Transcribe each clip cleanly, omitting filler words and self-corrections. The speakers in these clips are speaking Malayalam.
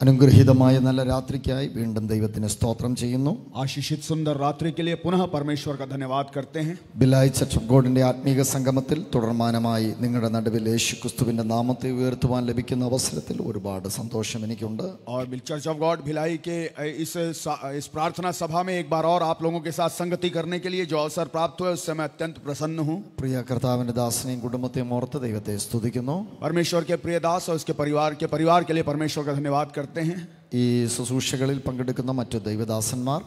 അനുഗ്രഹീതമായ നല്ല രാത്രിക്കായി വീണ്ടും ദൈവത്തിന് സ്തോത്രം ചെയ്യുന്നു. आशीषित सुंदर रात्रि के लिए पुनः परमेश्वर का धन्यवाद करते हैं. ബിലായ് ചർച്ച് ഓഫ് ഗോഡിന്റെ ആത്മീക സംഗമത്തിൽ തുടർമാനമായി നിങ്ങളുടെ നടുവിൽ യേശുക്രിസ്തുവിന്റെ നാമത്തെ ഉയർത്തുവാൻ ലഭിക്കുന്ന അവസരത്തിൽ ഒരുപാട് സന്തോഷം എനിക്കുണ്ട്. और चर्च ऑफ गॉड भिलाई के इस प्रार्थना सभा में एक बार और आप लोगों के साथ संगति करने के लिए जो अवसर प्राप्त हुआ उससे मैं अत्यंत प्रसन्न हूँ. പ്രിയ കർത്താവിന്റെ ദാസനെയും കുടുംബത്തെയും ഓർത്ത് ദൈവത്തെ സ്തുതിക്കുന്നു. परमेश्वर के प्रिय दास और उसके परिवार के लिए परमेश्वर का धन्यवाद करते हैं. ഈ ശുശ്രൂഷകളിൽ പങ്കെടുക്കുന്ന മറ്റു ദൈവദാസന്മാർ,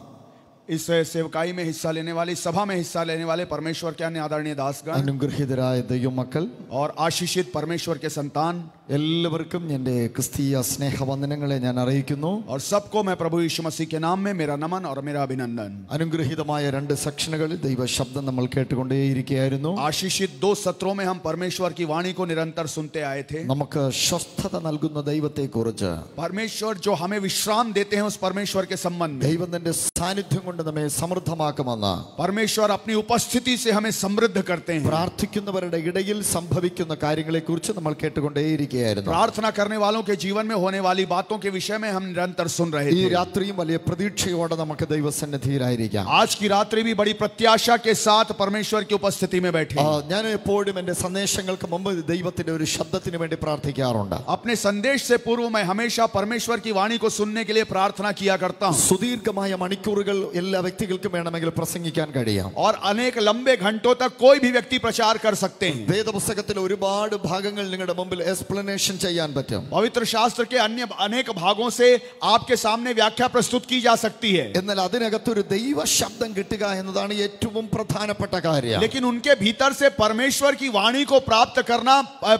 इस सेवकाई में हिस्सा लेने वाले, सभा में हिस्सा लेने वाले परमेश्वर के अन्य आदरणीय दासगण, അനുഗ്രഹീതരായ ദൈവമക്കൾ और आशीषित परमेश्वर के संतान, എല്ലാവർക്കും എൻ്റെ ക്രിസ്തീയ സ്നേഹവന്ദനങ്ങളെ ഞാൻ അറിയിക്കുന്നു. और सबको मैं प्रभु यीशु मसीह के नाम में मेरा नमन और मेरा अभिनंदन. അനുഗ്രഹീതമായ രണ്ട് സെക്ഷനുകളിൽ ദൈവ ശബ്ദം നമ്മൾ കേട്ടുകൊണ്ടേയിരിക്കുകയായിരുന്നു. आशीषित 2 सत्रों में हम परमेश्वर की वाणी को निरंतर सुनते आए थे. നമുക്ക് സ്വസ്ഥത നൽകുന്ന ദൈവത്തെക്കുറിച്ച്, परमेश्वर जो हमें विश्राम देते हैं उस परमेश्वर के संबंध में, ദൈവം തന്റെ സാന്നിധ്യം കൊണ്ട് നമ്മെ സമൃദ്ധമാക്കുമെന്ന്, परमेश्वर अपनी उपस्थिति से हमें समृद्ध करते हैं. പ്രാർത്ഥിക്കുന്നവരുടെ ഇടയിൽ സംഭവിക്കുന്ന കാര്യങ്ങളെക്കുറിച്ച് നമ്മൾ കേട്ടുകൊണ്ടേയിരിക്കുകയായിരുന്നു. प्रार्थना करने वालों के जीवन में होने वाली बातों के विषय में हम निरंतर सुन रहे ഈ थे. രാത്രിയും വലിയ പ്രതീക്ഷയോടെ നമുക്ക് ദൈവസന്നിധിയിലായിരിക്കാം. आज की रात्रि भी बड़ी प्रत्याशा के साथ परमेश्वर की उपस्थिति में बैठे. ഞാൻ എപ്പോഴും എൻ്റെ സന്ദേശങ്ങൾക്ക് മുമ്പ് ദൈവത്തിന്റെ ഒരു ശബ്ദത്തിന് വേണ്ടി പ്രാർത്ഥിക്കാറുണ്ട്. अपने संदेश से पूर्व मैं हमेशा परमेश्वर की वाणी को सुनने के लिए प्रार्थना किया करता हूँ. സുദീർഘമായ മണിക്കൂറുകൾ എല്ലാ വ്യക്തികൾക്കും വേണമെങ്കിൽ പ്രസംഗിക്കാൻ കഴിയാം. और अनेक लंबे घंटों तक कोई भी व्यक्ति प्रचार कर सकते हैं. വേദപുസ്തകത്തിൽ ഒരുപാട് ഭാഗങ്ങൾ നിങ്ങളുടെ മുമ്പിൽ എക്സ്പ്ലനേഷൻ ചെയ്യാൻ പറ്റും. पवित्र शास्त्र के अन्य अनेक भागों से आपके सामने व्याख्या प्रस्तुत की जा सकती है. എന്നാൽ അതിനകത്തൊരു ദൈവ ശബ്ദം കിട്ടുക എന്നതാണ് ഏറ്റവും പ്രധാനപ്പെട്ട കാര്യം. लेकिन उनके भीतर से परमेश्वर की वाणी को प्राप्त करना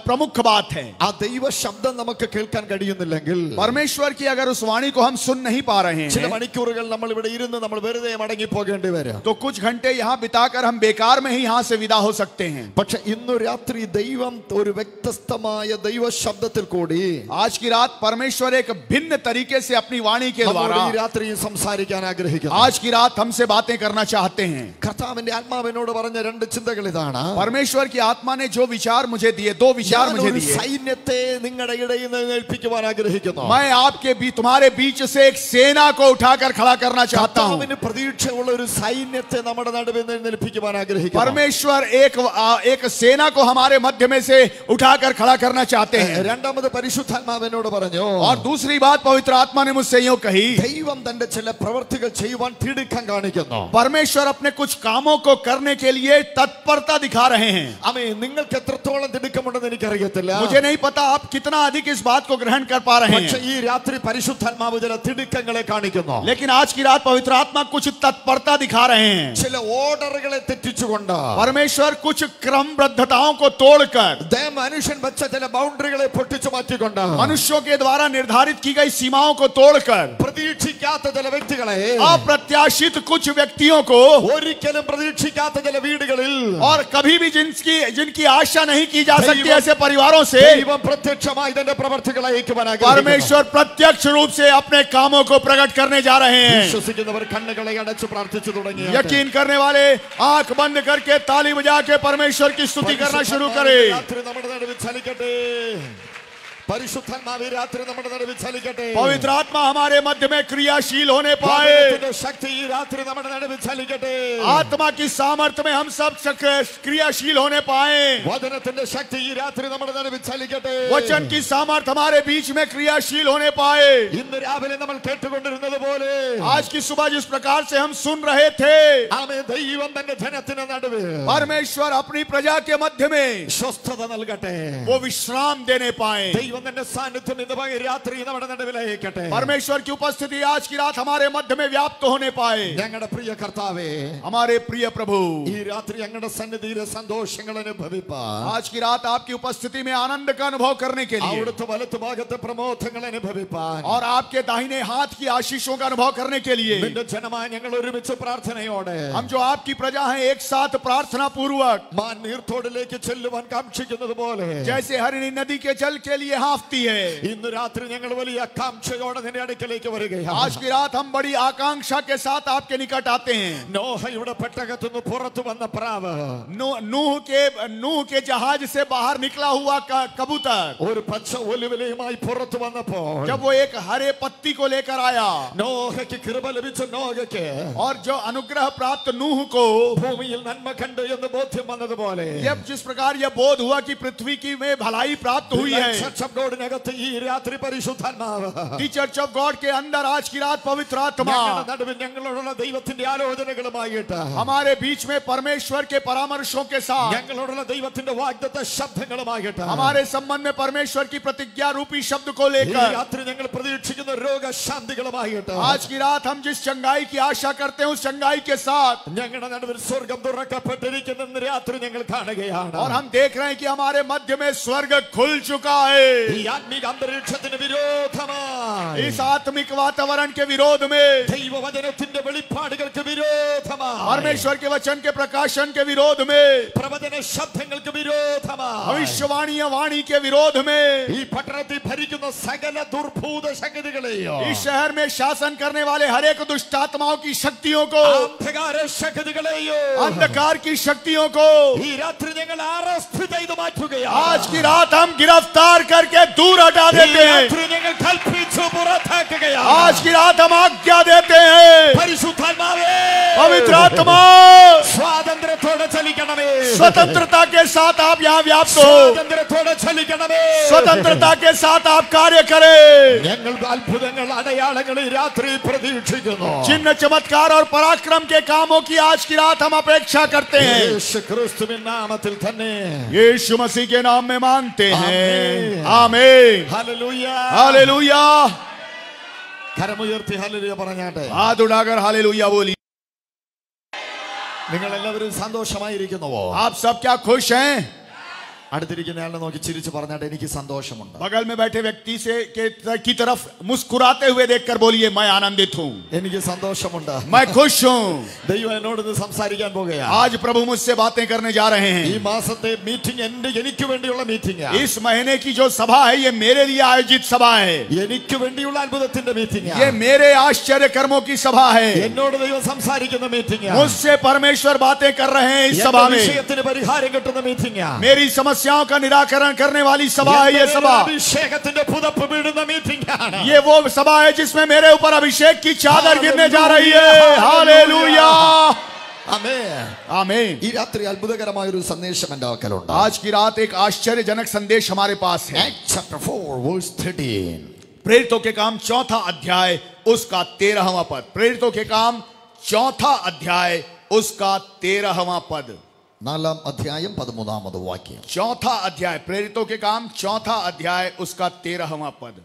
प्रमुख बात है. ആ ദൈവ ശബ്ദം നമുക്ക് കേൾക്കാൻ കഴിയുന്നില്ലെങ്കിൽ, परमेश्वर की अगर उस वाणी को हम सुन नहीं पा रहे ചില हैं മണിക്കൂറുകൾ നമ്മൾ ഇവിടെ ഇരുന്ന് നമ്മൾ വെറുതെ മടങ്ങി പോകേണ്ടി വരും. तो कुछ घंटे यहाँ बिताकर हम बेकार में ही यहाँ से विदा हो सकते हैं. പക്ഷെ ഇന്നു രാത്രി ദൈവം ഒരു വ്യത്യസ്തമായ ദൈവ ശബ്ദത്തിൽ കൂടി आज की रात परमेश्वर एक भिन्न तरीके से अपनी वाणी के നമ്മളോട് द्वारा ഈ രാത്രി സംസാരിക്കാൻ ആഗ്രഹിക്കുന്നു. आज की रात हमसे बातें करना चाहते हैं. കർത്താവിന്റെ ആത്മാവിനോട് പറഞ്ഞ രണ്ട് ചിന്തകൾ ഇതാണ്. परमेश्वर की आत्मा ने जो विचार मुझे दिए, 2 विचार ഞാൻ मुझे ഒരു दिए. സൈന്യത്തെ നിങ്ങളുടെ ഇടയിൽ നിന്ന് ഏൽപ്പിക്കുവാൻ ആഗ്രഹിക്കുന്നു. मैं आपके तुम्हारे बीच से एक सेना को उठाकर खड़ा करना चाहता हूं. കർത്താവിന് പ്രതീക്ഷയുള്ള ഒരു സൈന്യത്തെ നമ്മുടെ നടുവിൽ നിന്ന് ഏൽപ്പിക്കുവാൻ ആഗ്രഹിക്കുന്നു. परमेश्वर एक सेना को हमारे मध्य में से उठाकर खड़ा करना चाहते हैं. രണ്ടാമത് പരിശുദ്ധാത്മാവിനോട് പറഞ്ഞു, और दूसरी बात पवित्र आत्मा ने मुझसे यूं कही, ദൈവം തന്റെ ചില പ്രവർത്തികൾ ചെയ്യുവാൻ തിടുക്കം കാണിക്കുന്നു. परमेश्वर अपने कुछ कामों को करने के लिए तत्परता दिखा रहे हैं. ആമേൻ. നിങ്ങൾക്ക് എത്രത്തോളം തിടുക്കമുണ്ടെന്ന് എനിക്കറിയത്തില്ല. मुझे नहीं पता आप कितना अधिक इस बात को ग्रहण कर पा रहे പക്ഷേ हैं, ഈ രാത്രി പരിശുദ്ധാത്മാവ് ചില തിടുക്കങ്ങളെ കാണിക്കുന്നു. लेकिन आज की रात पवित्र आत्मा कुछ तत्परता दिखा रहे हैं. ചില ഓർഡറുകളെ തെറ്റിച്ചുകൊണ്ട് परमेश्वर कुछ क्रमबद्धताओं को तोड़कर, മനുഷ്യൻ വെച്ച ചില ബൗണ്ടറികളെ പൊട്ടിച്ചു മാറ്റിക്കൊണ്ട്, मनुष्यों के द्वारा निर्धारित की गई सीमाओं को तोड़कर, പ്രതീക്ഷിക്കാത്ത ചില വ്യക്തികളെ, अप्रत्याशित कुछ व्यक्तियों को, ഒരിക്കലും പ്രതീക്ഷിക്കാത്ത ചില വീടുകളിൽ, और कभी भी जिनकी आशा नहीं की जा सकती ऐसे परिवारों से ദൈവം പ്രത്യക്ഷമായി തന്റെ പ്രവർത്തികളെ അയക്കുവാൻ ആഗ്രഹിക്കുന്നു. परमेश्वर प्रत्यक्ष रूप से अपने कामों को प्रकट करने जा रहे हैं. വിശ്വസിക്കുന്നവർ കണ്ണുകളെ അടച്ച് പ്രാർത്ഥിച്ചു തുടങ്ങി. यकीन करने वाले आंख बंद करके ताली बजा के परमेश्वर की स्तुति करना शुरू करें. രാത്രി നമ്മുടെ നടുവിൽ ചലിക്കട്ടെ. പരിശുദ്ധാത്മാവ് രാത്രി നമ്മുടെ നടുവിൽ ചലിക്കട്ടെ. पवित्र आत्मा हमारे मध्य में क्रियाशील होने पाए. വചനത്തിന്റെ ശക്തി ഈ രാത്രി നമ്മുടെ നടുവിൽ ചലിക്കട്ടെ. आत्मा की सामर्थ्य में हम सब क्रियाशील होने पाए. വചനത്തിന്റെ ശക്തി ഈ രാത്രി നമ്മുടെ നടുവിൽ ചലിക്കട്ടെ. वचन की सामर्थ्य हमारे बीच में क्रियाशील होने पाए. ഇന്ന് രാവിലെ നമ്മൾ കേട്ടുകൊണ്ടിരുന്നത് പോലെ आज की सुबह जिस प्रकार से हम सुन रहे थे, ആമേൻ. ദൈവം തന്റെ ജനത്തിന് നടുവിൽ परमेश्वर अपनी प्रजा के मध्य में സ്വസ്ഥത നൽകട്ടെ. वो विश्राम देने पाए. ദൈവം തന്റെ സാന്നിധ്യം ഇന്ന് രാത്രി നമ്മുടെ നടുവിൽ അയക്കട്ടെ. परमेश्वर की उपस्थिति आज की रात हमारे मध्य में व्याप्त होने पाए. ഞങ്ങളുടെ പ്രിയ കർത്താവേ, हमारे प्रिय प्रभु, ഈ രാത്രി ഞങ്ങളുടെ സന്നിധിയിലെ സന്തോഷങ്ങൾ അനുഭവിപ്പാൻ, आज की रात आपकी उपस्थिति में आनंद का अनुभव करने के लिए അവിടുത്തെ വലത്തുഭാഗത്തെ പ്രമോദങ്ങൾ അനുഭവിപ്പാൻ, और आपके दाहिने हाथ की आशीषों का अनुभव करने के लिए നിന്റെ ജനമായി ഞങ്ങൾ ഒരുമിച്ച് പ്രാർത്ഥനയോടെ हम जो आपकी प्रजा हैं एक साथ प्रार्थना पूर्वक, മാൻ നീർത്തോടിലേക്ക് ചെല്ലുവാൻ കാക്ഷിക്കുന്നത് പോലെ जैसे हरिणी नदी के जल के लिए नापती है। ഇന്ന് രാത്രി ഞങ്ങൾ വലിയ ആകാംക്ഷയോടെ നിന്റെ അടുക്കലേക്ക് വരികയാണ്. आज की रात हम बड़ी आकांक्षा के साथ आपके निकट आते हैं। നോഹയുടെ പെട്ടകത്തുനിന്ന് പുറത്തു വന്ന പ്രാവ്, नूह के जहाज से बाहर निकला हुआ कबूतर, ഒരു പച്ച ഒലിവിലയുമായി പുറത്തു വന്നപ്പോൾ जब वो एक हरे पत्ती को लेकर आया, നോഹയ്ക്ക് കൃപ ലഭിച്ച നോഹയ്ക്ക് और जो अनुग्रह प्राप्त नूह को ഭൂമിയിൽ നന്മ കണ്ടു എന്ന് ബോധ്യം വന്നതുപോലെ जब जिस प्रकार यह बोध हुआ कि पृथ्वी की में भलाई प्राप्त हुई है, ചർച്ചോടിനകത്ത് ഈ രാത്രി പരിശുദ്ധാത്മാവ് दी चर्च ऑफ गॉड के अंदर आज की रात पवित्र आत्मा ഞങ്ങളുടെ നടുവിൽ ഞങ്ങളോടുള്ള ദൈവത്തിന്റെ ആലോചനകളുമായിട്ട്, हमारे बीच में परमेश्वर के परामर्शों के साथ, ഞങ്ങളോടുള്ള ദൈവത്തിന്റെ വാഗ്ദത്ത ശബ്ദങ്ങളുമായിട്ട്, हमारे संबंध में परमेश्वर की प्रतिज्ञा रूपी शब्द को ഈ लेकर, രാത്രി ഞങ്ങൾ പ്രതീക്ഷിക്കുന്ന രോഗശാന്തികളുമായിട്ട്, आज की रात हम जिस चंगाई की आशा करते हैं उस चंगाई के साथ, ഞങ്ങളുടെ നടുവിൽ സ്വർഗം തുറക്കപ്പെട്ടിരിക്കുന്ന രാത്രി ഞങ്ങൾ കാണുകയാണ്. और हम देख रहे हैं कि हमारे मध्य में स्वर्ग खुल चुका है। ഈ ആത്മീക അന്തരീക്ഷത്തിന് വിരോധമായി, इस आत्मिक वातावरण के विरोध में, ദൈവവചനത്തിന്റെ വെളിപ്പാടുകൾക്ക് വിരോധമായി, परमेश्वर के वचन के प्रकाशन के विरोध में, പ്രവചന ശബ്ദങ്ങൾക്ക് വിരോധമായി, भविष्यवाणी वाणी के विरोध में, ഈ പട്ടണത്തിൽ ഭരിക്കുന്ന സകല ദുർഭൂത ശക്തികളെയോ, इस शहर में शासन करने वाले हर एक दुष्ट आत्माओं की शक्तियों को, അന്ധകാര ശക്തികളെയോ, अंधकार की शक्तियों को ഈ രാത്രി ഞങ്ങൾ അറസ്റ്റ് ചെയ്തു മാറ്റുകയാണ്. आज की रात हम गिरफ्तार करके दूर हटा ഈ देते हैं। രാത്രി ഞങ്ങൾ കൽപ്പിച്ചു പുറത്താക്കുകയാണ്. आज की रात हम आज्ञा देते हैं। പരിശുദ്ധാത്മാവേ, पवित्र आत्मा സ്വാതന്ത്ര്യത്തോടെ ചലിക്കണമേ, स्वतंत्रता के साथ आप यहाँ व्याप्त हो, സ്വാതന്ത്ര്യത്തോടെ ചലിക്കണമേ, स्वतंत्रता के साथ आप कार्य करें। ഞങ്ങൾ അത്ഭുതങ്ങൾ അടയാളങ്ങൾ ഈ രാത്രി പ്രതീക്ഷിക്കുന്നു. चिन्ह चमत्कार और पराक्रम के कामों की आज की रात हम अपेक्षा करते हैं। യേശു ക്രിസ്തുവിൻ നാമത്തിൽ തന്നെ. यीशु मसीह के नाम में मांगते हैं, आमीन, ഹല്ലേലൂയ. हालेलुया। കരമുയർത്തി ഹല്ലേലൂയ പറഞ്ഞാട്ടെ. हाथ उठाकर हालेलुया बोलिए। നിങ്ങൾ എല്ലാവരും സന്തോഷമായിരിക്കുന്നുവോ? आप सब क्या खुश हैं? അടുത്തിരിക്കുന്ന ആളെ നോക്കി ചിരിച്ചു പറഞ്ഞാട്ടെ, എനിക്ക് സന്തോഷമുണ്ട്. बगल में बैठे व्यक्ति से की तरफ मुस्कुराते हुए देखकर बोलिए, मैं आनंदित हूँ, എനിക്ക് സന്തോഷമുണ്ട്. मैं खुश हूँ। ദൈവം എന്നോട് ഇത് സംസാരിക്കാൻ പോകുകയാണ്. आज प्रभु मुझसे बातें करने जा रहे ഈ हैं। മാസത്തെ മീറ്റിംഗ് എനിക്ക് വേണ്ടിയുള്ള മീറ്റിംഗ്, इस महीने की जो सभा है ये मेरे लिए आयोजित सभा है। എനിക്ക് വേണ്ടിയുള്ള അത്ഭുതത്തിന്റെ മീറ്റിംഗ്, ये मेरे आश्चर्य कर्मों की सभा है। എന്നോട് ദൈവം സംസാരിക്കുന്ന മീറ്റിംഗ്, मुझसे परमेश्वर बातें कर रहे हैं इस सभा में। വിഷയത്തിന് പരിഹാരം കിട്ടുന്ന മീറ്റിംഗ്, मेरी समस्याओं का निराकरण करने वाली सभा है ये सभा। അഭിഷേകത്തിന്റെ പുതപ്പ് വീഴുന്ന മീറ്റിംഗ് ആണ്. ये वो सभा है जिसमें मेरे ऊपर अभिषेक की चादर गिरने जा रही है। हालेलुया, ആമേൻ. आमीन। ഈ രാത്രി അത്ഭുതകരമായ ഒരു സന്ദേശം എൻ്റെ പക്കലുണ്ട്. आज की रात एक आश्चर्यजनक संदेश हमारे पास है। Acts chapter 4 verse 13. प्रेरितों के काम चौथा अध्याय उसका 13वां पद। प्रेरितों के काम चौथा अध्याय उसका 13वां पद। 4 അധ്യായം 13 വാക്യം. चौथा अध्याय प्रेरितों के काम चौथा अध्याय उसका 13वां पद।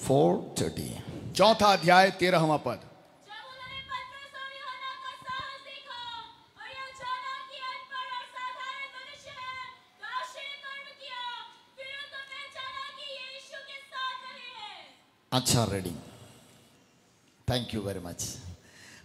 4:30. चौथा अध्याय 13वां पद। जब उन्होंने पतरस और यूहन्ना का साहस देखा और यह जाना कि अनपढ़ और साधारण मनुष्य है, तो आश्चर्य कर्म किया। फिर उनको पहचाना कि ये यीशु के साथ रहे हैं। അച്ഛാ ready. Thank you very much.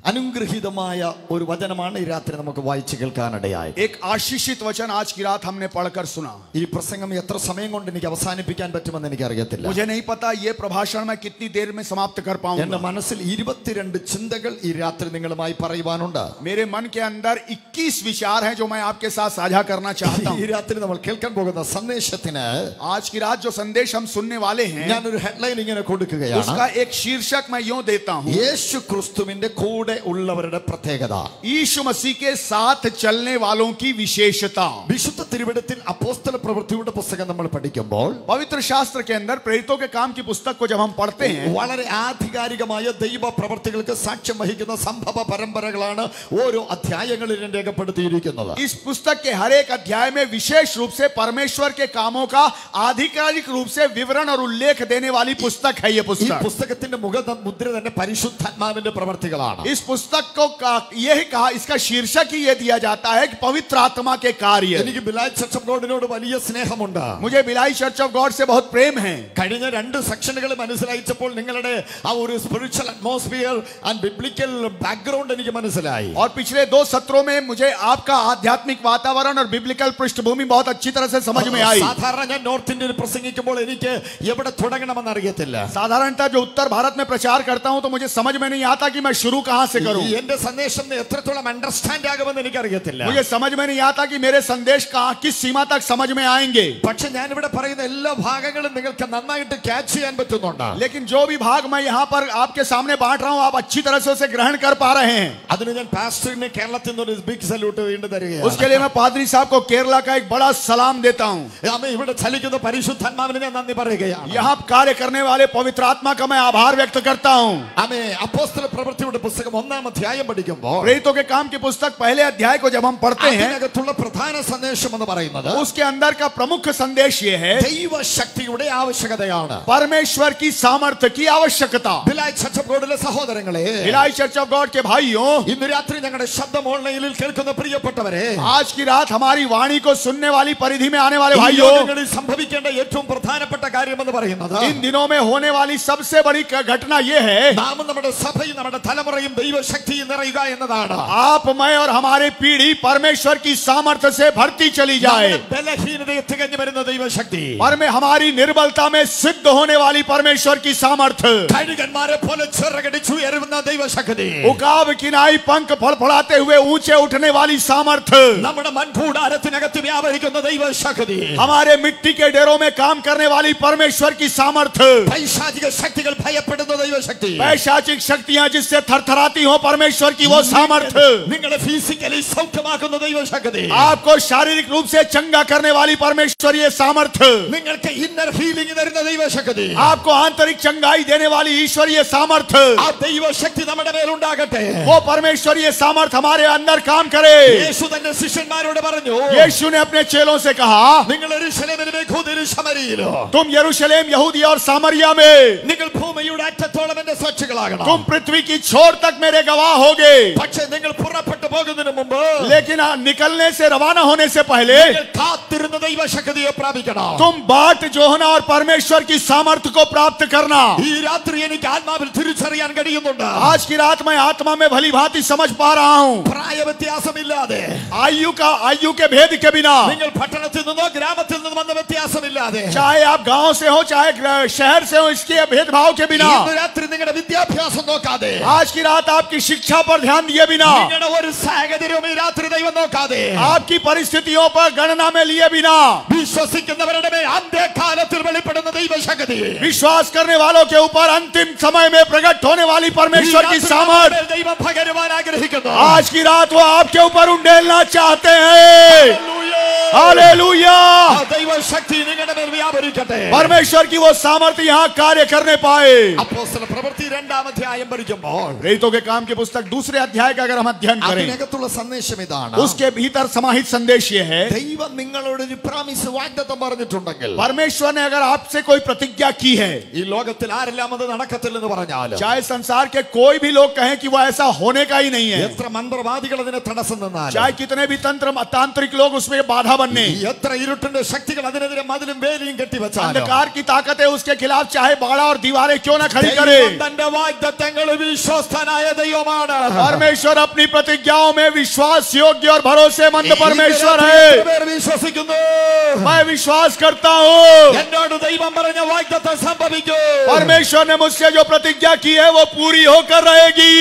അനുഗ്രഹീതമായ ഒരു വചനമാണ് ഈ രാത്രി നമുക്ക് വായിച്ചു കേൾക്കാനിടയായത്. एक आशीषित वचन आज की रात हमने पढ़कर सुना। ഈ പ്രസംഗം എത്ര സമയം കൊണ്ട് എനിക്ക് അവസാനിപ്പിക്കാൻ പറ്റുമെന്ന് എനിക്ക് അറിയത്തില്ല. मुझे नहीं पता ये प्रभाषण मैं कितनी देर में समाप्त कर എന്റെ पाऊंगा। മനസ്സിൽ 22 ചിന്തകൾ ഈ രാത്രി നിങ്ങളുമായി പറയുവാനുണ്ട്. मेरे मन के अंदर 21 विचार हैं जो मैं आपके साथ साझा करना चाहता ഈ हूँ। രാത്രി നമ്മൾ കേൾക്കാൻ പോകുന്ന സന്ദേശത്തിന് आज की रात जो संदेश हम सुनने वाले हैं ഞാനൊരു ഹെഡ്ലൈൻ ഇങ്ങനെ കൊടുക്കുകയാണ്. उसका एक शीर्षक मैं यूं देता हूँ, യേശു ക്രിസ്തുവിന്റെ കൂടെ ഉള്ളവരുടെ പ്രത്യേകത. यीशु मसीह के साथ चलने वालों की विशेषता। വിശുദ്ധ തിരുവെഴുത്തിൽ അപ്പോസ്തല പ്രവൃത്തിയുടെ പുസ്തകം നമ്മൾ പഠിക്കുമ്പോൾ पवित्र शास्त्र के अंदर प्रेरितों के काम की पुस्तक को जब हम पढ़ते हैं, വളരെ ആധികാരികമായ ദൈവ പ്രവർത്തികൾക്ക് സാക്ഷ്യം വഹിക്കുന്ന സംഭവ പരമ്പരകളാണ് ഓരോ അധ്യായങ്ങളിലും രേഖപ്പെടുത്തിയിരിക്കുന്നത്. इस पुस्तक के हर एक अध्याय में विशेष रूप से परमेश्वर के कामों का आधिकारिक रूप से विवरण और उल्लेख देने वाली पुस्तक है ये ഈ पुस्तक। പുസ്തകത്തിന്റെ മുദ്ര തന്നെ പരിശുദ്ധാത്മാവിന്റെ പ്രവർത്തികളാണ്. इस इस पुस्तक को यही कहा, इसका शीर्षक ही ये दिया जाता है कि पवित्र आत्मा के कार्य। എനിക്ക് ബിലായ് ചർച്ച് ഓഫ് ഗോഡിനോട് വലിയ സ്നേഹമുണ്ട്. मुझे बिलाई चर्च ऑफ गॉड से बहुत प्रेम है. കഴിഞ്ഞ 2 സെക്ഷനുകൾ മനസ്സിലായിച്ചപ്പോൾ നിങ്ങളുടെ ആ ഒരു spiritual atmosphere and biblical background എനിക്ക് മനസ്സിലായി. और पिछले 2 सत्रों में मुझे आपका आध्यात्मिक वातावरण और बिब्लिकल पृष्ठभूमि बहुत अच्छी तरह से समझ में आई. സാധാരണ ഞാൻ നോർത്ത് ഇന്ത്യയിൽ പ്രസംഗിക്കുമ്പോൾ എനിക്ക് എവിടെ തുടങ്ങണമെന്ന് അറിയത്തില്ല. साधारणतः जो उत्तर भारत में प्रचार करता हूं तो मुझे समझ में नहीं आता कि मैं शुरू कहां से करूं. എന്റെ സന്ദേശം എത്രത്തോളം അണ്ടർസ്റ്റാൻഡ് ആകുമെന്ന് എനിക്ക് അറിയത്തില്ല. मुझे समझ में नहीं आता कि मेरे संदेश कहां किस सीमा तक समझ में आएंगे. പക്ഷേ ഞാൻ ഇവിടെ പറയുന്ന എല്ലാ ഭാഗങ്ങളും നിങ്ങൾക്ക് നന്നായിട്ട് ക്യാച്ച് ചെയ്യാൻ പറ്റുന്നുണ്ട്. लेकिन जो भी भाग मैं यहां पर आपके सामने बांट रहा हूं आप अच्छी तरह से उसे ग्रहण कर पा रहे हैं. അതിന് ഞാൻ പാസ്റ്ററിനെ കേരളത്തിൽ നിന്ന് ഒരു ബിഗ് സല്യൂട്ട് വീണ്ടും തരികയാണ്. उसके लिए मैं पादरी साहब को केरला का एक बड़ा सलाम देता हूं. ഇവിടെ ചലിക്കുന്ന പരിശുദ്ധാത്മാവിനെ ഞാൻ നന്ദി പറയുകയാണ്. यहां कार्य करने वाले पवित्र आत्मा का मैं आभार व्यक्त करता हूं. ആമേൻ. അപ്പോസ്തല പ്രവൃത്തിയുടെ പുസ്തകം 1-ാം അധ്യായം പഠിക്കുമ്പോൾ प्रेरितों के काम की पुस्तक पहले अध्याय को जब हम पढ़ते हैं അതിനകത്തുള്ള പ്രധാന സന്ദേശം എന്ന് പറയുന്നത് उसके अंदर का प्रमुख संदेश ये है ദൈവശക്തിയുടെ ആവശ്യകതയാണ്. परमेश्वर की सामर्थ्य की आवश्यकता. ബിലായ് ചർച്ച് ഓഫ് ഗോഡിലെ സഹോദരങ്ങളെ, भिलाई चर्च ऑफ गॉड के भाइयों, ഇന്ന് രാത്രി ഞങ്ങളുടെ ശബ്ദം ഓൺലൈനിൽ കേൾക്കുന്ന പ്രിയപ്പെട്ടവരെ, आज की रात हमारी वाणी को सुनने वाली परिधि में आने वाले ഈ भाइयों, ലോകങ്ങളിൽ സംഭവിക്കേണ്ട ഏറ്റവും പ്രധാനപ്പെട്ട കാര്യം എന്ന് പറയുന്നത് इन दिनों में होने वाली सबसे बड़ी घटना ये है നാം നമ്മുടെ സഭയും നമ്മുടെ തലമുറയും ദൈവശക്തിയിൽ നിറയുക എന്നതാണ്. आप मैं और हमारी पीढ़ी परमेश्वर की सामर्थ्य से भरती चली जाए. ബലഹീനതയെ തികഞ്ഞു വരുന്ന ദൈവശക്തി, पर में हमारी निर्बलता में सिद्ध होने वाली परमेश्वर की सामर्थ्य, കഴുകന്മാരെ പോലെ ചിറകടിച്ചു ഉയരുന്ന ദൈവശക്തി, उकाब किनाई पंख फड़फड़ाते हुए ऊंचे उठने वाली सामर्थ्य, നമ്മുടെ മൺകൂടാരത്തിനകത്ത് വ്യാപരിക്കുന്ന ദൈവശക്തി, हमारे मिट्टी के डेरों में काम करने वाली परमेश्वर की सामर्थ्य, പൈശാചിക ശക്തികൾ ഭയപ്പെടുന്ന ദൈവശക്തി, पैशाचिक शक्तियां जिससे थरथराती हो परमेश्वर की वो सामर्थ्य, നിങ്ങളെ ഫിസിക്കലി സൗഖ്യമാക്കുന്ന ദൈവശക്തി, आपको शारीरिक रूप से चंगा करने वाली परमेश्वर ये सामर्थ्य, നിങ്ങൾക്ക് ഇന്നർ ഹീലിംഗ് തരുന്ന ദൈവശക്തി, आपको आंतरिक चंगाई देने वाली ईश्वरीय सामर्थ्य, ആ ദൈവശക്തി നമ്മുടെ മേൽ ഉണ്ടാകട്ടെ. वो परमेश्वरीय सामर्थ्य हमारे अंदर काम करे. യേശു തന്റെ ശിഷ്യന്മാരോട് പറഞ്ഞു, यीशु ने अपने चेलों से कहा, നിങ്ങൾ യെരൂശലേമിലും യഹൂദയിലും ശമരിയിലും, तुम यरूशलेम यहूदी और सामरिया में, നിങ്ങൾ ഭൂമിയുടെ അറ്റത്തോളം എന്റെ സാക്ഷികളാകണം. तुम पृथ्वी की छोर तक मेरे गवाह होगे. പക്ഷേ നിങ്ങൾ പുറപ്പെട്ടു പോകുന്നതിന് മുമ്പ് लेकिन निकलने से रवाना होने से पहले നിങ്ങൾ കാത്തിരുന്ന ദൈവശക്തിയെ പ്രാപിക്കണം. तुम बाट जोहना और परमेश्वर की सामर्थ्य को प्राप्त करना. ഈ രാത്രി എനിക്ക് ആത്മാവിൽ തിരിച്ചറിയാൻ കഴിയുന്നുണ്ട്. आज की रात मैं आत्मा में भली भांति समझ पा रहा हूँ, പ്രായവ്യത്യാസമില്ലാതെ, आयु के भेद के बिना, നിങ്ങൾ പട്ടണത്തിൽ നിന്നോ ഗ്രാമത്തിൽ നിന്നോ വന്ന വ്യത്യാസമില്ലാതെ, चाहे आप गांव से हो चाहे शहर से हो, इसके भेदभाव के बिना, ഇന്ന് രാത്രി നിങ്ങളുടെ വിദ്യാഭ്യാസം നോക്കാതെ, आज की रात आपकी शिक्षा पर ध्यान दिए बिना, നിങ്ങളുടെ ഒരു സാഹചര്യവും ഈ രാത്രി ദൈവം നോക്കാതെ, आपकी परिस्थितियों पर गणना में लिए बिना, വിശ്വസിക്കുന്നവരുടെ മേൽ അന്ത്യകാലത്തിൽ വെളിപ്പെടുന്ന ദൈവശക്തി, विश्वास करने वालों के ऊपर अंतिम समय में प्रकट होने वाली परमेश्वर की सामर्थ्य, ദൈവം പകരുവാൻ ആഗ്രഹിക്കുന്നു. आज की रात वो आपके ऊपर उंडेलना चाहते हैं. हालेलुया. ആ ദൈവശക്തി നിങ്ങളുടെ മേൽ വ്യാപരിക്കട്ടെ. परमेश्वर की वो सामर्थ्य यहाँ कार्य करने पाए. അപ്പോസ്തല പ്രവൃത്തി 2-ാം അധ്യായം പഠിക്കുമ്പോൾ प्रेरितों के काम की पुस्तक 2 अध्याय का अगर हम अध्ययन करें, അതിനകത്തുള്ള സന്ദേശം ഇതാണ്. उसके भीतर समाहित संदेश ये है, ദൈവം നിങ്ങളോട് ഒരു പ്രാമിസ് വാഗ്ദത്തം പറഞ്ഞിട്ടുണ്ടെങ്കിൽ, परमेश्वर ने अगर आपसे कोई प्रतिज्ञा की है, ഈ ലോകത്തിൽ ആരെല്ലാം അത് നടക്കത്തില്ലെന്ന് പറഞ്ഞാലും, चाहे संसार के कोई भी लोग कहें कि वो ऐसा होने का ही नहीं है, എത്ര മന്ത്രവാദികൾ അതിനെ തടസ്സം നിന്നാലും, चाहे कितने भी तांत्रिक लोग उसमें बाधा बनने, എത്ര ഇരുട്ടിന്റെ ശക്തികൾ അതിനെതിരെ മതിലും വേലിയും കെട്ടിവെച്ചാലും, अंधकार की ताकतें उसके खिलाफ चाहे बाड़ा और दीवारें क्यों ना खड़ी करे, ദൈവം തന്റെ വാഗ്ദത്തങ്ങളിൽ വിശ്വസ്തനായ ദൈവമാണ്. परमेश्वर अपनी प्रतिज्ञाओं में विश्वास योग्य और भरोसेमंद परमेश्वर എത്ര है. പേർ വിശ്വസിക്കുന്നു? मैं विश्वास करता हूँ, എന്നോട് ദൈവം പറഞ്ഞ വാഗ്ദത്തം സംഭവിക്കും. परमेश्वर ने मुझसे जो प्रतिज्ञा की है वो पूरी होकर रहेगी.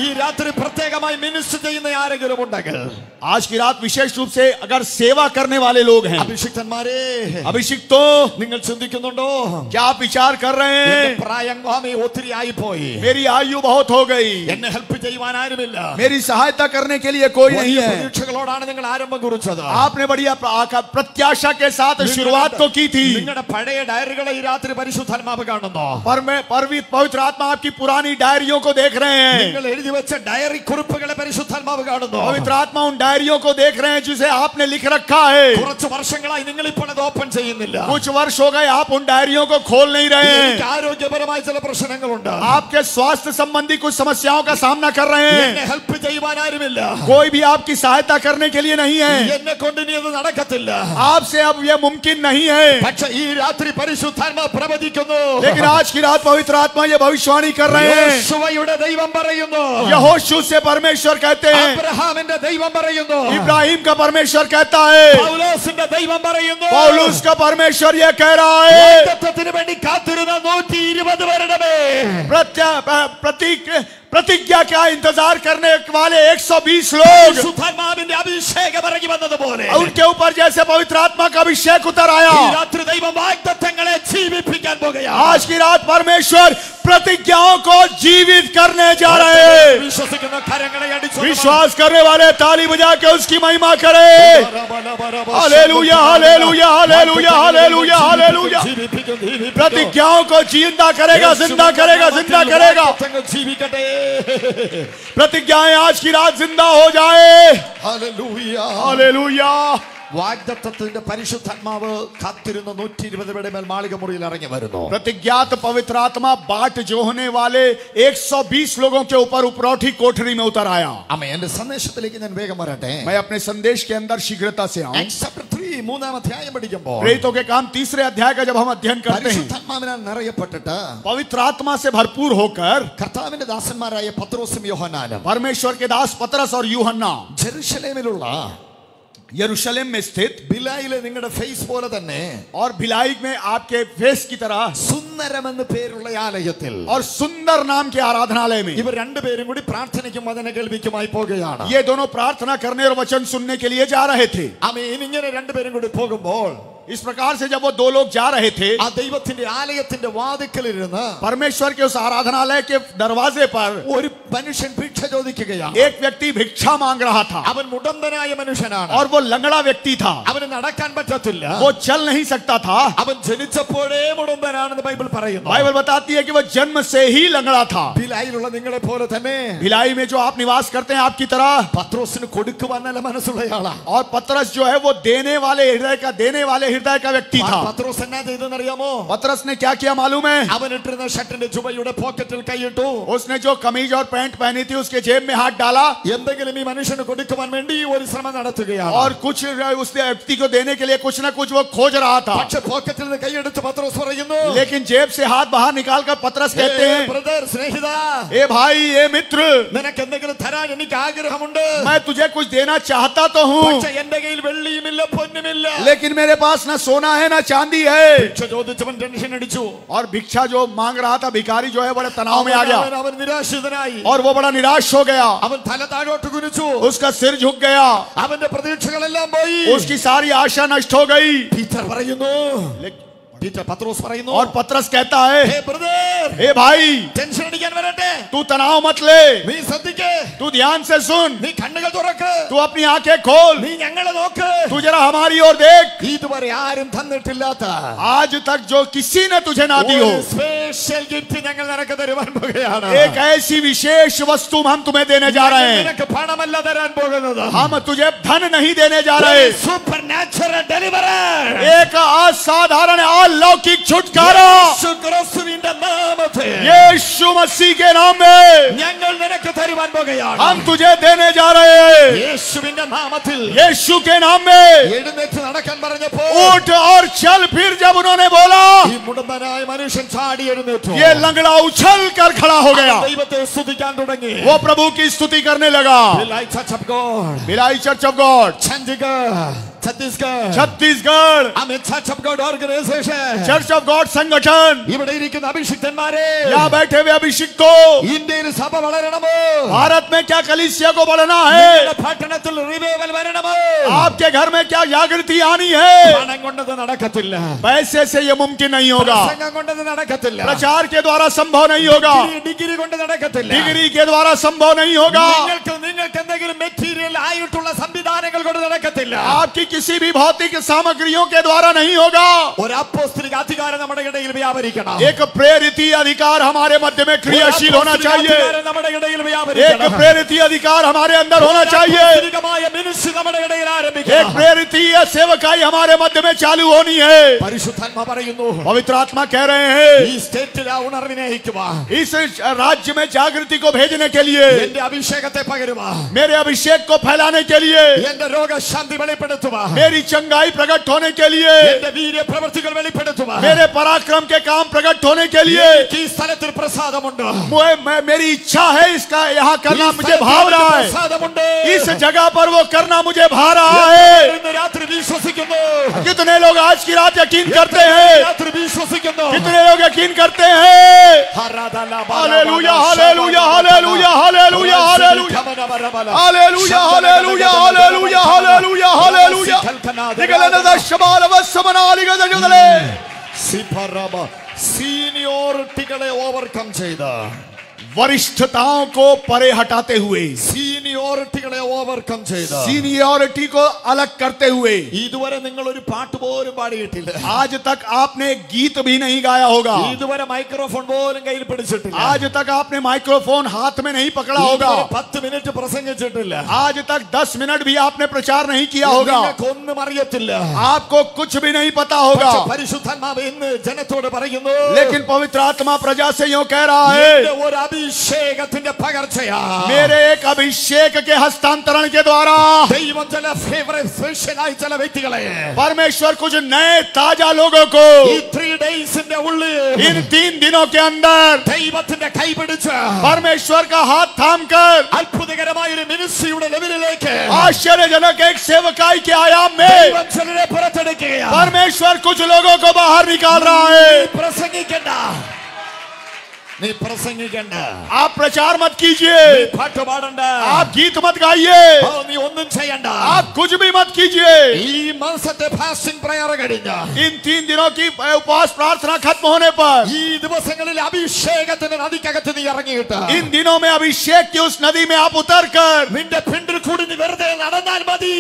ഈ രാത്രി പ്രത്യേകമായി മിനിസ്റ്റർ ചെയ്യുന്ന ആരെങ്കിലും ഉണ്ടെങ്കിൽ, आज की रात विशेष रूप से अगर सेवा करने वाले लोग हैं, അഭിഷിക്തന്മാരെ, अभिषिक्तो, നിങ്ങൾ ചിന്തിക്കുന്നുണ്ടോ? क्या आप विचार कर रहे എന്റെ हैं? പ്രായം സ്വാമി ഒത്തിരി ആയിപ്പോയി, मेरी आयु बहुत हो गई, എന്നെ ഹെൽപ്പ് ചെയ്യുവാൻ ആരുമില്ല. मेरी सहायता करने के लिए कोई नहीं വലിയ है. പ്രതീക്ഷകളോടാണ് നിങ്ങൾ ആരംഭം കുറിച്ചത്. आपने बढ़िया प्रत्याशा के साथ शुरुआत तो की थी, നിങ്ങളുടെ പഴയ ഡയറികളെ ഈ രാത്രി പരിശുദ്ധാത്മാവ് കാണുന്നു. पर मैं पवित्र आत्मा आपकी पुरानी डायरियों को देख रहे हैं. നിങ്ങൾ എഴുതി വെച്ച ഡയറി കുറിപ്പുകളെ പരിശുദ്ധാത്മാവ് കാണുന്നു. पवित्र आत्मा उन डायरियों को देख रहे हैं जिसे आपने लिख रखा है. കുറച്ച് വർഷങ്ങളായി നിങ്ങൾ ഇപ്പോൾ അത് ഓപ്പൺ ചെയ്യുന്നില്ല. कुछ वर्ष हो गए आप उन डायरियों को खोल नहीं रहे എനിക്ക് हैं. ആരോഗ്യ ആരോഗ്യപരമായ ചില പ്രശ്നങ്ങളുണ്ട്. आपके स्वास्थ्य संबंधी कुछ समस्याओं का सामना कर रहे हैं. എന്നെ ഹെൽപ്പ് ചെയ്യുവാൻ ആരുമില്ല. कोई भी आपकी सहायता करने के लिए नहीं है. എന്നെ കൊണ്ട് ഇനി അത് നടക്കത്തില്ല. आपसे अब यह मुमकिन नहीं है. പക്ഷേ ഈ രാത്രി പരിശുദ്ധാത്മാവ് പ്രവചിക്കുന്നു. लेकिन आज की रात पवित्र आत्मा ये भविष्यवाणी कर रहे हैं. യോശുവയുടെ ദൈവം പറയുന്നു. यहोशू से परमेश्वर कहते हैं. അബ്രഹാമിന്റെ ദൈവം പറയുന്നു. इब्राहिम का परमेश्वर कहता है. പൗലോസിന്റെ ദൈവം പറയുന്നു. पौलुस का परमेश्वर ये कह रहा है. വാഗ്ദത്തത്തിന് വേണ്ടി കാത്തിരുന്ന 120 പേരുടെ प्रतिज्ञा का इंतजार करने वाले 120 लोग പരിശുദ്ധാത്മാവിന്റെ അഭിഷേകം ഇറങ്ങി വന്നതുപോലെ उनके ऊपर जैसे पवित्र आत्मा का अभिषेक उतर आया. ഈ രാത്രി ദൈവം വാഗ്ദത്തങ്ങളെ ജീവിപ്പിക്കാൻ പോകുകയാണ്. आज की रात परमेश्वर प्रतिज्ञाओं को जीवित करने जा रहे हैं. വിശ്വസിക്കുന്ന കരങ്ങളെ അടിച്ചു विश्वास करने वाले ताली बजा के उसकी महिमा करें. Hallelujah hallelujah hallelujah hallelujah hallelujah. प्रतिज्ञाओं को जिंदा करेगा, जिंदा करेगा, जिंदा करेगा. ജീവിക്കട്ടെ. प्रतिज्ञाएं आज की रात जिंदा हो जाए. ഹല്ലേലൂയ. हालेलुया. വാഗ്ദത്തത്തിന്റെ പരിശുദ്ധാത്മാവ് കാത്തിരുന്ന 120 പേരുടെ മേൽ മാളിക മുറിയിൽ ഇറങ്ങി വരുന്നു. प्रतिज्ञात पवित्र आत्मा बाट जो होने वाले 120 लोगों के ऊपर उपरौठी कोठरी में उतर आया. ആമേൻ. എന്റെ സന്ദേശത്തിലേക്ക് ഞാൻ വേഗം വരട്ടെ. मैं अपने संदेश के अंदर शीघ्रता से आऊं. Acts chapter 3 മൂന്നാം അധ്യായം പഠിക്കുമ്പോൾ प्रेरितों के काम तीसरे अध्याय का जब हम अध्ययन करते हैं, പരിശുദ്ധാത്മാവിനാൽ നിറയപ്പെട്ടിട്ട് पवित्र आत्मा से भरपूर होकर കർത്താവിന്റെ ദാസന്മാരായ പത്രോസും യോഹന്നാനും परमेश्वर के दास पतरस और यूहन्ना ജെറുസലേമിലുള്ള यरूशलेम में स्थित ബിലായിലെ നിങ്ങളുടെ ഫേസ് പോലെ തന്നെ और भिलाई में आपके फेस की तरह സുന്ദരമെന്ന് പേരുള്ള ആലയത്തിൽ और सुंदर नाम के आराधनालय में ഇവർ രണ്ടുപേരും കൂടി പ്രാർത്ഥനയ്ക്കും വചന കേൾവിക്കുമായി പോകുകയാണ്. ये दोनों प्रार्थना करने और वचन सुनने के लिए जा रहे थे. ആമേൻ. ഇങ്ങനെ രണ്ടുപേരും കൂടി പോകുമ്പോൾ इस प्रकार से जब वो दो लोग जा रहे थे, ആ ദൈവത്തിന്റെ ആലയത്തിന്റെ വാതിക്കലിരുന്ന് परमेश्वर के उस आराधनालय के दरवाजे पर ഒരു മനുഷ്യൻ ഭിക്ഷ ചോദിക്കുകയാണ്. एक व्यक्ति भिक्षा मांग रहा था അവൻ മുടന്തനായ മനുഷ്യനാണ്. और वो लंगड़ा व्यक्ति था. അവന് നടക്കാൻ പറ്റത്തില്ല. वो चल नहीं सकता था. അവൻ ജനിച്ചപ്പോഴേ മുടന്തനാണെന്ന് ബൈബിൾ പറയുന്നു. बाइबल बताती है कि वो जन्म से ही लंगड़ा था. ബിലായിലുള്ള നിങ്ങളെ പോലെ തന്നെ भिलाई में जो आप निवास करते हैं आपकी तरह, പത്രോസിന് കൊടുക്കുവാൻ നല്ല മനസ്സുള്ളയാളാ. और पतरस जो है वो देने वाले हृदय का व्यक्ति था. പത്രോസ് എന്നാ ചെയ്തെന്ന് അറിയാമോ? पतरस ने क्या किया मालूम है? അവൻ ഇട്ടിരുന്ന ഷർട്ടിന്റെ ജുബയുടെ പോക്കറ്റിൽ കൈയിട്ടു. उसने जो कमीज और पैंट पहनी थी उसके जेब में हाथ डाला എന്തെങ്കിലും ഈ മനുഷ്യന് കൊടുക്കുവാൻ വേണ്ടി ഒരു ശ്രമം നടത്തുകയാണ്. और कुछ उस व्यक्ति को देने के लिए कुछ ना कुछ वो खोज रहा था. പക്ഷെ പോക്കറ്റിൽ നിന്ന് കൈയെടുത്ത് പത്രോസ് പറയുന്നു, लेकिन जेब से हाथ बाहर निकालकर पतरस कहते हैं, ബ്രദർ, സ്നേഹിത, ए भाई, ए मित्र, നിനക്ക് എന്തെങ്കിലും തരാൻ എനിക്ക് ആഗ്രഹമുണ്ട്. मैं तुझे कुछ देना चाहता तो हूँ, പക്ഷെ എന്റെ കയ്യിൽ വെള്ളിയുമില്ല, പൊന്നുമില്ല. लेकिन मेरे पास ना सोना है ना चांदी है. ഭിക്ഷ ചോദിച്ചവൻ ടെൻഷൻ അടിച്ചു. और भिक्षा जो मांग रहा था भिखारी जो है बड़े तनाव में आ गया അവൻ നിരാശിതനായി. और वो बड़ा निराश हो गया. അവൻ തല താഴോട്ട് കുനിച്ചു. उसका सिर झुक गया. അവന്റെ പ്രതീക്ഷകളെല്ലാം പോയി. उसकी सारी आशा नष्ट हो गई. പീറ്റർ പറയുന്നു, पीटर पत्रोस പറയുന്നു, और पतरस कहता है, हे ब्रदर, हे भाई, ടെൻഷൻ അടിക്കാൻ വരട്ടെ, तू तनाव मत ले, നീ ശ്രദ്ധിക്കേ, तू ध्यान से सुन, നീ കണ്ണുകൾ തുറക്ക്, तू अपनी आंखें खोल, നീ ഞങ്ങളെ നോക്ക്. तू जरा हमारी ओर देख. ഇതുവരെ ആരും തന്നിട്ടില്ലാത്ത आज तक जो किसी ने तुझे ना दी हो, ഒരു സ്പെഷ്യൽ ഗിഫ്റ്റ് ഞങ്ങൾ നിനക്ക് തരുവാൻ പോകുകയാണ്. एक ऐसी विशेष वस्तु हम तुम्हें देने जा रहे हैं. നിനക്ക് പണമല്ല തരാൻ പോകുന്നത്, हम तुझे धन नहीं देने जा रहे, സൂപ്പർ നാച്ചുറൽ ഡെലിവറർ, एक असाधारण अलौकिक छुटकारा യേശുക്രിസ്തുവിന്റെ നാമത്തിൽ यीशु मसीह के नाम में ഞങ്ങൾ നിനക്ക് തരുവാൻ പോകുകയാണ്. हम तुझे देने जा रहे हैं. യേശുവിന്റെ നാമത്തിൽ यीशु के नाम में എഴുന്നേറ്റ് നടക്കാൻ പറഞ്ഞപ്പോൾ उठ और चल. फिर जब उन्होंने बोला, ഈ മുടന്തനായ മനുഷ്യൻ ചാടി എഴുന്നേറ്റു. ये लंगड़ा उछल कर खड़ा हो गया. ദൈവത്തെ സ്തുതിക്കാൻ തുടങ്ങി. वो प्रभु की स्तुति करने लगा. Bhilai church of God, Bhilai church of God, Chandigarh, Chhattisgarh, Chhattisgarh, amen, church of God organization, church of God संगठन, ഇവിടെ ഇരിക്കുന്ന അഭിഷിക്തന്മാരെ, यहाँ बैठे हुए अभिषिक्तो, ഇന്ത്യയിൽ സഭ വളരണമോ? भारत में क्या कलीसिया को बढ़ना है? നിങ്ങളുടെ പട്ടണത്തിൽ റിവൈവൽ വരണമോ? आपके घर में क्या जागृति आनी है? പണം കൊണ്ടത് നടക്കത്തില്ല, पैसे से ये मुमकिन नहीं होगा, പ്രസംഗം കൊണ്ടത് നടക്കത്തില്ല, प्रचार के द्वारा संभव नहीं होगा, ഡിഗ്രി കൊണ്ട് നടക്കത്തില്ല. डिग्री के द्वारा संभव नहीं होगा. നിങ്ങൾക്ക് നിങ്ങൾക്ക് എന്തെങ്കിലും മെറ്റീരിയൽ ആയിട്ടുള്ള സംവിധാനങ്ങൾ കൊണ്ട് നടക്കത്തില്ല. आपकी किसी भी भौतिक सामग्रियों के द्वारा नहीं होगा. ഒരു അപ്പോസ്തലിക അധികാരം നമ്മുടെ ഇടയിൽ വ്യാപരിക്കണം. एक प्रेरित अधिकार हमारे मध्य में क्रियाशील होना चाहिए. നമ്മുടെ ഇടയിൽ एक വ്യാപരിക്കണം. प्रेरित अधिकार हमारे अंदर होना चाहिए. അപ്പോസ്തലികമായ മിനിസ്ട്രി നമ്മുടെ ഇടയിൽ ആരംഭിക്കണം. एक प्रेरित सेवकाई हमारे मध्य में चालू होनी है. പരിശുദ്ധാത്മ പറയുന്നു, पवित्र आत्मा कह रहे हैं, ഈ സ്റ്റേറ്റിൽ ആ ഉണർവിനെ അയക്കുക. इस राज्य में जागृति को भेजने के लिए, എന്റെ അഭിഷേകത്തെ പകരുക. मेरे अभिषेक को फैलाने के लिए, എന്റെ രോഗശാന്തി വെളിപ്പെടുത്തുക. मेरी चंगाई प्रकट होने के लिए, എന്റെ വീര്യ പ്രവർത്തികൾ വെളിപ്പെടുത്തുക. मेरे पराक्रम के काम प्रकट होने के लिए ഈ സ്ഥലത്തിൽ പ്രസാദമുണ്ട്. मेरी इच्छा है इसका यहाँ करना मुझे भाव रहा है. പ്രസാദമുണ്ട്. इस जगह पर वो करना मुझे भा रहा है. ഇന്ന് രാത്രി വിശ്വസിക്കുന്നു. कितने लोग आज की रात यकीन करते हैं? രാത്രി വിശ്വസിക്കുന്നു. कितने लोग यकीन करते हैं? Hallelujah hallelujah hallelujah hallelujah hallelujah hallelujah hallelujah hallelujah hallelujah hallelujah निकलने दा शबाल वसमनाली का जगदले സീനിയോറിറ്റികളെ ഓവർകം ചെയ്ത वरिष्ठताओं को परे हटाते हुए, സീനിയോറിറ്റികളെ ഓവർകം ചെയ്ത सीनियरिटी को अलग करते हुए, ഇതുവരെ നിങ്ങൾ ഒരു പാട്ട് പോലും പാടിയിട്ടില്ല. आज तक आपने गीत भी नहीं गाया होगा. ഇതുവരെ മൈക്രോഫോൺ പോലും കയ്യിൽ പിടിച്ചിട്ടില്ല. आज तक आपने माइक्रोफोन हाथ में नहीं पकड़ा होगा. 10 മിനിറ്റ് പ്രസംഗിച്ചിട്ടില്ല. आज तक 10 मिनट भी आपने प्रचार नहीं किया होगा. ഒന്നും അറിയത്തില്ല. आपको कुछ भी नहीं पता होगा. പരിശുദ്ധാത്മാവ് ഇന്ന് ജനത്തോട് പറയുന്നു, लेकिन पवित्र आत्मा प्रजा से यूं कह रहा है, ഒരു അഭിഷേകത്തിന്റെ പകർച്ചയാ, मेरे एक अभिषेक के हस्तांतरण के द्वारा ദൈവം ചില ഫേവറേറ്റ് സ്പെഷ്യലായി ചില വ്യക്തികളെ, परमेश्वर कुछ नए ताजा लोगों को ഈ 3 ഡേയ്സിന്റെ ഉള്ളിൽ इन 3 दिनों के अंदर ദൈവത്തിന്റെ കൈ പിടിച്ച് परमेश्वर का हाथ थाम कर അത്ഭുതകരമായ ഒരു മിനിസ്ട്രിയുടെ ലെവലിലേക്ക് आश्चर्यजनक एक सेवकाई के आयाम में ദൈവം ചിലരെ പുറത്തെടുക്കുകയാണ്. परमेश्वर कुछ लोगों को बाहर निकाल रहा है. പ്രസംഗിക്കണ്ട, നീ പ്രസംഗിക്കണ്ട, आप प्रचार मत कीजिए, നീ പാട്ട് പാടണ്ട, आप गीत मत गाइए, നീ ഒന്നും ചെയ്യണ്ട. आप कुछ भी मत कीजिए. ഈ മാസത്തെ ഫാസ്റ്റിംഗ് പ്രയർ കഴിഞ്ഞ इन 3 दिनों की उपवास प्रार्थना खत्म होने पर, ഈ ദിവസങ്ങളിൽ അഭിഷേകത്തിന്റെ നദിക്കകത്ത് നീ ഇറങ്ങിയിട്ട് इन दिनों में अभिषेक की उस नदी में आप उतर कर നിന്റെ പിണ്ടിൽ കൂടി നീ വെറുതെ നടന്നാൽ മതി.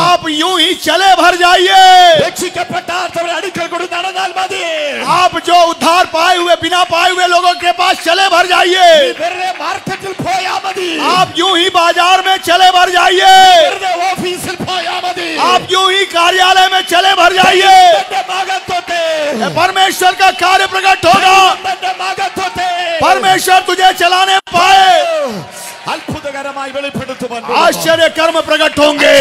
आप यूं ही चले भर जाइए. രക്ഷിക്കപ്പെട്ടാത്തവരെ അടുക്കൽ കൂടി നടന്നാൽ മതി. आप जो उद्धार पाए हुए बिना पाए हुए लोगों के पास चले भर जाइए. നീ വെറുതെ മാർക്കറ്റിൽ പോയാ മതി. आप यूं ही बाजार में चले भर जाइए. വെറുതെ ഓഫീസിൽ പോയാ മതി. आप यूं ही कार्यालय में चले भर जाइए. തന്റെ മകത്വത്തെ, परमेश्वर का कार्य प्रकट होगा. തന്റെ മകത്വത്തെ परमेश्वर तुझे चलाने पाए. അത്ഭുതകരമായി വെളിപ്പെടുത്തുവാൻ आश्चर्य कर्म प्रकट होंगे.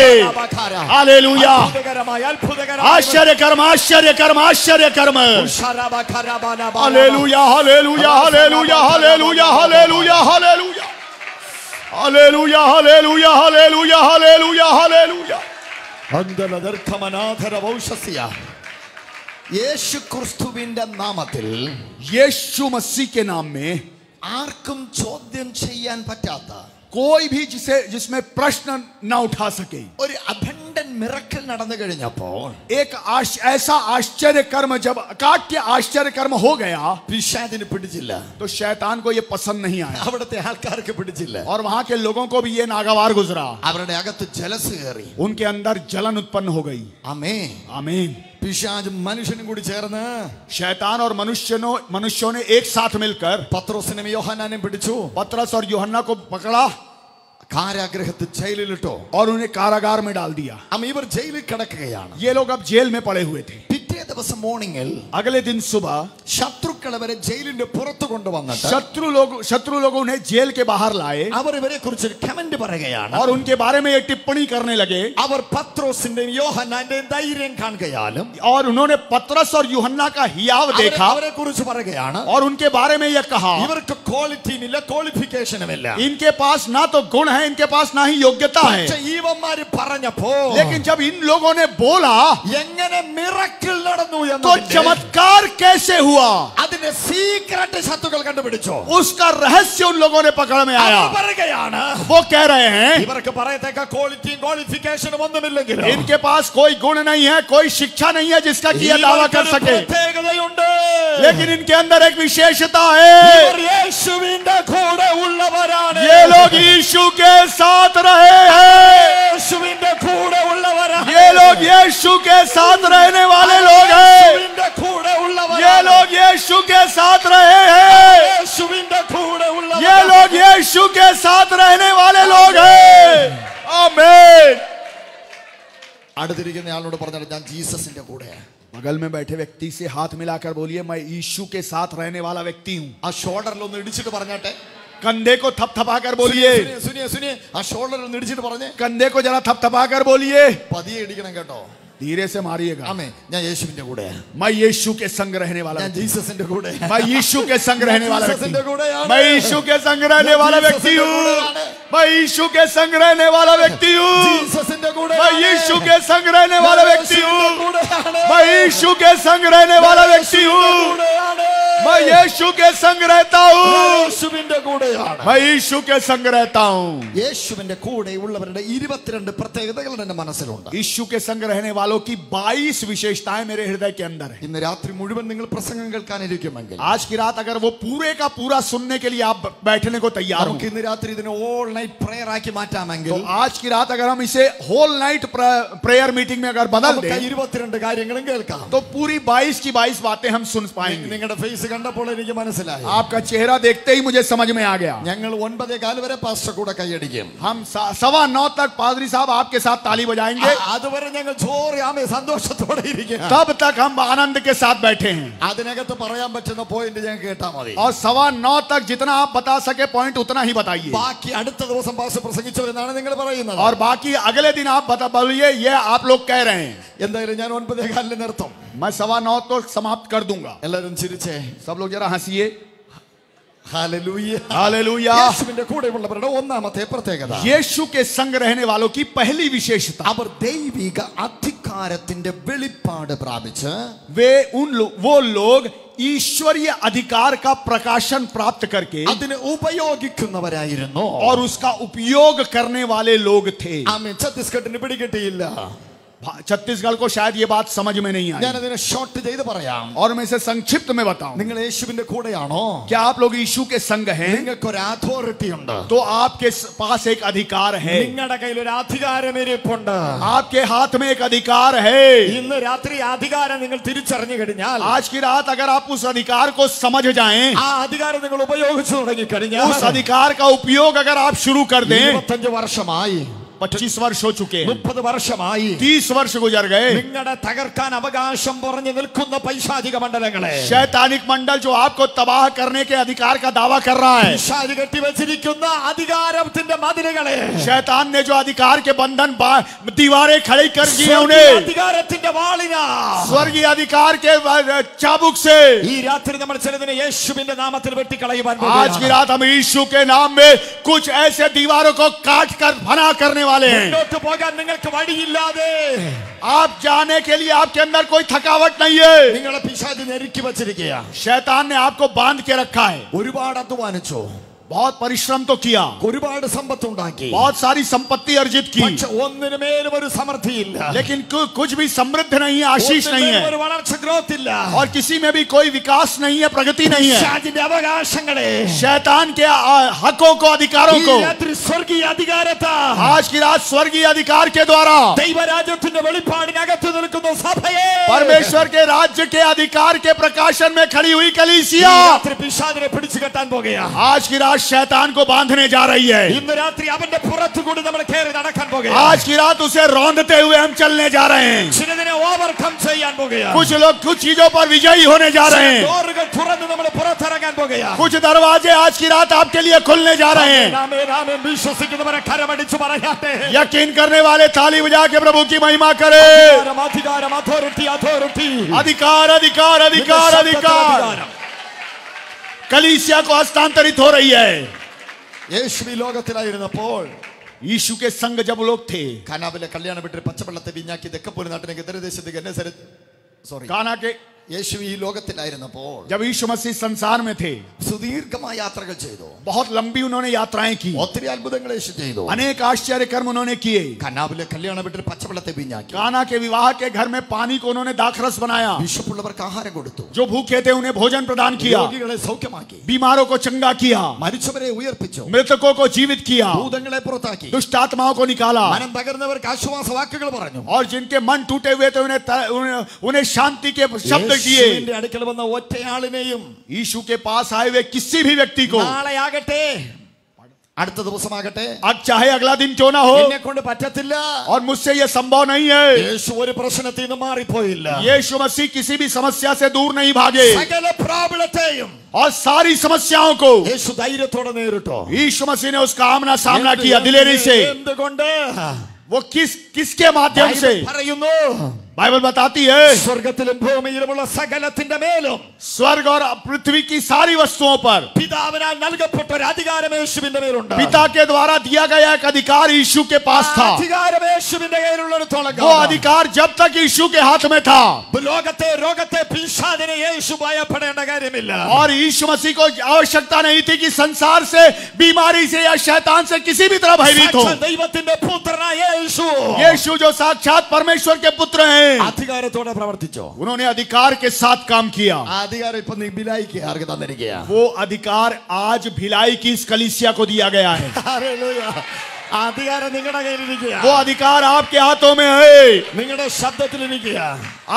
हालेलुया. അത്ഭുതകരമായി आश्चर्य कर्म आश्चर्य कर्म आश्चर्य कर्म. Hallelujah hallelujah hallelujah hallelujah hallelujah hallelujah hallelujah hallelujah hallelujah hallelujah hallelujah. യേശു ക്രിസ്തുവിന്റെ നാമത്തിൽ यीशु मसीह के नाम में ആർക്കും ചോദ്യം ചെയ്യാൻ പറ്റാത്ത कोई भी जिसमें प्रश्न न उठा सके ഒരു അബണ്ടൻ മിറക്കിൾ നടന്നു കഴിഞ്ഞപ്പോൾ एक ऐसा आश्चर्य कर्म जब अकाट्य आश्चर्य कर्म हो गया പിശാചിന് പിടിച്ചില്ല. तो शैतान को ये पसंद नहीं आया അവിടുത്തെ ആൾക്കാർക്ക് പിടിച്ചില്ല. और वहां के लोगों को भी ये नागवार गुजरा. അവരുടെ അകത്ത് ജലസ് കയറി. उनके अंदर जलन उत्पन्न हो गई. ആമേൻ. आमीन. പിശാചും മനുഷ്യനും കൂടി ചേർന്ന് शैतान और मनुष्यों ने एक साथ मिलकर പത്രോസിനെയും യോഹന്നാനെയും പിടിച്ചു. पतरस और यूहन्ना को पकड़ा കാരാഗ്രഹത്തിൽ ജയിലിലിട്ടോ. और उन्हें कारागार में डाल दिया. ഇവർ ജയിലിൽ കിടക്കുകയാണ്. ये लोग अब जेल में पड़े हुए थे. പിറ്റേ ദിവസം മോർണിംഗിൽ अगले दिन सुबह ശത്രുക്കൾ അവരെ ജയിലിന്റെ പുറത്തു കൊണ്ടുവന്നിട്ട് शत्रु लोग उन्हें जेल के बाहर लाए അവർ ഇവരെ കുറിച്ച് കമന്റ് പറയുകയാണ്. और उनके बारे में ये टिप्पणी करने लगे. അവർ പത്രോസിന്റെയും യോഹന്നാന്റെയും ധൈര്യം കാണുകയാലും और उन्होंने पतरस और यूहन्ना का हियाव देखा അവരെ കുറിച്ച് പറയുകയാണ്. और उनके बारे में यह कहा, ഇവർക്ക് ക്വാളിറ്റിയും ഇല്ല, ക്വാളിഫിക്കേഷനും ഇല്ല. इनके पास ना तो गुण है, इनके पास ना ही योग्यता है. പക്ഷേ ഇവന്മാര് പറഞ്ഞപ്പോ लेकिन जब इन लोगों ने बोला എങ്ങനെ മിറക്കിൾ നടന്നു तो चमत्कार कैसे हुआ, അതിന്റെ സീക്രട്ട് ശത്രുക്കൾ കണ്ടുപിടിച്ചു. उसका रहस्य उन लोगों ने पकड़ में आया. അവർ പറയുകയാണ്, वो कह रहे हैं ഇവർക്ക് പറയത്തക്ക ക്വാളിറ്റിയും ക്വാളിഫിക്കേഷനും ഒന്നുമില്ലെങ്കിലും इनके पास कोई गुण नहीं है, कोई शिक्षा नहीं है जिसका कि यह दावा कर सके. പ്രത്യേകതയുണ്ട്. लेकिन इनके अंदर एक विशेषता है. ഇവർ യേശുവിന്റെ കൂടെ ഉള്ളവരാണ്. ये लोग लोग यीशु के साथ रहे हैं। യേശുവിന്റെ കൂടെ ഉള്ളവരാണ്. ये लोग यीशु के साथ रहने वाले लोग हैं। യേശുവിന്റെ കൂടെ ഉള്ളവരാണ്. ये लोग यीशु के साथ रहे हैं। യേശുവിന്റെ കൂടെ ഉള്ളവരാണ്. ये लोग यीशु के साथ रहने वाले लोग हैं। आमीन। അടുത്തിരിക്കുന്ന ആളോട് പറഞ്ഞാൽ ഞാൻ ജീസസിന്റെ കൂടെയാണ്. बगल में बैठे व्यक्ति से हाथ मिलाकर बोलिए मैं यीशु के साथ रहने वाला व्यक्ति हूँ। ആ ഷോൾഡറിൽ ഒന്ന് ഇടിച്ചിട്ട് പറഞ്ഞാട്ടെ. कंधे को थपथपाकर बोलिए। സുനിയെ ആ ഷോൾഡറിൽ ഒന്ന് ഇടിച്ചിട്ട് പറഞ്ഞേ. कंधे को जरा थपथपाकर बोलिए। പതിയെ ഇടിക്കണം കേട്ടോ. धीरे से मारिएगा। ആമേൻ. ഞാൻ യേശുവിന്റെ കൂടെയാണ്. मैं यीशु के संग रहने वाला ഞാൻ ജീസസിന്റെ കൂടെയാണ്. मैं यीशु के संग रहने वाला व्यक्ति ജീസസിന്റെ കൂടെയാണ്. मैं यीशु के संग रहने वाला व्यक्ति हूँ। मैं यीशु के संग रहने वाला व्यक्ति हूँ। ജീസസിന്റെ കൂടെയാണ്. मैं यीशु के संग रहने वाला व्यक्ति हूँ। കൂടെയാണ്. मैं यीशु के संग रहने वाला व्यक्ति हूँ। കൂടെയാണ്. मैं यीशु के संग रहता हूँ। യേശുവിന്റെ കൂടെയാണ്. मैं यीशु के संग रहता हूँ। യേശുവിന്റെ കൂടെ ഉള്ളവരുടെ 22 പ്രത്യേകതകൾ എന്റെ മനസ്സിലുണ്ട്. यीशु के संग रहने वालों की 22 विशेषताएं मेरे हृदय के अंदर है। ഇന്ന് രാത്രി മുഴുവൻ നിങ്ങൾ പ്രസംഗം കേൾക്കാനിരിക്കുമെങ്കിൽ आज की रात अगर वो पूरे का पूरा सुनने के लिए आप बैठने को तैयार हो, നമുക്ക് ഇന്ന് രാത്രി ഇതിനെ ഓൾ നൈറ്റ് പ്രേയർ ആക്കി മാറ്റാമെങ്കിൽ तो आज की रात अगर हम इसे होल नाइट प्रेयर मीटिंग में अगर बदल നമുക്ക് दें 22 കാര്യങ്ങളും കേൾക്കാം. तो पूरी 22 की 22 बातें हम सुन पाएंगे। നിങ്ങളുടെ ഫേസ് കണ്ടപ്പോൾ എനിക്ക് മനസ്സിലായി. आपका चेहरा देखते ही मुझे समझ में आ गया। ഞങ്ങൾ 9:15 വരെ പാസ്റ്റർ കൂടെ കൈയടിക്കും. हम 9:15 तक पादरी साहब आपके साथ ताली बजाएंगे। അതുവരെ ഞങ്ങൾ ചോറിയാമേ സന്തോഷത്തോടെ ഇരിക്കുക. तब तक हम आनंद के साथ बैठे हैं। അതിനകത്ത് പറയാൻ പറ്റുന്ന പോയിന്റ് ഞാൻ കേട്ടാ മതി. और 9:15 तक जितना आप बता सके पॉइंट उतना ही बताइए। ബാക്കി അടുത്ത ദിവസം പാസ്റ്റർ പ്രസംഗിച്ചോ എന്നാണ് നിങ്ങൾ പറയുന്നത്. और बाकी अगले दिन आप बता बोलिए ये आप लोग कह रहे हैं। എന്തായാലും ഞാൻ 9:15 നിർത്തും. मैं 9:15 तो समाप्त कर दूंगा। എല്ലാവരും ചിരിച്ചേ. सब लोग जरा हंसिए। ഹല്ലേലൂയ. हालेलुया। യേശുവിന്റെ കൂടെയുള്ളവരുടെ ഒന്നാമത്തെ പ്രത്യേകത, यीशु के संग रहने वालों की पहली विशेषता, അവർ ദൈവിക അധികാരത്തിന്റെ വെളിപ്പാട് പ്രാപിച്ച് वो लोग ईश्वरीय अधिकार का प्रकाशन प्राप्त करके അതിനെ ഉപയോഗിക്കുന്നവരായിരുന്നു. और उसका उपयोग करने वाले लोग थे। ആമേൻ. ഛത്തീസ്ഗഡിന് പിടികിട്ടിയില്ല. छत्तीसगढ़ को शायद ये बात समझ में नहीं आई ഞാൻ അതിനെ ഷോർട്ട് ചെയ്ത് പറയാം. और मैं इसे संक्षिप्त में बताऊं। നിങ്ങൾ യേശുവിന്റെ കൂടെയാണോ? क्या आप लोग यीशु के संग हैं? നിങ്ങൾക്കൊരു അതോറിറ്റി ഉണ്ട്. तो आपके पास एक अधिकार है। നിങ്ങളുടെ കയ്യിൽ ഒരു അധികാരം ഇരിപ്പുണ്ട്. आपके हाथ में एक अधिकार है। ഇന്ന് രാത്രി അധികാരം നിങ്ങൾ തിരിച്ചറിഞ്ഞു കഴിഞ്ഞാൽ, आज की रात अगर आप उस अधिकार को समझ जाएं, ആ അധികാരം നിങ്ങൾ ഉപയോഗിച്ചു തുടങ്ങിക്കഴിഞ്ഞാൽ, उस अधिकार का उपयोग अगर आप शुरू कर दें, 25 വർഷമായി, 25 वर्ष हो चुके हैं, 30 വർഷമായി 30 वर्ष गुजर गए, നിങ്ങളുടെ തകർക്കാൻ അവകാശം പറഞ്ഞു നിൽക്കുന്ന പൈശാചിക മണ്ഡലങ്ങളെ, शैतानिक मंडल जो आपको तबाह करने के अधिकार का दावा कर रहा है, പിശാച് കെട്ടിവെച്ചിരിക്കുന്ന അധികാരത്തിന്റെ മതിലുകളെ, शैतान ने जो अधिकार के बंधन दीवारें खड़ी कर दी है സ്വർഗീയ उन्हें അധികാരത്തിന്റെ വാളിനാ, स्वर्गीय अधिकार के चाबुक से ഈ രാത്രി നമ്മൾ ചിലതിനെ യേശുവിന്റെ നാമത്തിൽ വെട്ടിക്കളയുവാൻ आज की പോകുകയാണ്. रात हम यीशु के नाम में कुछ ऐसे दीवारों को काट कर फना करने वाले हैं। മുന്നോട്ട് പോകാൻ നിങ്ങൾക്ക് വഴിയില്ലാതെ आप जाने के लिए आपके अंदर कोई थकावट नहीं है। നിങ്ങളെ പിശാച് ഞെരുക്കി വെച്ചിരിക്കുക. शैतान ने आपको बांध के रखा है। ഒരുപാട് അധ്വാനിച്ചു, बहुत परिश्रम तो किया, ഒരുപാട് സമ്പത്തുണ്ടാക്കി, बहुत सारी संपत्ति अर्जित की, പക്ഷെ ഒന്നിനുമേലും ഒരു സമൃദ്ധിയില്ല, लेकिन कुछ भी समृद्ध नहीं है, आशीष नहीं ഒന്നിനുമേലും है, ഒരു വളർച്ച ഗ്രോത്ത് ഇല്ല. और किसी में भी कोई विकास नहीं है, प्रगति नहीं है। പിശാചിന്റെ അവകാശങ്ങളെ, शैतान के हकों को, अधिकारों ഈ को രാത്രി സ്വർഗീയ അധികാരത്താ, आज की रात स्वर्गीय अधिकार के द्वारा ദൈവരാജ്യത്തിന്റെ വെളിപ്പാടിനകത്ത് നിൽക്കുന്ന സഭയെ, परमेश्वर के राज्य के अधिकार के प्रकाशन में खड़ी हुई ഈ कलीसिया രാത്രി പിശാചിനെ പിടിച്ചു കെട്ടാൻ പോകുകയാണ്. आज की रात शैतान को बांधने जा रही है। ഇന്ന് രാത്രി അവന്റെ പുറത്തുകൂടി നമ്മൾ കയറി നടക്കാൻ പോകുകയാണ്. आज की रात उसे रौंदते हुए हम चलने जा रहे हैं। ചിലതിനെ ഓവർകം ചെയ്യാൻ പോകുകയാണ്. कुछ लोग कुछ चीजों पर विजयी होने जा रहे हैं। ഡോറുകൾ തുറന്ന് നമ്മൾ പുറത്തിറങ്ങാൻ പോകുകയാണ്. कुछ दरवाजे आज की रात आपके लिए खुलने जा रहे हैं। ആമേൻ. വിശ്വസിക്കുന്നവരെ കരമടിച്ചു പറയട്ടെ. यकीन करने वाले ताली बजा के प्रभु की महिमा करें। അധികാരം, അധികാരം, അതോറിറ്റി, അതോറിറ്റി, अधिकार अधिकार अधिकार अधिकार कलीसिया को हस्तांतरित हो रही है। യേശു ഈ ലോകത്തിലായിരുന്നപ്പോൾ यीशु के संग जब लोग थे, കാനാവിലെ കല്യാണ വീട്ടിൽ പച്ചവെള്ളത്തെ വീഞ്ഞാക്കി ദക്കപ്പോലി നാട്ടിലേക്ക് ദരദേശത്തേക്ക് കാന യേശു ഈ ലോകത്തിലായിരുന്നപ്പോൾ जब यीशु मसीह संसार में थे, സുദീർഘമായ യാത്രകൾ ചെയ്തു. बहुत लंबी उन्होंने यात्राएं की, ഒത്തിരി അത്ഭുതങ്ങൾ യേശു ചെയ്തു. अनेक आश्चर्य कर्म उन्होंने किए। കനാവിലെ കല്യാണ വീട്ടിൽ പച്ചവെള്ളത്തെ വീഞ്ഞാക്കി. काना के विवाह के घर में पानी को उन्होंने दाखरस बनाया। വിശപ്പുള്ളവർക്ക് ആഹാരം കൊടുത്തു. जो भूखे थे उन्हें भोजन प्रदान किया। രോഗികളെ സൗഖ്യമാക്കി. बीमारों को चंगा किया। മരിച്ചവരെ ഉയർപ്പിച്ചു. मृतकों को जीवित किया। ഭൂതങ്ങളെ പുറത്താക്കി. दुष्ट आत्माओं को निकाला। മനം തകർന്നവർക്ക് ആശ്വാസ വാക്കുകൾ പറഞ്ഞു. और जिनके मन टूटे हुए थे उन्हें शांति के शब्द दिए। യേശുവിന്റെ അടുക്കൽ വന്ന ഒറ്റയാളിനെയും यीशु के पास आए हुए किसी भी व्यक्ति को, നാളെ ആകട്ടെ അടുത്ത ദിവസമാകട്ടെ अब चाहे अगला दिन क्यों ना हो, എന്നെ കൊണ്ട് പറ്റത്തില്ല. और मुझसे ये संभव नहीं है। യേശു ഒരു പ്രശ്നത്തിൽ നിന്ന് മാറിപ്പോയില്ല. यीशु मसीह किसी भी समस्या से दूर नहीं भागे സകല പ്രോബ്ലത്തെയും और सारी समस्याओं को യേശു ധൈര്യത്തോടെ നേരിട്ടോ. यीशु मसीह ने उसका आमना सामना किया दिलेरी से। എന്തുകൊണ്ട്? वो किसके माध्यम से? ബൈബിൾ പറയുന്നു, बाइबल बताती है സ്വർഗത്തിലും ഭൂമിയിലുമുള്ള സകലത്തിന്റെ മേലും स्वर्ग और पृथ्वी की सारी वस्तुओं पर പിതാവിനാൽ നൽകപ്പെട്ട ഒരു അധികാരം യേശുവിന്റെ മേലുണ്ട്. पिता के द्वारा दिया गया एक अधिकार यीशु के पास था। അധികാരം യേശുവിന്റെ കയ്യിലുള്ളിടത്തോളം वो अधिकार जब तक यीशु के हाथ में था, ലോകത്തെ രോഗത്തെ പിശാചിനെ യേശു ഭയപ്പെടേണ്ട കാര്യമില്ല. और यीशु मसीह को आवश्यकता नहीं थी कि संसार से, बीमारी से या शैतान से किसी भी तरह भयभीत हो। സാക്ഷാൽ ദൈവത്തിന്റെ പുത്രനായ യേശു यीशु जो साक्षात परमेश्वर के पुत्र हैं, അധികാരത്തോടെ പ്രവർത്തിച്ചോ. उन्होंने अधिकार के साथ काम किया। ആ അധികാരം ഇപ്പൊ ബിലായിക്ക് ആർക്ക് തന്നിരിക്കുക? वो अधिकार आज भिलाई की इस कलीसिया को दिया गया है। ഹല്ലേലൂയ. ആ അധികാരം നിങ്ങളുടെ കയ്യിലിരിക്കുക. वो अधिकार आपके हाथों में है। നിങ്ങളുടെ ശബ്ദത്തിലിരിക്കുക.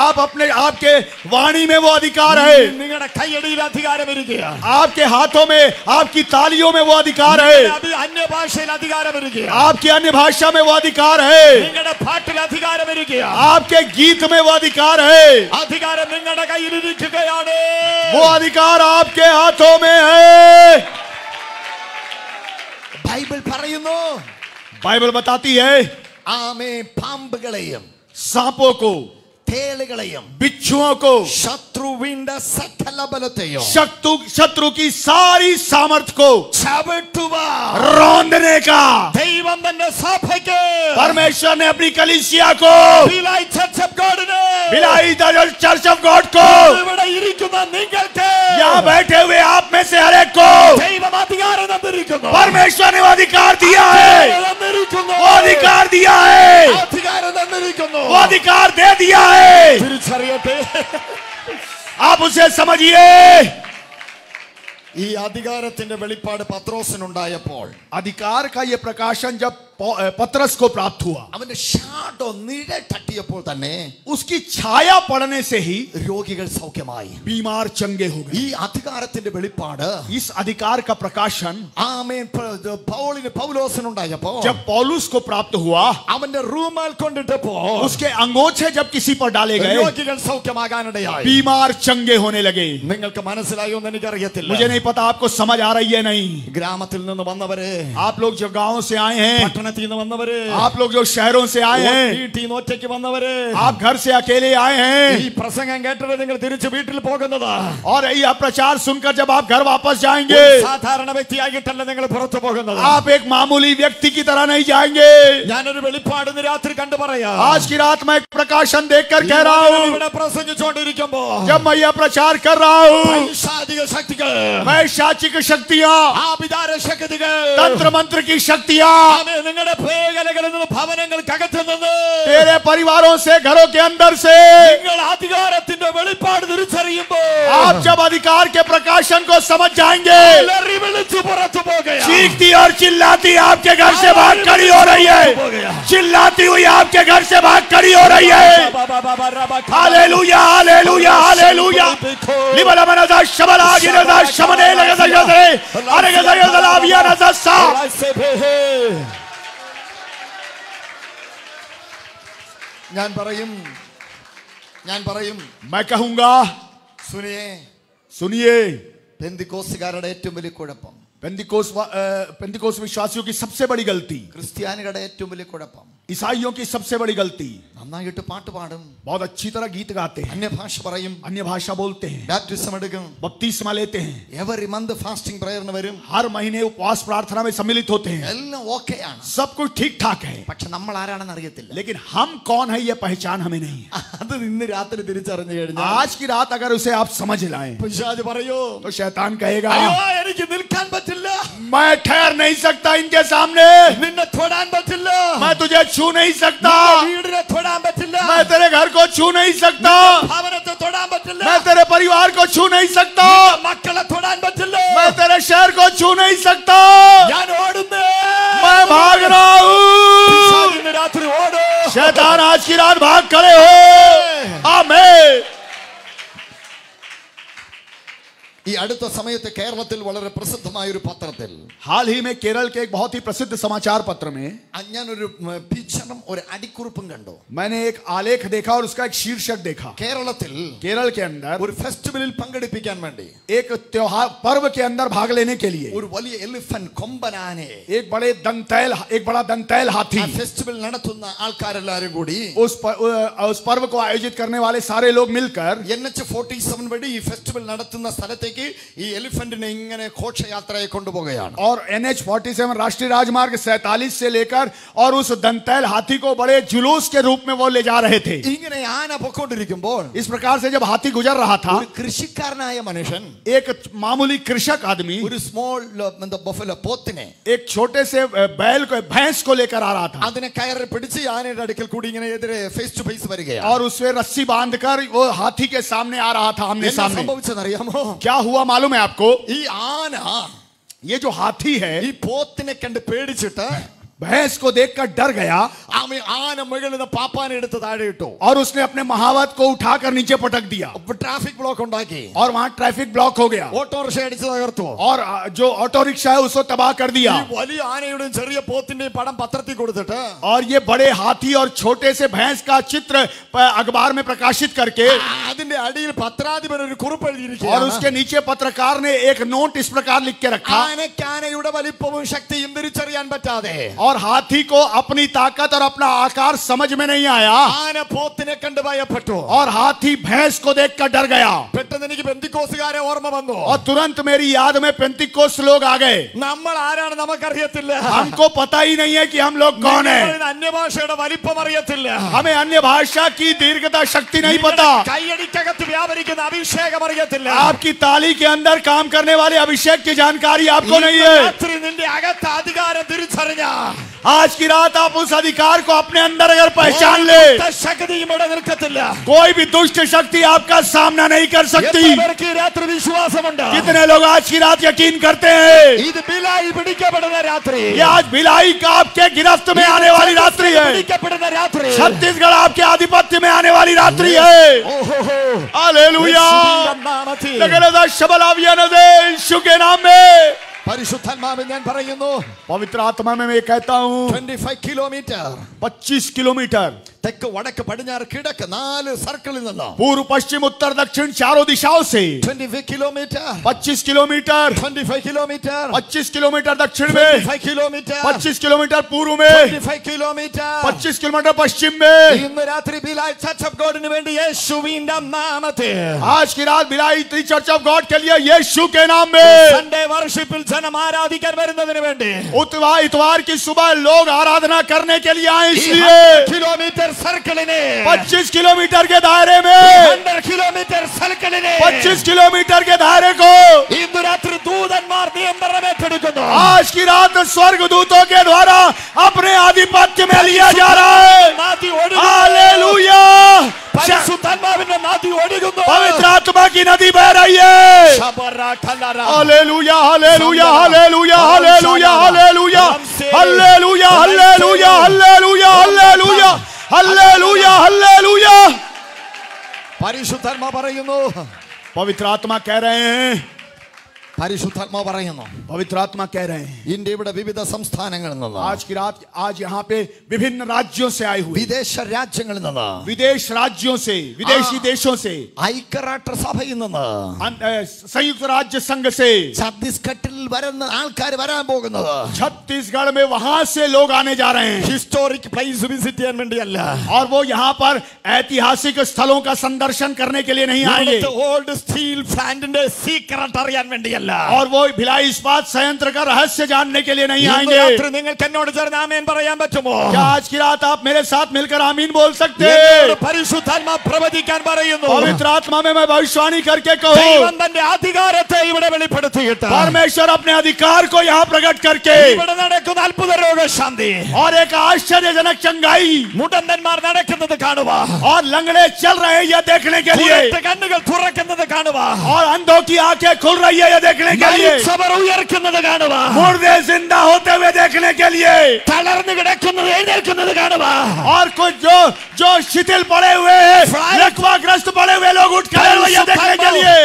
आपके वाणी में वो अधिकार है। നിങ്ങളുടെ കൈയടിയിൽ അധികാരം ഇരിക്കുക. आपके हाथों में, आपकी तालियों में वो अधिकार है। അന്യഭാഷയിൽ അധികാരം ഇരിക്കുക. आपकी अन्य भाषा में वो अधिकार है। നിങ്ങളുടെ പാട്ടിൽ അധികാരം ഇരിക്കുക. आपके गीत में वो अधिकार है। അധികാരം നിങ്ങളുടെ കയ്യിലിരിക്കുകയാണ്. वो अधिकार आपके हाथों में है। ബൈബിൾ പറയുന്നു, बाइबल बताती है ആമേ പാമ്പുകളെയും सांपों को, തേളുകളെയും बिच्छुओं को, ശത്രുവിന്റെ സകല ബലത്തെയും शत्रु की सारी सामर्थ्य को ചവിട്ടുവാൻ रौंदने का ദൈവം തന്റെ സഭയ്ക്ക്, परमेश्वर ने अपनी कलीसिया को, ഭിലായി ചർച്ച് ഓഫ് ഗോഡിന്, भिलाई चर्च ऑफ गॉड को, ഇവിടെ ഇരിക്കുന്ന നിങ്ങൾക്ക് यहाँ बैठे हुए आप में से हर एक को ദൈവം അധികാരം തന്നിരിക്കുന്നു. परमेश्वर ने वो अधिकार दिया है। തന്നിരിക്കുന്നു. वो अधिकार दिया है। അധികാരം തന്നിരിക്കുന്നു. वो अधिकार दे दिया है। തിരിച്ചറിയട്ടെ. आप उसे समझिए। ഈ അധികാരത്തിന്റെ വെളിപ്പാട് പത്രോസിനുണ്ടായപ്പോൾ अधिकार का ये प्रकाशन जब पतरस को प्राप्त हुआ, അവന്റെ ഷാഡോ നിഴൽ തട്ടിയപ്പോൾ തന്നെ उसकी छाया पड़ने से ही രോഗികൾ സൗഖ്യമായി. बीमार चंगे हो ഈ गए। അധികാരത്തിന്റെ വെളിപ്പാട് इस अधिकार का प्रकाशन ആമേൻ പൗലോസിനുണ്ടായപ്പോൾ जब पौलुस को प्राप्त हुआ, അവന്റെ റൂമാൽ കൊണ്ടിട്ടപ്പോ उसके अंगोछे जब किसी पर डाले गए, രോഗികൾ സൗഖ്യമാകാനിടയായി. बीमार चंगे होने लगे। നിങ്ങൾക്ക് മനസ്സിലായോ എന്ന് എനിക്കറിയത്തില്ല. मुझे नहीं पता आपको समझ आ रही है नहीं। ഗ്രാമത്തിൽ നിന്ന് വന്നവരെ, आप लोग जो गांव से आए हैं, പട്ടണത്തിൽ നിന്ന് വന്നവരെ, आप लोग जो शहरों से आए हैं, വീട്ടിൽ നിന്ന് ഒറ്റയ്ക്ക് വന്നവരെ, आप घर से अकेले आए ഈ हैं, പ്രസംഗം കേട്ടിട്ട് നിങ്ങൾ തിരിച്ച് വീട്ടിൽ പോകുന്നതാ. और यह प्रचार सुनकर जब आप घर वापस जाएंगे, സാധാരണ വ്യക്തിയായിട്ടല്ല നിങ്ങൾ പുറത്തു പോകുന്നത്. आप एक मामूली व्यक्ति की तरह नहीं जाएंगे। ഞാനൊരു വെളിപ്പാട് ഇന്ന് രാത്രി കണ്ടു പറയാം. आज की रात मैं एक प्रकाशन देखकर कह रहा हूँ, ഇവിടെ പ്രസംഗിച്ചുകൊണ്ടിരിക്കുമ്പോ जब मैं यह प्रचार कर रहा हूँ, പൈശാചിക ശക്തികൾ, वैशाचिक शक्तियाँ, ആഭിചാര ശക്തികൾ, तंत्र मंत्र की शक्तियाँ ആമേൻ, നിങ്ങളുടെ പേകലകളിൽ നിന്ന് ഭവനങ്ങൾക്കകത്ത് നിന്ന് तेरे परिवारों से, घरों के अंदर से, നിങ്ങൾ അധികാരത്തിന്റെ വെളിപ്പാട് തിരിച്ചറിയുമ്പോ आप जब अधिकार के प्रकाशन को समझ जाएंगे, അലറി വിളിച്ചു പുറത്തു പോകുകയാണ്. चीखती और चिल्लाती आपके घर से भाग खड़ी हो रही है। चिल्लाती हुई आपके घर से भाग खड़ी हो रही है। Hallelujah, hallelujah, hallelujah. लिबला मनजा शबला गिरजा शमने लगदा यदे अरे गदा यदला बिया नजसा। ഞാൻ പറയും मैं कहूंगा, सुनिए, പെന്തിക്കോസ്തുകാരുടെ ഏറ്റവും വലിയ കുഴപ്പം, पेंतिकोस विश्वासियों की सबसे बड़ी गलती, ക്രിസ്ത്യാനികളുടെ ഏറ്റവും വലിയ കുഴപ്പം, ईसाइयों की सबसे बड़ी गलती, നന്നായിട്ട് പാട്ട് പാടും, बहुत अच्छी तरह गीत गाते हैं, അന്യഭാഷ പറയും, अन्य भाषा बोलते हैं, ബാപ്റ്റിസം എടുക്കും, बपतिस्मा लेते हैं, എവറി മന്ത് ഫാസ്റ്റിംഗ് പ്രയറിന് വരും, हर महीने उपवास प्रार्थना में सम्मिलित होते हैं, എല്ലാം ഓക്കെയാണ്. सब कुछ ठीक ठाक है, പക്ഷെ നമ്മൾ ആരാണെന്ന് അറിയത്തില്ല. लेकिन हम कौन है ये पहचान हमें नहीं है. അത് ഇന്ന് രാത്രി തിരിച്ചറിഞ്ഞു കഴിഞ്ഞാൽ आज की रात अगर उसे आप समझ लाएं പിശാച് പറയോ, तो शैतान कहेगा അയ്യോ എനിക്ക് നിൽക്കാൻ പറ്റില്ല, मैं ठहर नहीं सकता इनके सामने, നിന്നെ തൊടാൻ പറ്റില്ല, मैं तुझे छू नहीं सकता, വീടിനെ തൊടാൻ പറ്റില്ല, मैं तेरे घर को छू नहीं सकता, ഭവനത്തെ തൊടാൻ പറ്റില്ല, मैं तेरे परिवार को छू नहीं सकता, മക്കളെ തൊടാൻ പറ്റില്ല, मैं तेरे शहर को छू नहीं सकता, ഞാൻ ഓടുന്നേ, मैं भाग रहा हूँ. ഇന്ന് രാത്രി ഓടോ. शैतान आज की रात भाग खड़े हो. आमीन. ഈ അടുത്ത സമയത്ത് കേരളത്തിൽ വളരെ പ്രസിദ്ധമായ ഒരു പത്രത്തിൽ हाल ही में केरल के एक बहुत ही प्रसिद्ध समाचार पत्र में ഞാനൊരു പിക്ചറും ഒരു അടിക്കുറിപ്പും കണ്ടു. मैंने एक आलेख देखा और उसका एक शीर्षक देखा. കേരളത്തിൽ केरल के अंदर ഒരു ഫെസ്റ്റിവലിൽ പങ്കെടുപ്പിക്കാൻ വേണ്ടി एक त्योहार पर्व के अंदर भाग लेने के लिए ഒരു വലിയ എലിഫന്റ് കൊമ്പനാനെ एक बड़ा दंतैल ആ हाथी ഫെസ്റ്റിവൽ നടത്തുന്ന ആൾക്കാരെല്ലാരും കൂടി उस पर्व को आयोजित करने वाले सारे लोग मिलकर NH-47 വഴി ഈ ഫെസ്റ്റിവൽ നടത്തുന്ന സ്ഥലത്തേക്ക് ഈ എലിഫന്റിനെ ഇങ്ങനെ ഘോഷയാത്രയെ കൊണ്ടുപോവുകയാണ്. और NH-47 राष्ट्रीय राजमार्ग 47 से लेकर और उस दंतैल हाथी को बड़े जुलूस के रूप में वो ले जा रहे थे. ഇങ്ങനെ ആന പൊക്കോണ്ടിരിക്കുമ്പോൾ इस प्रकार से जब हाथी गुजर रहा था, ഒരു കൃഷിക്കാരനായ മനുഷ്യൻ एक मामूली कृषक आदमी ഒരു സ്മോൾ ബഫലോ പോത്തിനെ एक छोटे से भैंस को लेकर आ रहा था അതിനെ കയറി പിടിച്ച് ആനയുടെ അടുക്കൽ കൂടി ഇങ്ങനെ എതിരെ ഫേസ് ടു ഫേസ് വരികയാണ്. और उससे रस्सी बांधकर वो हाथी के सामने आ रहा था, आमने എന്താ सामने. സംഭവിച്ചെന്നറിയാമോ? क्या हुआ मालूम है आपको? ഈ ആന ये जो हाथी है ഈ പോത്തിനെ കണ്ട് പേടിച്ചിട്ട് भैंस को देखकर डर गया ആന മുകളിൽ നിന്ന് പാപ്പാനെ എടുത്ത് താഴെ ഇട്ടു. और उसने अपने महावत को उठाकर नीचे पटक दिया ട്രാഫിക് ബ്ലോക്ക് ഉണ്ടാക്കി. और वहां ट्रैफिक ब्लॉक हो गया ഓട്ടോറിക്ഷ അടിച്ചു തകർത്തു. और जो ऑटो रिक्शा है उसको तबाह कर दिया. ഈ വലിയ ആനയുടെയും ചെറിയ പോത്തിന്റെയും പടം പത്രത്തിൽ കൊടുത്തിട്ട് और ये बड़े हाथी और छोटे से भैंस का चित्र अखबार में प्रकाशित करके അതിന്റെ അടിയിൽ പത്രാധിപൻ ഒരു കുറിപ്പ് और എഴുതിയിരിക്കുകയാണ്. उसके नीचे पत्रकार ने एक नोट इस प्रकार लिख के रखा, ആനയുടെ വലിപ്പവും ശക്തിയും തിരിച്ചറിയാൻ പറ്റാതെ और हाथी को अपनी ताकत और अपना आकार समझ में नहीं आया ആന പോത്തിനെ കണ്ട് ഭയപ്പെട്ടു. और हाथी भैंस को देखकर डर गया. പെട്ടെന്ന് എനിക്ക് പെന്തിക്കോസുകാരെ ഓർമ്മ വന്നു. और तुरंत मेरी याद में पेंतिकोस्त लोग आ गए. നമ്മൾ ആരാണ് നമുക്കറിയത്തില്ല. हमको पता ही नहीं है कि हम लोग कौन है. അന്യഭാഷയുടെ വലിപ്പം അറിയത്തില്ല. हमें अन्य भाषा की दीर्घता शक्ति नहीं पता. കൈയടിക്കകത്ത് വ്യാപരിക്കുന്ന അഭിഷേകം അറിയത്തില്ല. आपकी ताली के अंदर काम करने वाले अभिषेक की जानकारी आपको नहीं है. രാത്രി നിന്റെ അകത്ത് അധികാരം തിരിച്ചറിഞ്ഞ आज की रात आप उस अधिकार को अपने अंदर अगर पहचान ले, ശക്തിയും ഇവിടെ നിൽക്കത്തില്ല. कोई भी दुष्ट शक्ति आपका सामना नहीं कर सकती. എത്രപേർക്ക് ഈ രാത്രി വിശ്വാസമുണ്ട്? कितने लोग आज की रात यकीन करते हैं? ഇത് ബിലായി പിടിക്കപ്പെടുന്ന രാത്രി. ये आज भिलाई का आपके गिरफ्त में आने वाली रात्रि है. പിടിക്കപ്പെടുന്ന രാത്രി. छत्तीसगढ़ आपके आधिपत्य में आने वाली रात्रि है. हालेलुया. लगेगा शबल आविया नदे यीशु के नाम में. പരിശുദ്ധാത്മാവിൽ ഞാൻ പറയുന്നു, पवित्र आत्मा में मैं कहता हूँ 25 കിലോമീറ്റർ 25 किलोमीटर തെക്ക് വടക്ക് പടിഞ്ഞാറ് കിഴക്ക് 4 സർക്കിളിൽ നിന്ന് पूर्व पश्चिम उत्तर दक्षिण चारों दिशाओं से 25 കിലോമീറ്റർ 25 किलोमीटर 25 കിലോമീറ്റർ 25 किलोमीटर दक्षिण में 25 കിലോമീറ്റർ 25 किलोमीटर पूर्व में 25 കിലോമീറ്റർ 25 किलोमीटर पश्चिम में. ഇന്ന് രാത്രി ബിലായി ചർച്ച് ഓഫ് ഗോഡിന് വേണ്ടി യേശുവിന്റെ നാമത്തിൽ आज की रात भिलाई चर्च ऑफ गॉड के लिए यीशु के नाम में സൺഡേ വർഷിപ്പിൽ ജനം ആരാധിക്കാൻ വരുന്നതിന് വേണ്ടി इतवार की सुबह लोग आराधना करने के लिए आए. इसलिए കിലോമീറ്റർ സർക്കിളിനെ 25 किलोमीटर के दायरे में 100 കിലോമീറ്റർ സർക്കിളിനെ 25 किलोमीटर के दायरे को ഇന്ന് രാത്രി ദൂതന്മാർ നിയന്ത്രണം ഏറ്റെടുക്കുന്നു. आज की रात स्वर्ग दूतों के द्वारा अपने आधिपत्य में लिया जा रहा है. നദി ഒഴുകുന്നു. हालेलुया. പരിശുദ്ധാത്മാവിന്റെ നദി ഒഴുകുന്നു. पवित्र आत्मा की नदी बह रही है. Hallelujah hallelujah hallelujah hallelujah hallelujah hallelujah hallelujah hallelujah hallelujah hallelujah hallelujah. പരിശുദ്ധാത്മാ പറയുന്നു, पवित्र आत्मा कह रहे हैं, പരിശുദ്ധാത്മാവ് പറയുന്നു, पवित्र आत्मा कह रहे हैं, ഇന്ത്യയുടെ വിവിധ സംസ്ഥാനങ്ങളിൽ നിന്ന്, आज की रात आज यहाँ पे विभिन्न राज्यों से आए हुए, വിദേശ രാജ്യങ്ങളിൽ നിന്ന്, विदेश राज्यों से, विदेशी देशों से, ഐക്യരാഷ്ട്ര സഭയിൽ നിന്ന്, संयुक्त राज्य संघ से, ഛത്തീസ്ഗഡിൽ വരുന്ന ആൾക്കാർ വരാൻ പോകുന്നത് छत्तीसगढ़ में वहां से लोग आने जा रहे हैं, ഹിസ്റ്റോറിക് പ്ലേസ് വിസിറ്റ് ചെയ്യാൻ വേണ്ടിയല്ല, और वो यहाँ पर ऐतिहासिक स्थलों का संदर्शन करने के लिए नहीं आएंगे, ഓൾഡ് സ്റ്റീൽ പ്ലാന്റിന്റെ സീക്രട്ട് അറിയാൻ വേണ്ടിയല്ല, और वो भिलाई इस्पात संयंत्र का रहस्य जानने के लिए नहीं ഇന്ന് आएंगे। രാത്രി നിങ്ങൾക്ക് എന്നോട് ചേർന്ന് ആമേൻ പറയാൻ പറ്റുമോ? क्या आज की रात आप मेरे साथ मिलकर आमीन बोल सकते എന്നോട് हैं? പരിശുദ്ധാത്മാ പ്രവചിക്കാൻ പറയുന്നു, पवित्र आत्मा में मैं भविष्यवाणी करके कहूँ, ദൈവം തന്റെ അധികാരത്തെ ഇവിടെ വെളിപ്പെടുത്തിയിട്ട് परमेश्वर अपने अधिकार को यहाँ प्रकट करके ഇവിടെ നടക്കുന്ന അത്ഭുത രോഗശാന്തി, और एक आश्चर्यजनक चंगाई, മുടന്തന്മാർ നടക്കുന്നത് കാണുക, और लंगड़े चल रहे हैं यह देखने के लिए, കുരുട്ട് കണ്ണുകൾ തുറക്കുന്നത് കാണുക, और अंधों की आंखें खुल रही है यह देखने के लिए, മരിച്ചവർ ഉയർക്കുന്നത് കാണുക, मुर्दे जिंदा होते हुए देखने के लिए, തളർന്നു കിടക്കുന്നത് എഴുന്നേൽക്കുന്നത് കാണുക, और कुछ जो शिथिल पड़े हुए हैं, लकवाग्रस्त पड़े हुए लोग उठ खड़े हुए यह देखने के लिए।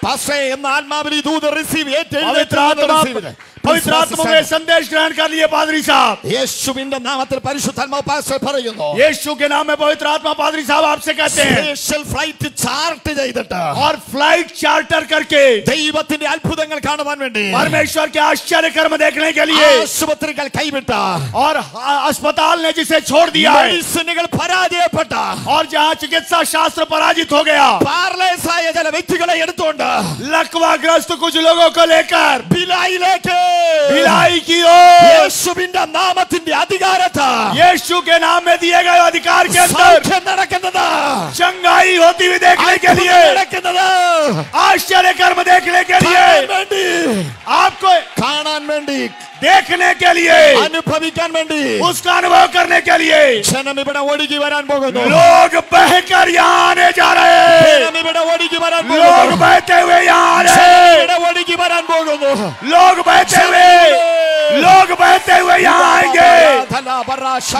പക്ഷേ എന്ന ആത്മാവിൽ ഈ ദൂത് റിസീവ് पवित्र आत्मा में संदेश ग्रहण कर लिए पादरी साहब, യേശുവിന്റെ നാമത്തിൽ പരിശുദ്ധാത്മാവ് പാസ്റ്റർ പറയുന്നു, यीशु के नाम में पवित्र आत्मा पादरी साहब आपसे कहते हैं, സ്പെഷ്യൽ ഫ്ലൈറ്റ് ചാർട്ട് ചെയ്തിട്ട് और फ्लाइट चार्टर करके ദൈവത്തിന്റെ അത്ഭുതങ്ങൾ കാണുവാൻ വേണ്ടി परमेश्वर के आश्चर्य कर्म देखने के लिए, ആശുപത്രികൾ കൈവിട്ട, और अस्पताल ने जिसे छोड़ दिया है, മെഡിസിനുകൾ പരാജയപ്പെട്ട, और जहाँ चिकित्सा शास्त्र पराजित हो गया, പാരലൈസ് ആയ ചില വ്യക്തികളെ എടുത്തുകൊണ്ട് लकवाग्रस्त कुछ लोगों को लेकर ഭിലായിലേക്ക് भिलाई की ओर യേശുവിന്റെ നാമത്തിന്റെ അധികാരത്താ यीशु के नाम में दिए गए अधिकार के अंदर സൗഖ്യം നടക്കുന്നത്, चंगाई होती हुई देखने के लिए, നടക്കുന്നത്, आश्चर्य कर्म देखने के लिए, വേണ്ടി आपको കാണാൻ വേണ്ടി, देखने के लिए, അനുഭവിക്കാൻ വേണ്ടി उसका अनुभव करने के लिए ജനം ഇവിടെ ഒഴുകി വരാൻ പോകുന്നു, लोग बहकर यहाँ आने जा रहे हैं, ജനം ഇവിടെ ഒഴുകി വരാൻ लोग പോകുന്നു, बहते हुए यहाँ आ रहे ജനം हैं, ഇവിടെ ഒഴുകി വരാൻ പോകുന്നു, लोग बहते हुए यहाँ आएंगे,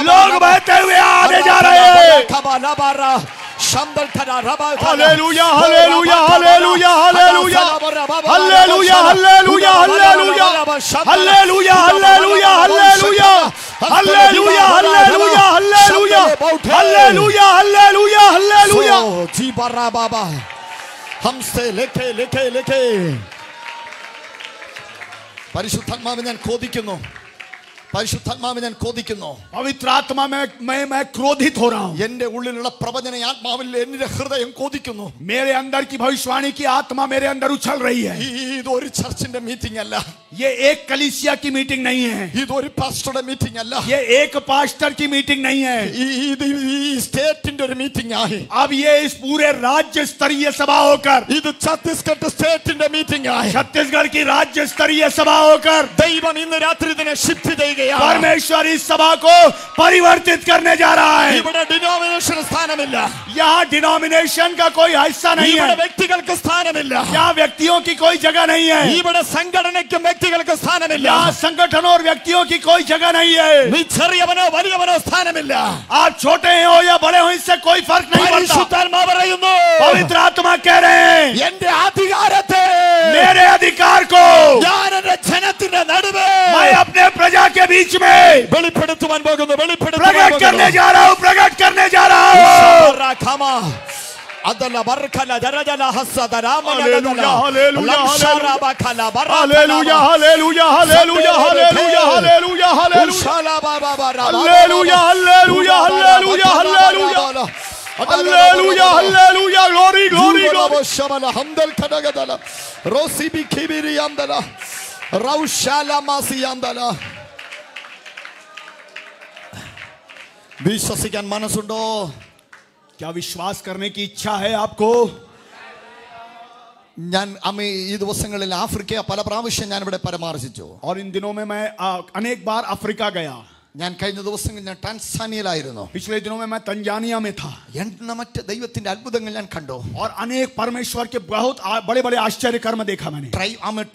लोग बहते हुए आने जा रहे हैं। Hallelujah hallelujah hallelujah hallelujah hallelujah hallelujah hallelujah hallelujah hallelujah hallelujah hallelujah hallelujah hallelujah hallelujah hallelujah hallelujah जी बर्रा बाबा हमसे लिखे लिखे लिखे പരിശുദ്ധാത്മാവിനെ ഞാൻ കോപിക്കുന്നു, പരിശുദ്ധാത്മാവിനെ ഞാൻ കോപിക്കുന്നു, पवित्र आत्मा में मैं क्रोधित हो रहा हूँ, എന്റെ ഉള്ളിലുള്ള പ്രവചന ആത്മാവിൽ എന്റെ ഹൃദയം കോപിക്കുന്നു, मेरे अंदर की भविष्यवाणी की आत्मा मेरे अंदर उछल रही है। ഇതൊരു ചർച്ചിന്റെ മീറ്റിംഗ് അല്ല, ये एक कलीसिया की मीटिंग नहीं है, ഇതൊരു പാസ്റ്ററുടെ മീറ്റിംഗ് അല്ല, ये एक पास्टर की मीटिंग नहीं है, ഇത് ഈ സ്റ്റേറ്റിന്റെ ഒരു മീറ്റിംഗ് ആയി, अब ये इस पूरे राज्य स्तरीय सभा होकर, ഇത് ഛത്തീസ്ഗഡ് സ്റ്റേറ്റിന്റെ മീറ്റിംഗ് ആയി, छत्तीसगढ़ की राज्य स्तरीय सभा होकर ദൈവം ഇന്ന് രാത്രി ഇതിനെ ഷിഫ്റ്റ് ചെയ്യുകയാണ്, परमेश्वर इस सभा को परिवर्तित करने जा रहा है। ഇവിടെ ഡിനോമിനേഷൻ സ്ഥാനമില്ല, यहाँ डिनोमिनेशन का कोई हिस्सा नहीं ഇവിടെ है, വ്യക്തികൾക്ക് സ്ഥാനമില്ല, यहाँ व्यक्तियों की कोई जगह नहीं है, ഇവിടെ സംഘടനയ്ക്കും വ്യക്തികൾക്ക് സ്ഥാനമില്ല, यहाँ संगठनों और व्यक्तियों की कोई जगह नहीं है, നീ ചെറിയവനോ വലിയവനോ സ്ഥാനമില്ല, आप छोटे हो या बड़े हो इससे कोई फर्क नहीं पड़ता। പരിശുദ്ധാത്മാവ് പറയുന്നു, पवित्र आत्मा कह रहे हैं, എന്റെ അധികാരത്തെ मेरे अधिकार को ഞാൻ എന്റെ ജനത്തിന്റെ നടുവേ मैं अपने प्रजा के बीच में വെളിപ്പെടുത്തുവാൻ പോകുന്നു, प्रकट करने जा रहा हूँ, प्रकट करने जा रहा हूँ। അതല്ല ബർക്കല ദരജല ഹസ്സദ hallelujah hallelujah hallelujah hallelujah hallelujah hallelujah hallelujah hallelujah hallelujah hallelujah hallelujah hallelujah hallelujah glory glory glory ശമല ഹംദൽ കടഗദല റോസിബി കിബിരി അംദല റൗശാല മാസി അംദല വിശ്വസിക്കാൻ മനസ്സുണ്ടോ? क्या विश्वास करने की इच्छा है आपको? ഞാൻ ഈ ദിവസങ്ങളിൽ ആഫ്രിക്ക പല പ്രാവശ്യം ഞാൻ ഇവിടെ പരാമർശിച്ചു. और इन दिनों में मैं अनेक बार अफ्रीका गया. ഞാൻ കഴിഞ്ഞ ദിവസങ്ങളിൽ ഞാൻ ടാൻസാനിയയിലായിരുന്നു. पिछले दिनों में मैं तंजानिया में था എണ്ണമറ്റ ദൈവത്തിന്റെ അത്ഭുതങ്ങൾ ഞാൻ കണ്ടു. और अनेक परमेश्वर के बहुत बड़े बड़े आश्चर्य कर्म देखा मैंने.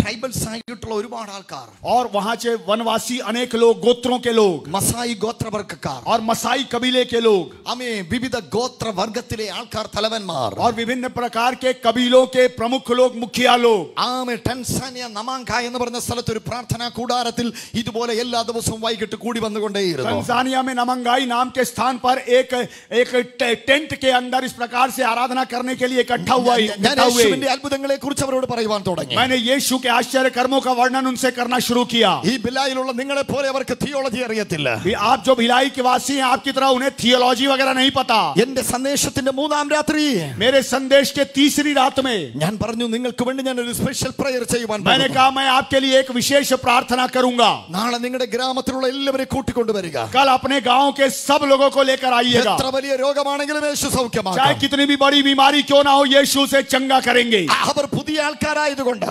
ട്രൈബൽസ് ആയിട്ടുള്ള ഒരുപാട് ആൾക്കാർ, और वहां से वनवासी अनेक लोग, गोत्रों के लोग, മസായി ഗോത്രവർഗ്ഗക്കാർ, और मसाई कबीले के लोग, ആമേ വിവിധ ഗോത്രവർഗ്ഗത്തിലെ ആൾക്കാർ, തലവന്മാർ, और विभिन्न प्रकार के कबीलों के प्रमुख लोग, मुखिया लोग. ആമേ ടാൻസാനിയ നമാങ്ക എന്ന് പറഞ്ഞ സ്ഥലത്ത് ഒരു പ്രാർത്ഥനാ കൂടാരത്തിൽ ഇതുപോലെ എല്ലാ ദിവസവും വൈകിട്ട് കൂടി വന്നുകൊണ്ടേയിരുന്നു. तंजानिया में नमंगाई नाम के स्थान पर एक टेंट के अंदर इस प्रकार से आराधना करने के लिए इकट्ठा हुए. യേശുവിന്റെ അത്ഭുതങ്ങളെ കുറിച്ച് അവരോട് പറയുവാൻ തുടങ്ങി. मैंने यीशु के आश्चर्य कर्मों का वर्णन उनसे करना शुरू किया. ഈ ബിലായിലുള്ള നിങ്ങളെ പോലെ അവർക്ക് തിയോളജി അറിയത്തില്ല. आप जो भिलाई के वासी हैं, आपकी तरह उन्हें थियोलॉजी वगैरह नहीं पता. എന്റെ സന്ദേശത്തിന്റെ മൂന്നാം രാത്രി मेरे संदेश के तीसरी रात में ഞാൻ പറഞ്ഞു നിങ്ങൾക്ക് വേണ്ടി ഞാൻ ഒരു സ്പെഷ്യൽ പ്രയർ ചെയ്യുവാൻ मैंने कहा मैं आपके लिए एक विशेष प्रार्थना करूंगा. നാളെ നിങ്ങളുടെ ഗ്രാമത്തിലുള്ള എല്ലാവരെയും കൂട്ടിക്കൊണ്ടുവരിക. कल अपने गांव के सब लोगों को लेकर आइएगा. എത്ര വലിയ രോഗമാണെങ്കിലും യേശു സൗഖ്യമാക്കും. चाहे कितनी भी बड़ी बीमारी क्यों ना हो, यीशु से चंगा करेंगे. അവർ പുതിയ ആൾക്കാരായതുകൊണ്ട്,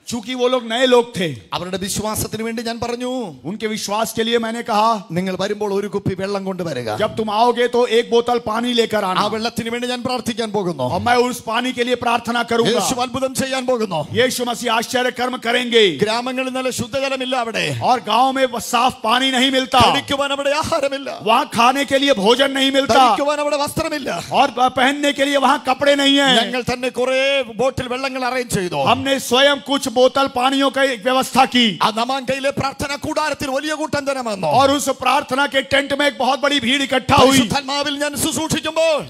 चूंकि वो लोग नए लोग थे, അവരുടെ വിശ്വാസത്തിന് വേണ്ടി ഞാൻ പറഞ്ഞു उनके विश्वास के लिए मैंने कहा നിങ്ങൾ വരുമ്പോൾ ഒരു കുപ്പി വെള്ളം കൊണ്ടുവരിക. जब तुम आओगे तो एक बोतल पानी लेकर ആ आना. വെള്ളത്തിന് വേണ്ടി ഞാൻ പ്രാർത്ഥിക്കാൻ പോകുന്നു. और मैं उस पानी के लिए प्रार्थना करूंगा. യേശു അത്ഭുതം ചെയ്യാൻ പോകുന്നു. यीशु मसीह आश्चर्य कर्म करेंगे. ഗ്രാമങ്ങളിൽ നല്ല ശുദ്ധജലമില്ല അവിടെ. और गांव में साफ पानी नहीं मिलता, കഴിക്കുവാൻ അവിടെ ആഹാരമില്ല. वहाँ खाने के लिए भोजन नहीं मिलता, ധരിക്കുവാൻ അവിടെ വസ്ത്രമില്ല. और पहनने के लिए वहाँ कपड़े नहीं है. ഞങ്ങൾ തന്നെ കുറെ ബോട്ടിൽ വെള്ളങ്ങൾ അറേഞ്ച് ചെയ്തു. हमने स्वयं कुछ बोतल पानियों का एक व्यवस्था की. ആ നമാങ്കയിലെ പ്രാർത്ഥനാ കൂടാരത്തിൽ വലിയ കൂട്ടം ജനം വന്നു. और उस प्रार्थना के टेंट में एक बहुत बड़ी भीड़ इकट्ठा हुई. പരിശുദ്ധാത്മാവിൽ ഞാൻ ശുശ്രൂഷിക്കുമ്പോൾ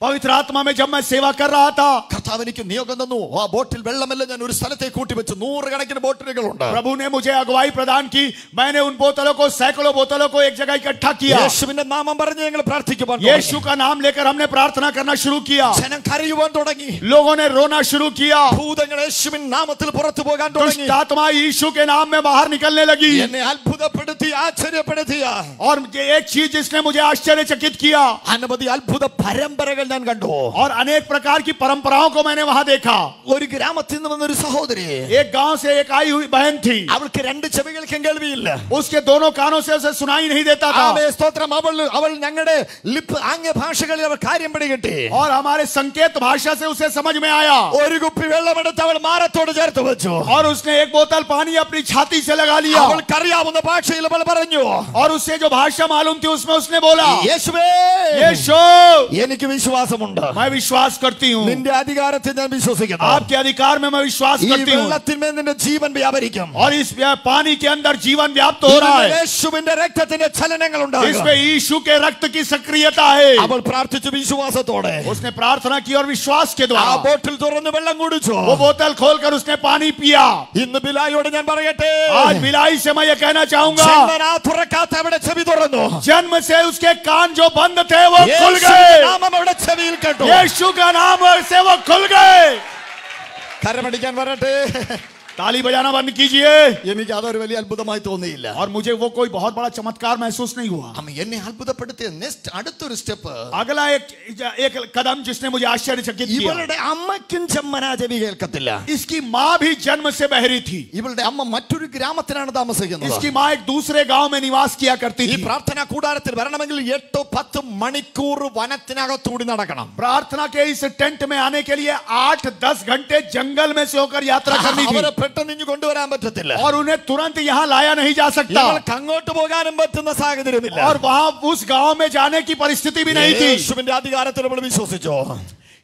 पवित्र आत्मा में जब मैं सेवा कर रहा था, കർത്താവ് എനിക്ക് നിയോഗം തന്നു. ആ ബോട്ടിൽ വെള്ളമെല്ലാം ഞാൻ ഒരു സ്ഥലത്തേക്ക് കൂട്ടി വെച്ചു. 100 കണക്കിന് ബോട്ടിലുകളുണ്ട്. प्रभु ने मुझे अगुवाई प्रदान की. मैंने उन बोतलों को, सैकड़ों बोतलों को एक जगह इकट्ठा किया. യേശുവിന്റെ നാമം പറഞ്ഞ് ഞങ്ങൾ പ്രാർത്ഥിക്കുവാൻ തുടങ്ങി. यीशु का नाम लेकर हमने प्रार्थना करना शुरू किया. ജനം കരയുവാൻ തുടങ്ങി. लोगों ने रोना शुरू किया. ഭൂതങ്ങൾ യേശുവിൻ നാമത്തിൽ പുറത്തു പോകാൻ തുടങ്ങി. दुष्ट आत्मा यीशु के नाम में बाहर निकलने लगी. എന്നെ അത്ഭുതപ്പെടുത്തി ആശ്ചര്യപ്പെടുത്തിയ और एक चीज जिसने मुझे आश्चर्यचकित किया, അനവധി അത്ഭുത പരമ്പരകൾ ഞാൻ കണ്ടു. और अनेक प्रकार की परंपराओं को मैंने वहां देखा. ഒരു ഗ്രാമത്തിൽ നിന്ന് വന്ന ഒരു സഹോദരി, एक गांव से एक आई हुई बहन थी. അവൾക്ക് 2 ചെവികൾക്കും കേൾവിയില്ല. उसके दोनों कानों से उसे सुनाई नहीं देता था. ആമേൻ സ്തോത്രം. അവൾ ഞങ്ങളുടെ ലിപ് ആംഗ്യ ഭാഷകളിൽ അവൾ കാര്യം പിടികിട്ടി. और हमारे संकेत भाषा से उसे समझ में आया. ഒരു കുപ്പി വെള്ളമെടുത്ത് അവൾ മാറത്തോട് ചേർത്ത് വെച്ചു. और उसने एक बोतल पानी अपनी छाती से लगा लिया. അവൾക്കറിയാവുന്ന ഭാഷയിൽ അവൾ പറഞ്ഞു, और उससे जो भाषा मालूम थी उसमें उसने बोला, യേശുവേ, यीशु, എനിക്ക് വിശ്വാസമുണ്ട്. मैं विश्वास करती हूँ. നിന്റെ അധികാരത്തിൽ ഞാൻ വിശ്വസിക്കുന്നു. आपके अधिकार में मैं विश्वास ഈ करती हूँ. വെള്ളത്തിന്മേൽ നിന്റെ ജീവൻ വ്യാപരിക്കും. और इस पानी के अंदर जीवन व्याप्त हो रहा है. യേശുവിന്റെ രക്തത്തിന്റെ ചലനങ്ങൾ ഉണ്ടാകും. इसमें यीशु के रक्त की सक्रियता है. അവൾ പ്രാർത്ഥിച്ചു വിശ്വാസത്തോടെ. उसने प्रार्थना की और विश्वास के ആ द्वारा ബോട്ടിൽ തുറന്ന് വെള്ളം കുടിച്ചു. वो बोतल खोलकर उसने पानी पिया. ഇന്ന് ബിലായിയോട് ഞാൻ പറയട്ടെ, आज भिलाई से मैं ये कहना चाहूंगा, ജന്മനാ തുറക്കാത്ത അവിടെ ചെവി തുറന്നു. जन्म से उसके कान जो बंद थे वो खुल യേശുവിന്റെ गए. നാമം അവിടെ ചെവിയിൽ കേട്ടു. यीशु का नाम से वो खुल गए. കരമടിക്കാൻ വരട്ടെ. ताली बजाना बंद कीजिए. എനിക്ക് അതൊരു വലിയ അത്ഭുതമായി തോന്നിയില്ല. और मुझे वो कोई बहुत बड़ा चमत्कार महसूस नहीं हुआ. എന്നെ അത്ഭുതപ്പെടുത്തിയ നെക്സ്റ്റ് അടുത്തൊരു സ്റ്റെപ്പ്, अगला एक कदम जिसने मुझे आश्चर्यचकित किया, ഇവളുടെ അമ്മയ്ക്കും ചെമ്മനാ ചെവി കേൾക്കത്തില്ല. इसकी माँ भी जन्म से बहरी थी. ഇവളുടെ അമ്മ മറ്റൊരു ഗ്രാമത്തിലാണ് താമസിക്കുന്നത്. इसकी माँ एक दूसरे गांव में निवास किया करती ഈ थी. പ്രാർത്ഥനാ കൂടാരത്തിൽ വരണമെങ്കിൽ 8-10 മണിക്കൂർ വനത്തിനകത്തൂടി നടക്കണം. प्रार्थना के इस टेंट में आने के लिए 8-10 घंटे जंगल में से होकर यात्रा करनी थी. അവരെ പെട്ടെന്ന് ഇഞ്ഞു കൊണ്ടുവരാൻ പറ്റത്തില്ല. और उन्हें तुरंत यहाँ लाया नहीं जा सकता. ഇവൾക്ക് അങ്ങോട്ട് പോകാനും പറ്റുന്ന സാഹചര്യമില്ല. और वहां उस गांव में जाने की परिस्थिति भी नहीं थी. യേശുവിന്റെ അധികാരത്തിൽ നമ്മൾ വിശ്വസിച്ചു.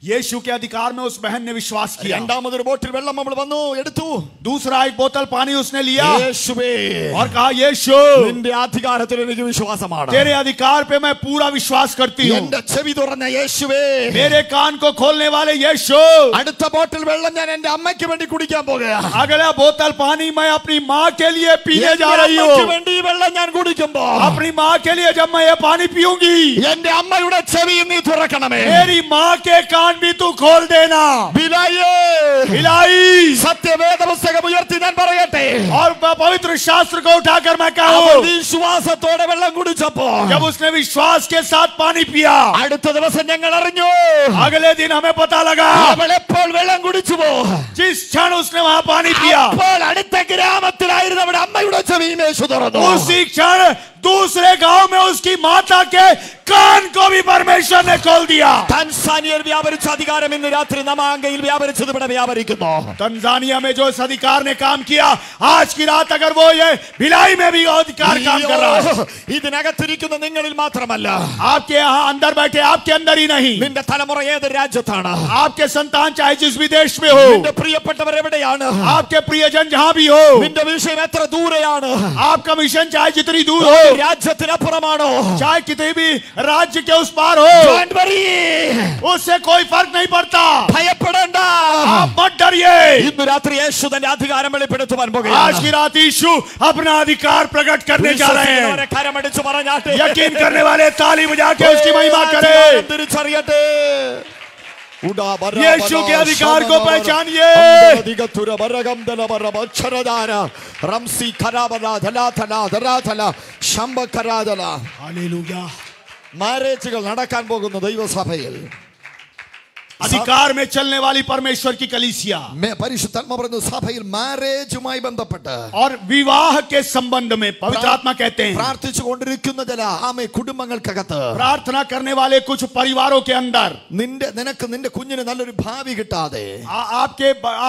यीशु के अधिकार में उस बहन ने विश्वास किया. രണ്ടാമതൊരു ബോട്ടിൽ വെള്ളം നമ്മൾ വന്നു എടുത്തു. दूसरा एक बोतल पानी उसने लिया യേശുവേ, और कहा, यीशु, നിന്റെ അധികാരത്തിൽ എനിക്ക് വിശ്വാസമാണ്. तेरे अधिकार पे मैं पूरा विश्वास करती हूँ. എന്റെ ചെവി തുറന്ന യേശുവേ, मेरे कान को खोलने वाले यीशु, അടുത്ത ബോട്ടിൽ വെള്ളം ഞാൻ എന്റെ അമ്മയ്ക്ക് വേണ്ടി കുടിക്കാൻ പോകുകയാണ്. अगला बोतल पानी मैं अपनी माँ के लिए पीने जा रही അമ്മയ്ക്ക് हूँ. വേണ്ടി ഈ വെള്ളം ഞാൻ കുടിക്കുമ്പോ अपनी माँ के लिए जब मैं ये पानी पीऊंगी, എന്റെ അമ്മയുടെ ചെവി നീ തുറക്കണമേ. मेरी माँ के कान भी तू खोल देना. ബിലായേ, भिलाई, സത്യവേദ പുസ്തകം ഉയർത്തി ഞാൻ പറയട്ടെ, और पवित्र शास्त्र को उठाकर मैं അവൾ कहूँ, വിശ്വാസത്തോടെ വെള്ളം കുടിച്ചപ്പോ जब उसने विश्वास के साथ पानी पिया, അടുത്ത ദിവസം ഞങ്ങൾ അറിഞ്ഞു अगले दिन हमें पता लगा, അവൾ എപ്പോൾ വെള്ളം കുടിച്ചുവോ जिस क्षण उसने वहां पानी पिया, അപ്പോൾ അടുത്ത ഗ്രാമത്തിലായിരുന്നു അവിടെ അമ്മയുടെ ചെവിയും യേശു തുറന്നു. उसी क्षण दूसरे गांव में उसकी माता के कान को भी परमेश्वर ने खोल दिया। തൻസാനിയയിൽ വ്യാപരിച്ച അധികാരം ഇന്ന് രാത്രി നമാങ്കയിൽ വ്യാപരിച്ചത് ഇവിടെ വ്യാപരിക്കുന്നു. तंजानिया में जो इस अधिकार ने काम किया, आज की रात अगर वो ये भिलाई में भी अधिकार काम कर रहा है। ഇതിനകത്തിരിക്കുന്ന നിങ്ങളിൽ മാത്രമല്ല, आपके यहाँ अंदर बैठे आपके अंदर ही नहीं, നിന്റെ തലമുറ ഏത് രാജ്യത്താണ്, आपके संतान चाहे जिस भी देश में हो, നിന്റെ പ്രിയപ്പെട്ടവർ എവിടെയാണ്, आपके प्रियजन जहाँ भी हो, നിന്റെ വിഷയം എത്ര ദൂരെയാണ്, आपका मिशन चाहे जितनी दूर हो, രാജ്യത്തിനപ്പുറമാണോ, चाहे कितने भी राज्य के उस पार हो, Don't worry. उससे कोई फर्क नहीं पड़ता। ഭയപ്പെടേണ്ട. आप मत डरिए। ഇന്ന് രാത്രി യേശു തന്റെ അധികാരം വെളിപ്പെടുത്തുവാൻ പോകുകയാണ്. आज की रात यीशु अपना अधिकार प्रकट करने जा रहे हैं। കരമടിച്ചു പറഞ്ഞാട്ടെ. यकीन करने वाले ताली बजा के उसकी महिमा करें। തിരിച്ചറിയട്ടെ. यीशु के अधिकार को पहचानिए। हालेलुया। മാരേജുകൾ നടക്കാൻ പോകുന്ന ദൈവസഭയിൽ अधिकार में चलने वाली परमेश्वर की कलीसिया പരിശുദ്ധാത്മ പറയുന്നു, സഭയിൽ മാരേജുമായി ബന്ധപ്പെട്ട് और विवाह के संबंध में पवित्र आत्मा कहते हैं പ്രാർത്ഥിച്ചു കൊണ്ടിരിക്കുന്ന ചില ആമേ കുടുംബങ്ങൾക്കകത്ത് प्रार्थना करने वाले कुछ परिवारों के अंदर നിനക്ക് നിന്റെ കുഞ്ഞിന് നല്ലൊരു ഭാവി കിട്ടാതെ,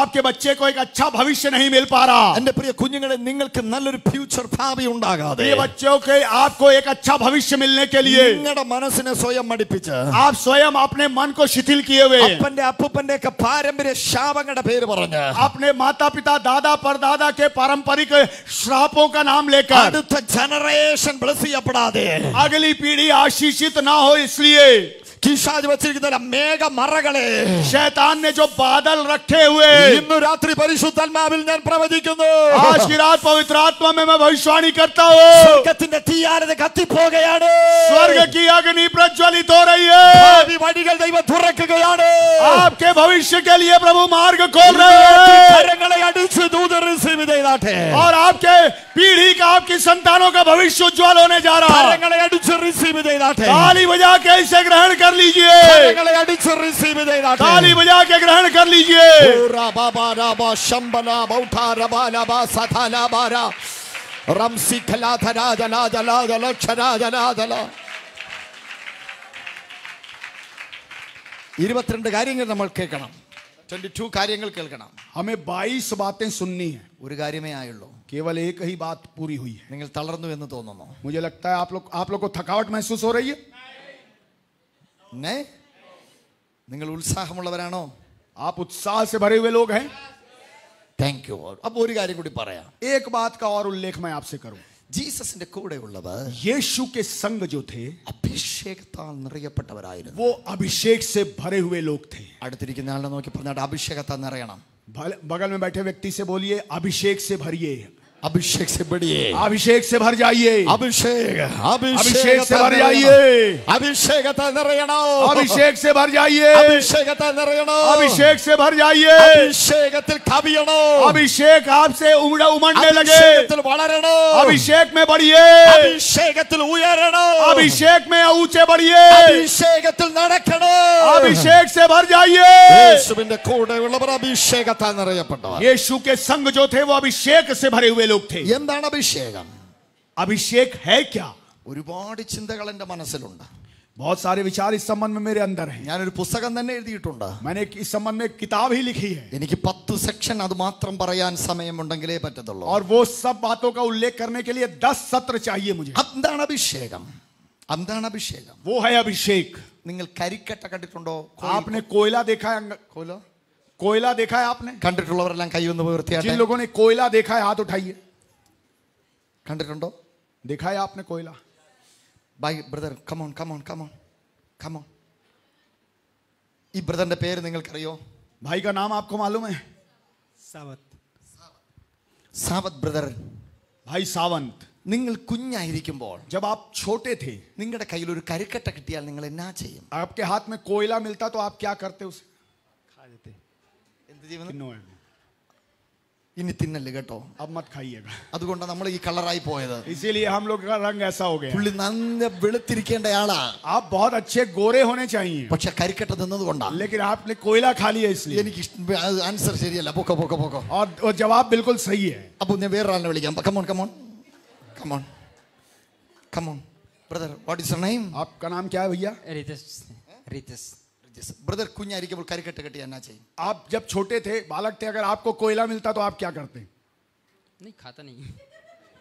आपके बच्चे को एक अच्छा भविष्य नहीं मिल पा रहा। എന്റെ പ്രിയ കുഞ്ഞുങ്ങളെ, നിങ്ങൾക്ക് നല്ലൊരു ഫ്യൂച്ചർ ഭാവി ഉണ്ടാകാതെ ये बच्चों के आपको एक अच्छा भविष्य मिलने के लिए നിങ്ങളുടെ മനസ്സിനെ സ്വയം മടിപ്പിച്ച് आप स्वयं अपने मन को शिथिल किए हुए അപ്പന്റെ അപ്പൂപ്പന്റെ ഒക്കെ പാരമ്പര്യ ശാപങ്ങളുടെ പേര് പറഞ്ഞ് अपने माता पिता दादा परदादा के पारंपरिक श्रापों का नाम लेकर അടുത്ത ജനറേഷൻ ബ്ലസ് ചെയ്യപ്പെടാതെ, अगली पीढ़ी आशीषित ना हो इसलिए കിശാച് വച്ചിരിക്കുന്ന മേഘമറകളെ शैतान ने जो बादल रखे हुए, ഇന്ന് രാത്രി പരിശുദ്ധാത്മാവിൽ ഞാൻ പ്രവചിക്കുന്നു, आज की रात पवित्र आत्मा में मैं भविष्यवाणी करता हूँ, സ്വർഗ്ഗത്തിന്റെ തീയാരത കത്തിപ്പോകുകയാണ്. स्वर्ग की अग्नि प्रज्वलित हो रही है। ഭാവി വഴികൾ ദൈവം തുറക്കുകയാണ്. आपके भविष्य के लिए प्रभु मार्ग खोल रहे हैं കരങ്ങളെ അടിച്ച് ദൂതർ റിസീവ് ചെയ്താട്ടെ. और आपके पीढ़ी का आपकी संतानों का भविष्य उज्जवल होने जा रहा है। കരങ്ങളെ അടിച്ച് റിസീവ് ചെയ്താട്ടെ. ताली बजा के इसे ग्रहण कर लीजिए। കരങ്ങളെ അടിച്ച് റിസീവ് ചെയ്താട്ടെ. ताली बजा के ग्रहण कर लीजिए। ഓരാ ബാബാ രാബാ ശംബല ബൗഠാ രബാ ലബാ സഥാലാ ബാരാ റംസി ഖലാ ധരാ ജലാ ജലാ ജലാ ക്ഷരാ ജലാ ജലാ. 22 കാര്യങ്ങൾ നമ്മൾ കേൾക്കണം. 22 കാര്യങ്ങൾ കേൾക്കണം. हमें 22 बातें सुननी है, ഒരു കാര്യമേ ആയുള്ളൂ. केवल एक ही बात पूरी हुई है। നിങ്ങൾ തളർന്നു എന്ന് തോന്നുന്നു. मुझे लगता है आप लोग को थकावट महसूस हो रही है। നിങ്ങൾ ഉത്സാഹമുള്ളവരാണോ? आप उत्साह से भरे हुए लोग हैं। Thank you. അപ്പോൾ ഒരു കാര്യം കൂടി പറയാം. एक बात का और उल्लेख मैं आपसे करूं। ജീസസിന്റെ കൂടെ ഉള്ളവർ यीशु के संग जो थे അഭിഷേകത്താൽ നിറയപ്പെട്ടവരായിരുന്നു. वो अभिषेक से भरे हुए लोग थे। അടുത്തിരിക്കുന്ന ആളെ നോക്കി പറഞ്ഞാൽ അഭിഷേകത്താൽ നിറയണം. बगल में बैठे व्यक्ति से बोलिए, अभिषेक से भरिए। अभिषेक से बढ़िए. अभिषेक से भर जाइए। अभिषेक अभिषेक से भर जाइए। അഭിഷേകത്താൽ നിറയണോ? अभिषेक से भर जाइए। അഭിഷേകത്താൽ നിറയണോ? अभिषेक से भर जाइए। അഭിഷേകത്തിൽ കവിയണോ? अभिषेक आपसे उमड़ने लगे। അഭിഷേകത്തിൽ വളരണോ? अभिषेक में बढ़िए। അഭിഷേകത്തിൽ ഉയരണോ? अभिषेक में ऊंचे बढ़िए। അഭിഷേകത്തിൽ നടക്കണോ? अभिषेक से भर जाइए। യേശുവിന്റെ കൂടെയുള്ളവർ അഭിഷേകത്താൽ നിറയപ്പെട്ടവർ. यीशु के संग जो थे वो अभिषेक से भरे हुए लोग थे। എന്താണ് അഭിഷേകം? अभिषेक है क्या? ഒരുപാട് ചിന്തകൾ എൻ്റെ മനസ്സിലുണ്ട്. बहुत सारे विचार इस संबंध में मेरे अंदर हैं। ഞാനൊരു പുസ്തകം തന്നെ എഴുതിയിട്ടുണ്ട്. मैंने इस संबंध में एक किताब ही लिखी है। എനിക്ക് 10 സെക്ഷൻ അത് മാത്രം പറയാൻ സമയമുണ്ടെങ്കിലേ പറ്റത്തുള്ളൂ. और वो सब बातों का उल्लेख करने के लिए 10 सत्र चाहिए मुझे। എന്താണ് അഭിഷേകം? എന്താണ് അഭിഷേകം? वो है अभिषेक। നിങ്ങൾ കരിക്കട്ട കണ്ടിട്ടുണ്ടോ? आपने कोयला देखा है? कोयला देखा है आपने? കണ്ടിട്ടുള്ളവരെല്ലാം കൈ ഒന്ന് ഉയർത്തിയാട്ടെ. जिन लोगों ने कोयला देखा है हाथ उठाइए। കണ്ടിട്ടുണ്ടോ? देखा है आपने कोयला? Bye brother, come on come on come on come on. ഈ ബ്രദറിന്റെ പേര് നിങ്ങൾക്കറിയോ? भाई का नाम आपको मालूम है? സാവത് ബ്രദർ. भाई सावंत। നിങ്ങൾ കുഞ്ഞായിരിക്കുമ്പോൾ जब आप छोटे थे, നിങ്ങളുടെ കയ്യിൽ ഒരു കരിക്കട്ട കിട്ടിയാൽ നിങ്ങൾ എന്നാ ചെയ്യും? आपके हाथ में कोयला मिलता तो आप क्या करते? उसे खा देते। ഇനി തിന്നല്ലേ കേട്ടോ. अब मत खाइएगा। അതുകൊണ്ടാണ് നമ്മൾ ഈ കളറായി പോയത്. इसीलिए हम लोग का रंग ऐसा हो गया। പുള്ളി നല്ല വെളുത്തിരിക്കേണ്ട ആളാ. आप बहुत अच्छे गोरे होने चाहिए, പക്ഷെ കരിക്കട്ട തിന്നത് കൊണ്ടാ. लेकिन आपने कोयला खा लिया इसलिए। എനിക്ക് ആൻസർ ശരിയല്ല. പൊക്കോ പൊക്കോ പൊക്കോ. और जवाब बिल्कुल सही है। അപ്പൊ ഞാൻ വേറൊരാളിനെ വിളിക്കാം. Come on come on come on Come on, brother. What is your name? आपका नाम क्या है भैया? रितेश। ബ്രദർ കുഞ്ഞായിരിക്കുമ്പോൾ കരിക്കട്ട കെട്ടി എന്നാ ചെയ്യും? आप जब छोटे थे, बालक थे, अगर आपको कोयला मिलता तो आप क्या करते? नहीं खाता नहीं।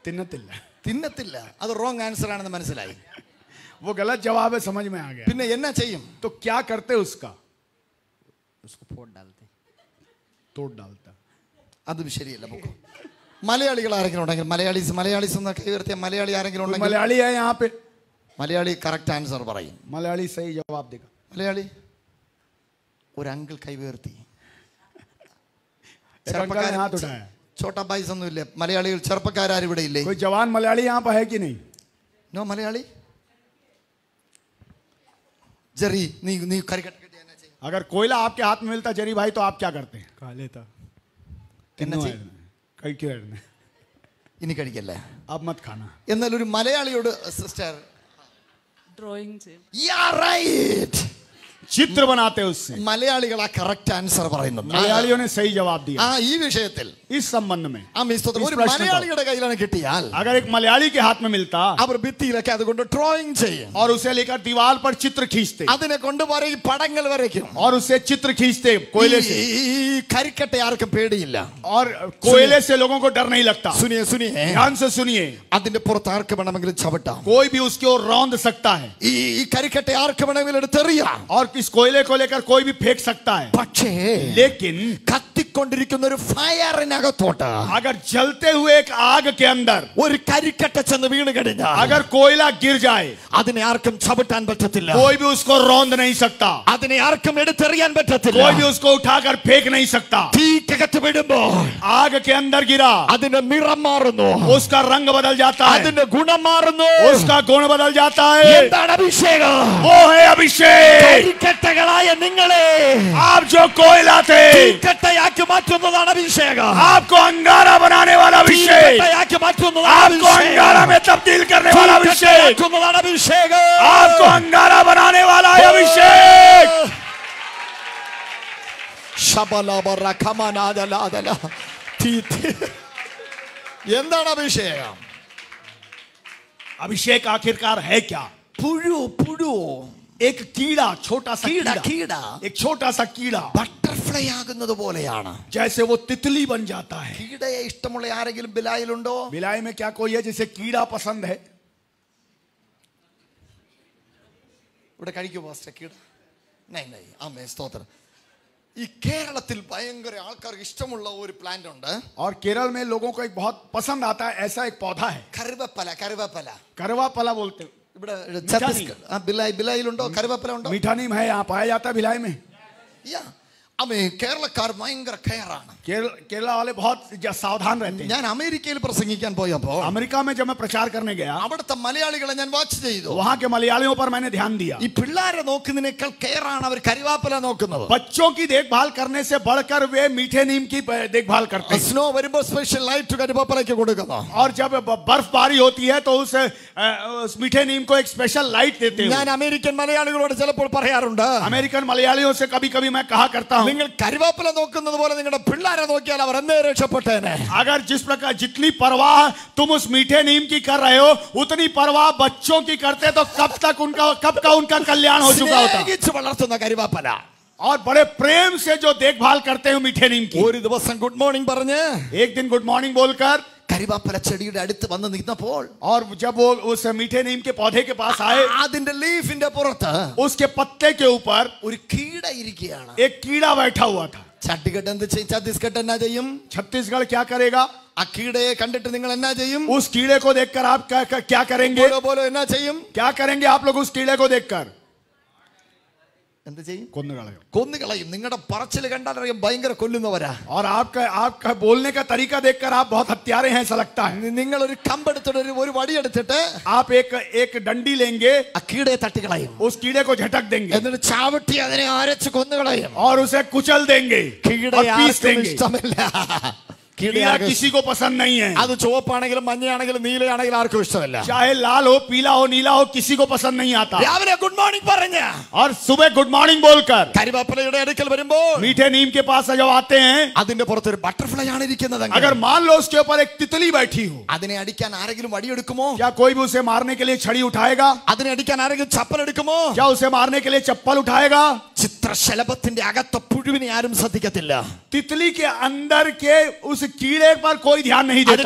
तिन्नतिल्ला। തിന്നത്തില്ല. അത് റോങ് ആൻസർ ആണെന്ന് മനസ്സിലായി. वो गलत जवाब है, समझ में आ गया। പിന്നെ എന്നാ ചെയ്യും? तो क्या करते उसका? उसको फोड़ डालते। तोड़ डालता। അതും ശരിയല്ല. പൊക്കോ. മലയാളികൾ ആരെങ്കിലും ഉണ്ടെങ്കിൽ മലയാളീസ് ഒന്ന് കൈ ഉയർത്തിയ മലയാളി ആരെങ്കിലും कोई ഉണ്ടെങ്കിൽ मलयाली है यहाँ पे? മലയാളി കറക്റ്റ് ആൻസർ പറയും. मलयाली सही जवाब देगा। മലയാളി ഒരു അങ്കിൾ കൈ ഉയർത്തി. एक अंकल ने हाथ उठाया। ചോട്ടാ ബൈസ് ഒന്നുമില്ലേ? മലയാളികൾ ചെറുപ്പക്കാരും ഇവിടെ ഇല്ലേ? कोई जवान मलयाली यहाँ पर है कि नहीं? നോ മലയാളി. ജെറി നീ കരിക്കട്ട കെട്ടി എന്നാ ചെയ്യും? अगर कोयला आपके हाथ में मिलता जरी भाई, तो आप क्या करते? खा लेता। എന്നാ ചെയ്യും? കഴിക്കുമായിരുന്നു. ഇനി കഴിക്കല്ലേ? अब मत खाना। എന്നാൽ ഒരു മലയാളിയോട് സിസ്റ്റർ ड्राइंग से चित्र बनाते उससे। മലയാളികൾ ആ കറക്റ്റ് ആൻസർ പറയുന്നത്. मलयालियों ने सही जवाब दिया। ഈ വിഷയത്തിൽ इस संबंध में ഒരു മലയാളിയുടെ കയ്യിലാണ് കിട്ടിയാൽ अगर एक मलयाली के हाथ में मिलता അവർ ഭിത്തിയിലൊക്കെ അതുകൊണ്ട് ഡ്രോയിങ് ചെയ്യും. और उसे लेकर दीवार पर चित्र खींचते അതിനെ കൊണ്ടുപോയി പടങ്ങൾ വരയ്ക്കും. और उससे चित्र खींचते कोयले से। ഈ കരിക്കട്ട ആർക്കും പേടിയില്ല. और कोयले से लोगों को डर नहीं लगता। സുനിയെ ध्यान से सुनिए। അതിന്റെ പുറത്ത് ആർക്ക് വേണമെങ്കിലും ചവിട്ടാം. कोई भी उसकी ओर रौंद सकता है। ഈ കരിക്കട്ട ആർക്ക് വേണമെങ്കിലും എടുത്തെറിയാം. और इस कोयले को लेकर कोई भी फेंक सकता है। പക്ഷേ लेकिन കത്തിക്കൊണ്ടിരിക്കുന്ന ഒരു ഫയറിനകത്തോട്ട് अगर जलते हुए एक आग के अंदर ഒരു കരിക്കട്ട ചെന്ന് വീണ് കഴിഞ്ഞാൽ अगर कोयला गिर जाए, അതിനെ ആർക്കും ചവിട്ടാൻ പറ്റത്തില്ല. कोई भी उसको रौंद नहीं सकता। അതിനെ ആർക്കും എടുത്തെറിയാൻ പറ്റത്തില്ല. कोई भी उसको उठाकर फेंक नहीं सकता। തീക്കകത്ത് വിടുമ്പോൾ आग के अंदर गिरा, അതിന്റെ നിറം മാറുന്നു, उसका रंग बदल जाता है, അതിന്റെ ഗുണം മാറുന്നു, उसका गुण बदल जाता है। എന്താണ് അഭിഷേകം? वो है अभिषेक। കരിക്കട്ടകളായ നിങ്ങളെ आप जो कोयला थे, തീക്കട്ടയാക്കി മാറ്റുന്നതാണ് അഭിഷേകം. आपको अंगारा बनाने वाला अभिषेक, തീക്കട്ടയാക്കി മാറ്റുന്നതാണ് आपको अंगारा में तब्दील करने वाला अभिषेक, തീക്കട്ടയാക്കുന്നതാണ് അഭിഷേകം. आपको अंगारा बनाने वाला है अभिषेक। ശബലബറഖമനാദലാദല. എന്താണ് അഭിഷേകം? अभिषेक आखिरकार है क्या? പുഴു एक कीड़ा, छोटा सा कीड़ा, കീട एक छोटा सा कीड़ा ബട്ടർഫ്ലൈ ആകുന്നത് പോലെയാണ്. जैसे वो तितली बन जाता है। കീടയെ ഇഷ്ടമുള്ള ആരെങ്കിലും ബിലായിലുണ്ടോ? बिलाई में क्या कोई है जिसे कीड़ा पसंद है? ഇവിടെ കഴിക്കൂ പാസ്റ്റർ കീട? നൈ ആമേ സ്തോത്രം. ഈ കേരളത്തിൽ ഭയങ്കര ആൾക്കാർക്ക് ഇഷ്ടമുള്ള ഒരു പ്ലാന്റ് ഉണ്ട്. और केरल में लोगों को एक बहुत पसंद आता है, ऐसा एक पौधा है, കറുവപ്പല. करवापला बोलते हैं। ഇവിടെ ഛത്തീസ്ഗഡ് ബിലായിലുണ്ടോ? കറുവപ്പല ഉണ്ടോ? मीठा नीम है, यहाँ पाया जाता है भिलाई में। യാ അമേ കേരളക്കാർ ഭയങ്കര കെയറാണ്. केरला वाले बहुत सावधान रहते हैं। ഞാൻ അമേരിക്കയിൽ പ്രസംഗിക്കാൻ പോയപ്പോൾ अमेरिका में जब मैं प्रचार करने गया, അവിടുത്തെ മലയാളികളെ ഞാൻ വാച്ച് ചെയ്തു. वहाँ के मलयालियों पर मैंने ध्यान दिया। ഈ പിള്ളേരെ നോക്കുന്നതിനേക്കാൾ കെയറാണ് അവർ കരുവാപ്പല നോക്കുന്നത്. बच्चों की देखभाल करने से बढ़कर वे मीठे नीम की देखभाल करते हैं। സ്നോ വരുമ്പോൾ സ്പെഷ്യൽ ലൈറ്റ് കരുവാപ്പലയ്ക്ക് കൊടുക്കുന്നു. और जब बर्फबारी होती है तो उस मीठे नीम को एक स्पेशल लाइट देते हैं। ഞാൻ അമേരിക്കൻ മലയാളികളോട് ചിലപ്പോൾ പറയാറുണ്ട്, अमेरिकन मलयालियों से कभी कभी मैं कहा करता हूँ, നിങ്ങൾ കരുവാപ്പല നോക്കുന്നത് പോലെ നിങ്ങളുടെ പിള്ളേരെ നോക്കിയാൽ അവർ എന്നേ രക്ഷപ്പെട്ടേനെ. अगर जिस प्रकार जितनी परवाह तुम उस मीठे नीम की कर रहे हो, उतनी परवाह बच्चों की करते तो कब का उनका कल्याण हो चुका होता। സ്നേഹിച്ച് വളർത്തുന്ന കരുവാപ്പല. और बड़े प्रेम से जो देखभाल करते हैं मीठे नीम की। ഒരു ദിവസം ഗുഡ് മോർണിംഗ് പറഞ്ഞ് एक दिन गुड मॉर्निंग बोलकर കരുവാപ്പല ചെടിയുടെ അടുത്ത് വന്ന് നിന്നപ്പോൾ, और जब वो उस मीठे नीम के पौधे के पास आए, അതിന്റെ ലീഫിന്റെ പുറത്ത് उसके पत्ते के ऊपर ഒരു കീട ഇരിക്കുകയാണ്. एक कीड़ा बैठा हुआ था। ഛത്തീസ്ഗഡ് എന്ത് ചെയ്യും? ഛത്തീസ്ഗഡ് എന്നാ ചെയ്യും? छत्तीसगढ़ क्या करेगा? ആ കീടയെ കണ്ടിട്ട് നിങ്ങൾ എന്നാ ചെയ്യും? उस कीड़े को देखकर आप क्या करेंगे? പോലെ എന്നാ ചെയ്യും? क्या करेंगे आप लोग उस कीड़े को देखकर? എന്ത് ചെയ്യും? കൊന്നുകളയും. കൊന്നുകളയും. നിങ്ങളുടെ പറച്ചിൽ കണ്ടാൽ അറിയാം ഭയങ്കര കൊല്ലുന്നവരാ. और आपका बोलने का तरीका देखकर आप बहुत हत्यारे हैं ऐसा लगता है। നിങ്ങൾ ഒരു കമ്പെടുത്തിട്ട് ഒരു വടിയെടുത്തിട്ട് आप एक डंडी लेंगे, ആ കീടയെ തട്ടിക്കളയും. उस कीड़े को झटक देंगे എന്നിട്ട് ചാവട്ടി അതിനെ അരച്ച് കൊന്നുകളയും. और उसे कुचल देंगे और കീടയെ पीस ആർക്കും देंगे। ഇഷ്ടമില്ല. कीड़ा किसी को पसंद नहीं है, അത് ചുവപ്പാണെങ്കിലും മഞ്ഞയാണെങ്കിലും നീലയാണെങ്കിലും ആർക്കും ഇഷ്ടമല്ല. चाहे लाल हो, पीला हो, नीला हो, किसी को पसंद नहीं आता. രാവിലെ ഗുഡ് മോർണിംഗ് പറഞ്ഞ और सुबह गुड मॉर्निंग बोलकर കരിവേപ്പിലയുടെ അടുക്കൽ വരുമ്പോൾ मीठे नीम के पास जब आते हैं, അതിന്റെ പുറത്തൊരു ബട്ടർഫ്ലൈ ആണ് ഇരിക്കുന്നത്. अगर मान लो उसके ऊपर एक तितली बैठी हो, അതിനെ അടിക്കാൻ ആരെങ്കിലും വടിയെടുക്കുമോ? क्या कोई भी उसे मारने के लिए छड़ी उठाएगा? അതിനെ അടിക്കാൻ ആരെങ്കിലും ചപ്പൽ എടുക്കുമോ? क्या उसे मारने के लिए चप्पल उठाएगा? ചിത്രശലഭത്തിന്റെ അകത്തെ പുഴുവിനെ ആരും ശ്രദ്ധിക്കത്തില്ല. तितली के अंदर के उस कीड़े पर कोई ध्यान नहीं देता,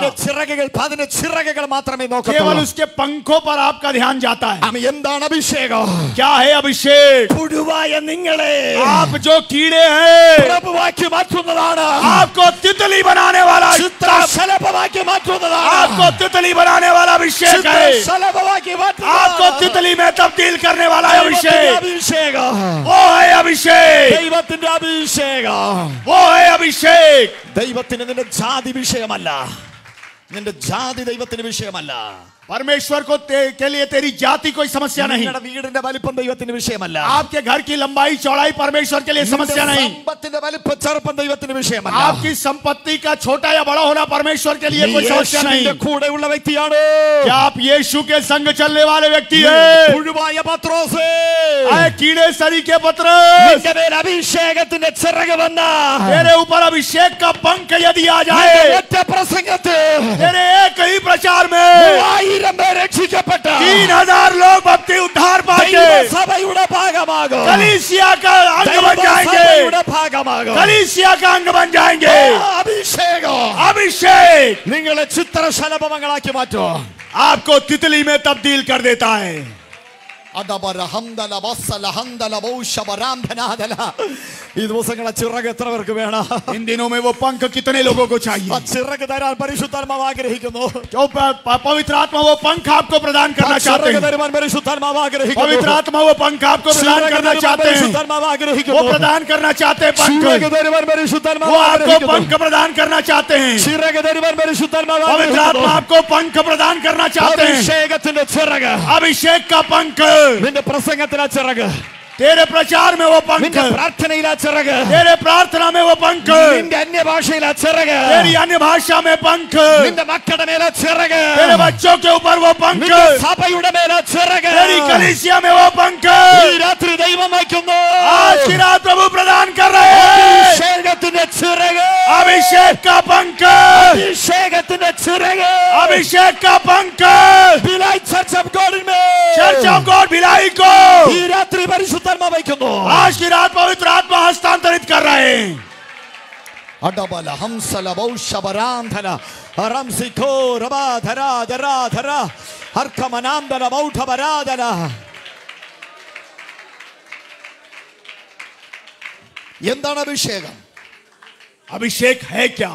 അതിന്റെ ചിറകുകൾ മാത്രമേ केवल നോക്കത്തുള്ളൂ. उसके पंखों पर आपका ध्यान जाता है. ആമേൻ. എന്താണ് അഭിഷേകം? क्या है अभिषेक? പുഴുവായ നിങ്ങളെ आप जो कीड़े हैं, പ്രഭുവാക്കി മാറ്റുന്നതാണ്. आपको तितली बनाने वाला, ചിത്രശലഭമാക്കി മാറ്റുന്നതാണ്. आपको तितली बनाने वाला अभिषेक है. ചിത്രശലഭമാക്കി മാറ്റുന്നതാണ്. आपको तितली में तब्दील करने वाला है ദൈവത്തിന്റെ अभिषेक. അഭിഷേകം. वो है अभिषेक, ദൈവത്തിന്റെ അഭിഷേകം. वो है अभिषेक. ദൈവത്തിന് നിന്റെ ജാതി വിഷയമല്ല. നിന്റെ ജാതി ദൈവത്തിന് വിഷയമല്ല. परमेश्वर को के लिए तेरी जाति कोई समस्या नहीं. നിങ്ങളുടെ വീടിന്റെ വലിപ്പം ദൈവത്തിന് വിഷയമല്ല. आपके घर की लंबाई चौड़ाई परमेश्वर के लिए समस्या नहीं. സമ്പത്തിന്റെ വലിപ്പം ചെറുപ്പം ദൈവത്തിന് വിഷയമല്ല. आपकी संपत्ति का छोटा या बड़ा होना परमेश्वर के लिए कोई समस्या नहीं. യേശുവിന്റെ കൂടെയുള്ള വ്യക്തിയാണ്. क्या आप यीशु के संग चलने वाले व्यक्ति हैं? പുഴുവായ പത്രോസേ, आए कीड़े सरी के पत्र, നിന്റെ മേൽ അഭിഷേകത്തിന്റെ ചിറക് വന്ന तेरे ऊपर अभिषेक का पंख यदि आ നിന്റെ जाए, ഒറ്റ പ്രസംഗത്തിൽ तेरे एक ही प्रचार में 3000 പേർ രക്ഷിക്കപ്പെട്ട 3000 लोग भक्ति उद्धार पाके ദൈവസഭയുടെ ഭാഗമാകും. कलीसिया का अंग बन जाएंगे. ദൈവസഭയുടെ ഭാഗമാകും. कलीसिया का अंग बन जाएंगे. അഭിഷേകം अभिषेक നിങ്ങളെ ചിത്രശലഭങ്ങളാക്കി മാറ്റും. आपको तितली में तब्दील कर देता है. ഈ ദിവസങ്ങളെ ചിറക് എത്ര പേർക്ക് വേണം? इन दिनों में वो पंख कितने लोगों को चाहिए? ആ ചിറക് തരാൻ പരിശുദ്ധാത്മാവ് ആഗ്രഹിക്കുന്നു. जो पवित्र आत्मा वो पंख आपको प्रदान करना चाहते ചിറക് हैं. തരുവാൻ പരിശുദ്ധാത്മാവ് ആഗ്രഹിക്കുന്നു. पवित्र आत्मा वो पंख आपको प्रदान ചിറക് करना തരുവാൻ चाहते हैं. പരിശുദ്ധാത്മാവ് वो ആഗ്രഹിക്കുന്നു. प्रदान करना चाहते हैं पंख. ചിറക് തരുവാൻ പരിശുദ്ധാത്മാവ് वो आपको ആഗ്രഹിക്കുന്നു. पंख प्रदान करना चाहते हैं. ചിറക് തരുവാൻ പരിശുദ്ധാത്മാവ് पवित्र आत्मा ആഗ്രഹിക്കുന്നു. आपको पंख प्रदान करना चाहते हैं. അഭിഷേകത്തിന്റെ ചിറക്, अभिषेक का पंख, നിന്റെ പ്രസംഗത്തിലെ ചിറക്, तेरे प्रचार में वो पंख, നിന്റെ പ്രാർത്ഥനയിലെ ചിറക്, तेरे प्रार्थना में वो पंख, നിന്റെ അന്യഭാഷയിലെ ചിറക്, तेरी अन्य भाषा में पंख, നിന്റെ മക്കളുടെ മേലെ ചിറക്, तेरे बच्चों के ऊपर वो पंख, നിന്റെ സഭയുടെ മേലെ ചിറക്, तेरी कलीसिया में वो पंख ഈ രാത്രി ദൈവം വയ്ക്കുന്നു. आज की रात प्रभु प्रदान कर रहे हैं. അഭിഷേകത്തിന്റെ ചിറക്, अभिषेक का पंख, അഭിഷേകത്തിന്റെ ചിറക്, अभिषेक का पंख, ഭിലായ് ചർച്ച് ഓഫ് ഗോഡിന്മേൽ चर्च ऑफ गॉड भिलाई को ഈ രാത്രി പരിശുദ്ധാത്മാവ് വയ്ക്കുന്നു. आज की रात पवित्र आत्मा हस्तांतरित कर रहे हैं. അടബല ഹംസല ബൗഷബരാന്ധന അറംസിഖോ റബാധരാ ധരാധര ഹർക്കമനാംബല ബൗഠബരാധന. എന്താണ് അഭിഷേകം? अभिषेक है क्या?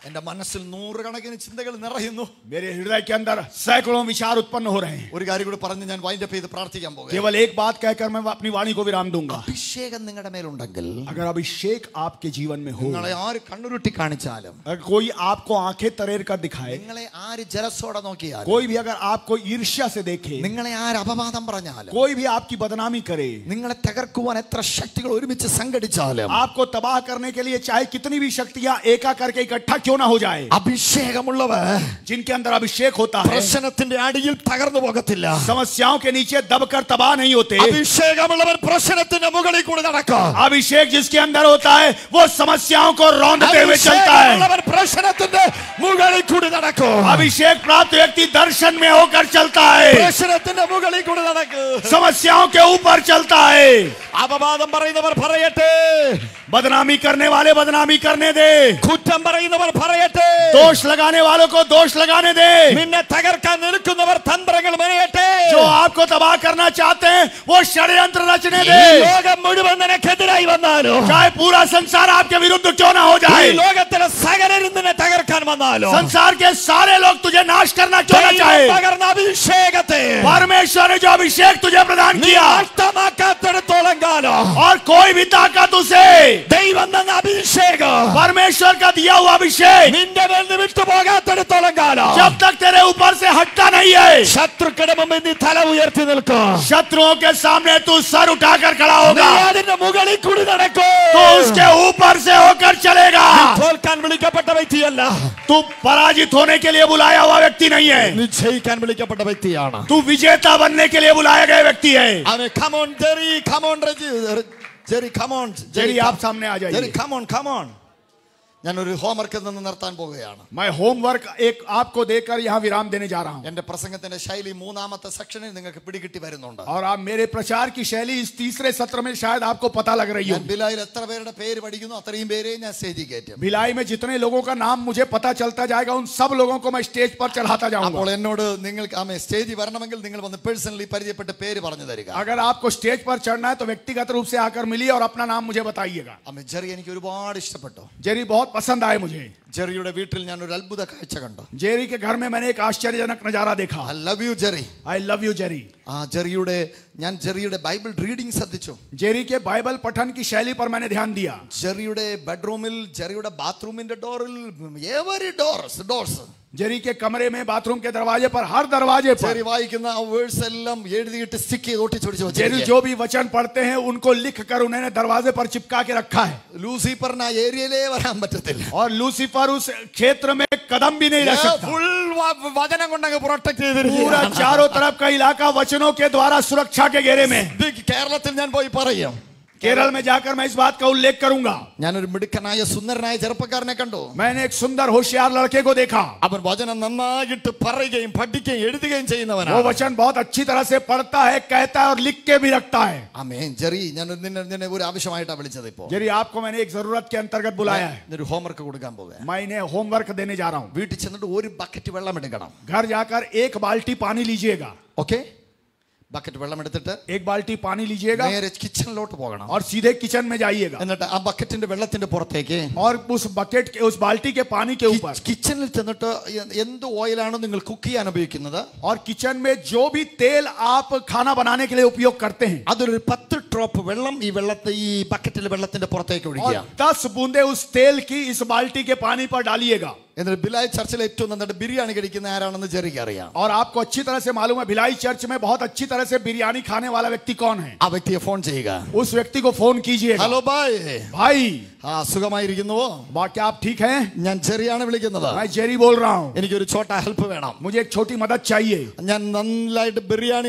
എന്റെ മനസ്സിൽ നൂറുകണക്കിന് ചിന്തകൾ നിറയുന്നു. मेरे हृदय के अंदर सैकड़ों विचार उत्पन्न हो रहे हैं. ഒരു കാര്യം കൂടി പറഞ്ഞ് ഞാൻ വൈൻഡ് അപ്പ് ചെയ്ത് പ്രാർത്ഥിക്കാൻ പോകുന്നു. केवल एक बात कहकर मैं अपनी वाणी को विराम दूंगा. അഭിഷേകം നിങ്ങളുടെ മേലുണ്ടെങ്കിൽ अगर अभिषेक आपके जीवन में हो, നിങ്ങളെ ആര് കണ്ണുരുട്ടി കാണിച്ചാലും, अगर कोई आपको आंखें तरेर कर दिखाए, നിങ്ങളെ ആര് ജലസോടെ നോക്കിയാലും, कोई भी अगर आपको ईर्ष्या से देखे, നിങ്ങളെ ആര് അപവാദം പറഞ്ഞാലും, कोई भी आपकी बदनामी करे, നിങ്ങളെ തകർക്കുവാൻ എത്ര ശക്തികൾ ഒരുമിച്ച് സംഘടിച്ചാലും, आपको तबाह करने के लिए चाहे कितनी भी शक्तियां एका करके इकट्ठा क्यों ना हो जाए, അഭിഷേകമുള്ളവർ जिनके अंदर अभिषेक होता है പ്രശ്നത്തിന്റെ അടിയിൽ തകർന്നു പോകത്തില്ല. समस्याओं के नीचे दबकर तबाह नहीं होते. അഭിഷേകമുള്ളവർ പ്രശ്നത്തിന്റെ മുകളിൽ കൂടി നടക്കും. अभिषेक जिसके अंदर होता है वो समस्याओं को रौंदते हुए चलता है. അഭിഷേകമുള്ളവർ പ്രശ്നത്തിന്റെ മുകളിൽ കൂടി നടക്കും. अभिषेक प्राप्त व्यक्ति दर्शन में होकर चलता है, പ്രശ്നത്തിന്റെ മുകളിൽ കൂടി നടക്കും. समस्याओं के ऊपर चलता है. അപവാദം പറയുന്നവർ പറയട്ടെ, बदनामी करने वाले बदनामी करने दे, കുറ്റം പറയുന്നവർ പറയട്ടെ, दोष लगाने वालों को दोष लगाने दे, നിന്നെ തകർക്കാൻ നിൽക്കുന്നവർ തന്ത്രങ്ങൾ മെനയട്ടെ. जो आपको तबाह करना चाहते हैं वो षड्यंत्र रचने ഈ दे. ലോകം മുഴുവൻ നിനക്കെതിരായി വന്നാലും, चाहे पूरा संसार आपके विरुद्ध क्यों ना हो ഈ जाए, ലോകത്തിലെ സകലരും നിന്നെ തകർക്കാൻ വന്നാലും, संसार के सारे लोग तुझे नाश करना क्यों ना चाहे, ദൈവം പകർന്ന അഭിഷേകത്തെ परमेश्वर ने जो अभिषेक तुझे प्रदान നീ किया നഷ്ടമാക്കാത്തിടത്തോളം കാലം और कोई भी ताकत उसे, ദൈവം തന്ന അഭിഷേകം परमेश्वर का दिया हुआ अभिषेक നിന്റെ മേൽ നിന്ന് വിട്ടുപോകാത്തിടത്തോളം കാലം जब तक तेरे ऊपर से हटता नहीं है। ശത്രുക്കളുടെ മുമ്പിൽ നീ തല ഉയർത്തി നിൽക്കൂ. शत्रुओं के सामने तू सर उठाकर खड़ा നീ होगा, അതിന്റെ മുകളിൽ കൂടി നടക്കൂ. तो उसके ऊपर से होकर चलेगा। തോൽക്കാൻ വിളിക്കപ്പെട്ട വ്യക്തിയല്ല, तू पराजित होने के लिए बुलाया हुआ व्यक्ति नहीं है, നീ ജയിക്കാൻ വിളിക്കപ്പെട്ട വ്യക്തിയാണ്. तू विजेता बनने के लिए बुलाया गया व्यक्ति है। അവനെ come on Jerry, come on Jerry, come on Jerry आप सामने आ Jerry, जाइए। come on. ഞാനൊരു ഹോംവർക്കിൽ നിന്ന് നിർത്താൻ പോവുകയാണ്. मैं होमवर्क एक आपको देकर यहाँ विराम देने जा रहा हूँ, എന്റെ പ്രസംഗത്തിന്റെ ശൈലി മൂന്നാമത്തെ സെക്ഷനിൽ നിങ്ങൾക്ക് പിടികിട്ടി വരുന്നുണ്ട്. और आप मेरे प्रचार की शैली इस तीसरे सत्र में शायद आपको पता लग रही हो। ഞാൻ ബിലായിൽ എത്ര പേരുടെ പേര് പഠിക്കുന്നു അത്രയും പേരെ ഞാൻ സ്റ്റേജിൽ കയറ്റും. भिलाई में जितने लोगों का नाम मुझे पता चलता जाएगा, उन सब लोगों को मैं स्टेज पर चढ़ाता जाऊंगा। അപ്പോൾ എന്നോട് നിങ്ങൾക്ക് സ്റ്റേജിൽ വരണമെങ്കിൽ നിങ്ങൾ വന്ന് പേഴ്സണലി പരിചയപ്പെട്ട് പേര് പറഞ്ഞു തരിക. अगर आपको स्टेज पर चढ़ना है तो व्यक्तिगत रूप से आकर मिलिए और अपना नाम मुझे बताइएगा। ജെറി എനിക്ക് ഒരുപാട് ഇഷ്ടപ്പെട്ടു. जेरी बहुत पसंद आए मुझे। ജെറിയുടെ വീട്ടിൽ ഞാൻ ഒരു അത്ഭുത കാഴ്ച കണ്ടു. जेरी के घर में मैंने एक आश्चर्यजनक नजारा देखा। I love you Jerry. I love you Jerry. ഞാൻ ജെറിയുടെ ബൈബിൾ റീഡിംഗ് ശ്രദ്ധിച്ചു. जेरी के बाइबल पठन की शैली पर मैंने ध्यान दिया। ജെറിയുടെ ബെഡ്റൂമിൽ ജെറിയുടെ ബാത്റൂമിന്റെ ഡോറിൽ എവരി ഡോർസ് जेरी के कमरे में बाथरूम के दरवाजे पर हर दरवाजे पर ജെറി വായിക്കുന്ന ആ വേഴ്സ് എല്ലാം എഴുതിയിട്ട് സ്റ്റിക്ക് ചെയ്ത് ഒട്ടിച്ചു जेरी जो भी वचन पढ़ते हैं उनको लिख कर उन्होंने दरवाजे पर चिपका के रखा है। ലൂസിഫറിന് ആ ഏരിയയിലേ വരാൻ പറ്റത്തില്ല. और लूसीफर उस क्षेत्र में कदम भी नहीं रख सकता। ഫുൾ വചനം കൊണ്ടങ്ങ് പ്രൊട്ടക്ട് पूरा ചെയ്തിരിക്കുകയാണ്. चारों तरफ का इलाका वचनों के द्वारा सुरक्षा के घेरे में। കേരളത്തിൽ ഞാൻ പോയി പറയും. केरल में जाकर मैं इस बात का उल्लेख करूंगा। ഞാനൊരു മിടുക്കനായ സുന്ദരനായ ചെറുപ്പക്കാരനെ കണ്ടു. मैंने एक सुंदर होशियार लड़के को देखा। അവൻ വചനം നന്നായിട്ട് പറയുകയും പഠിക്കുകയും എഴുതുകയും वो ചെയ്യുന്നവനാണ്. वचन बहुत अच्छी तरह से पढ़ता है, कहता है और लिख के भी रखता है। ആമേൻ. ജെറി, ഞാൻ നിന്നെ ഒരു ആവശ്യമായിട്ടാണ് വിളിച്ചത്. ഇപ്പോൾ जेरी आपको मैंने एक जरूरत के अंतर्गत बुलाया है। ഒരു ഹോംവർക്ക് കൊടുക്കാൻ പോവുക. मैं इन्हें होमवर्क देने जा रहा हूँ। വീട്ടിൽ ചെന്നിട്ട് ഒരു ബക്കറ്റ് വെള്ളം എടുക്കണം. घर जाकर एक बाल्टी पानी लीजिएगा। ഓക്കെ, ബക്കറ്റ് വെള്ളം എടുത്തിട്ട് एक बाल्टी पानी लीजिएगा നേരെ കിച്ചണിലോട്ട് പോകണം. और सीधे किचन में जाइएगा। എന്നിട്ട് ആ ബക്കറ്റിന്റെ വെള്ളത്തിന്റെ പുറത്തേക്ക് और उस बकेट के, उस बाल्टी के पानी के ऊपर കിച്ചണിൽ ചെന്നിട്ട് എന്ത് ഓയിലാണോ നിങ്ങൾ കുക്ക് ചെയ്യാൻ ഉപയോഗിക്കുന്നത് और किचन में जो भी तेल आप खाना बनाने के लिए उपयोग करते हैं, അതൊരു 10 ഡ്രോപ്പ് വെള്ളം ഈ ബക്കറ്റിലെ വെള്ളത്തിന്റെ പുറത്തേക്ക് और ഒഴിക്കുക. 10 बूंदे उस तेल की इस बाल्टी के पानी पर डालिएगा। എന്നിട്ട് ബിലായി ചർച്ചിൽ ഏറ്റവും നന്നായിട്ട് ബിരിയാണി കഴിക്കുന്ന ആരാണെന്ന് ജെറിക്ക് അറിയാം. और आपको अच्छी तरह से मालूम है भिलाई चर्च में बहुत अच्छी तरह से बिरयानी खाने वाला व्यक्ति कौन है। ആ വ്യക്തിയെ ഫോൺ ചെയ്യുക. उस व्यक्ति को फोन कीजिएगा। ഹലോ ബായ്, भाई സുഖമായിരിക്കുന്നുവോ? क्या आप ठीक हैं? ഞാൻ ജെറിയാണ് വിളിക്കുന്നത്. मैं जेरी बोल रहा हूँ। എനിക്കൊരു ഛോട്ടാ ഹെൽപ്പ് വേണം. मुझे एक छोटी मदद चाहिए। ഞാൻ നന്നായിട്ട് ബിരിയാണി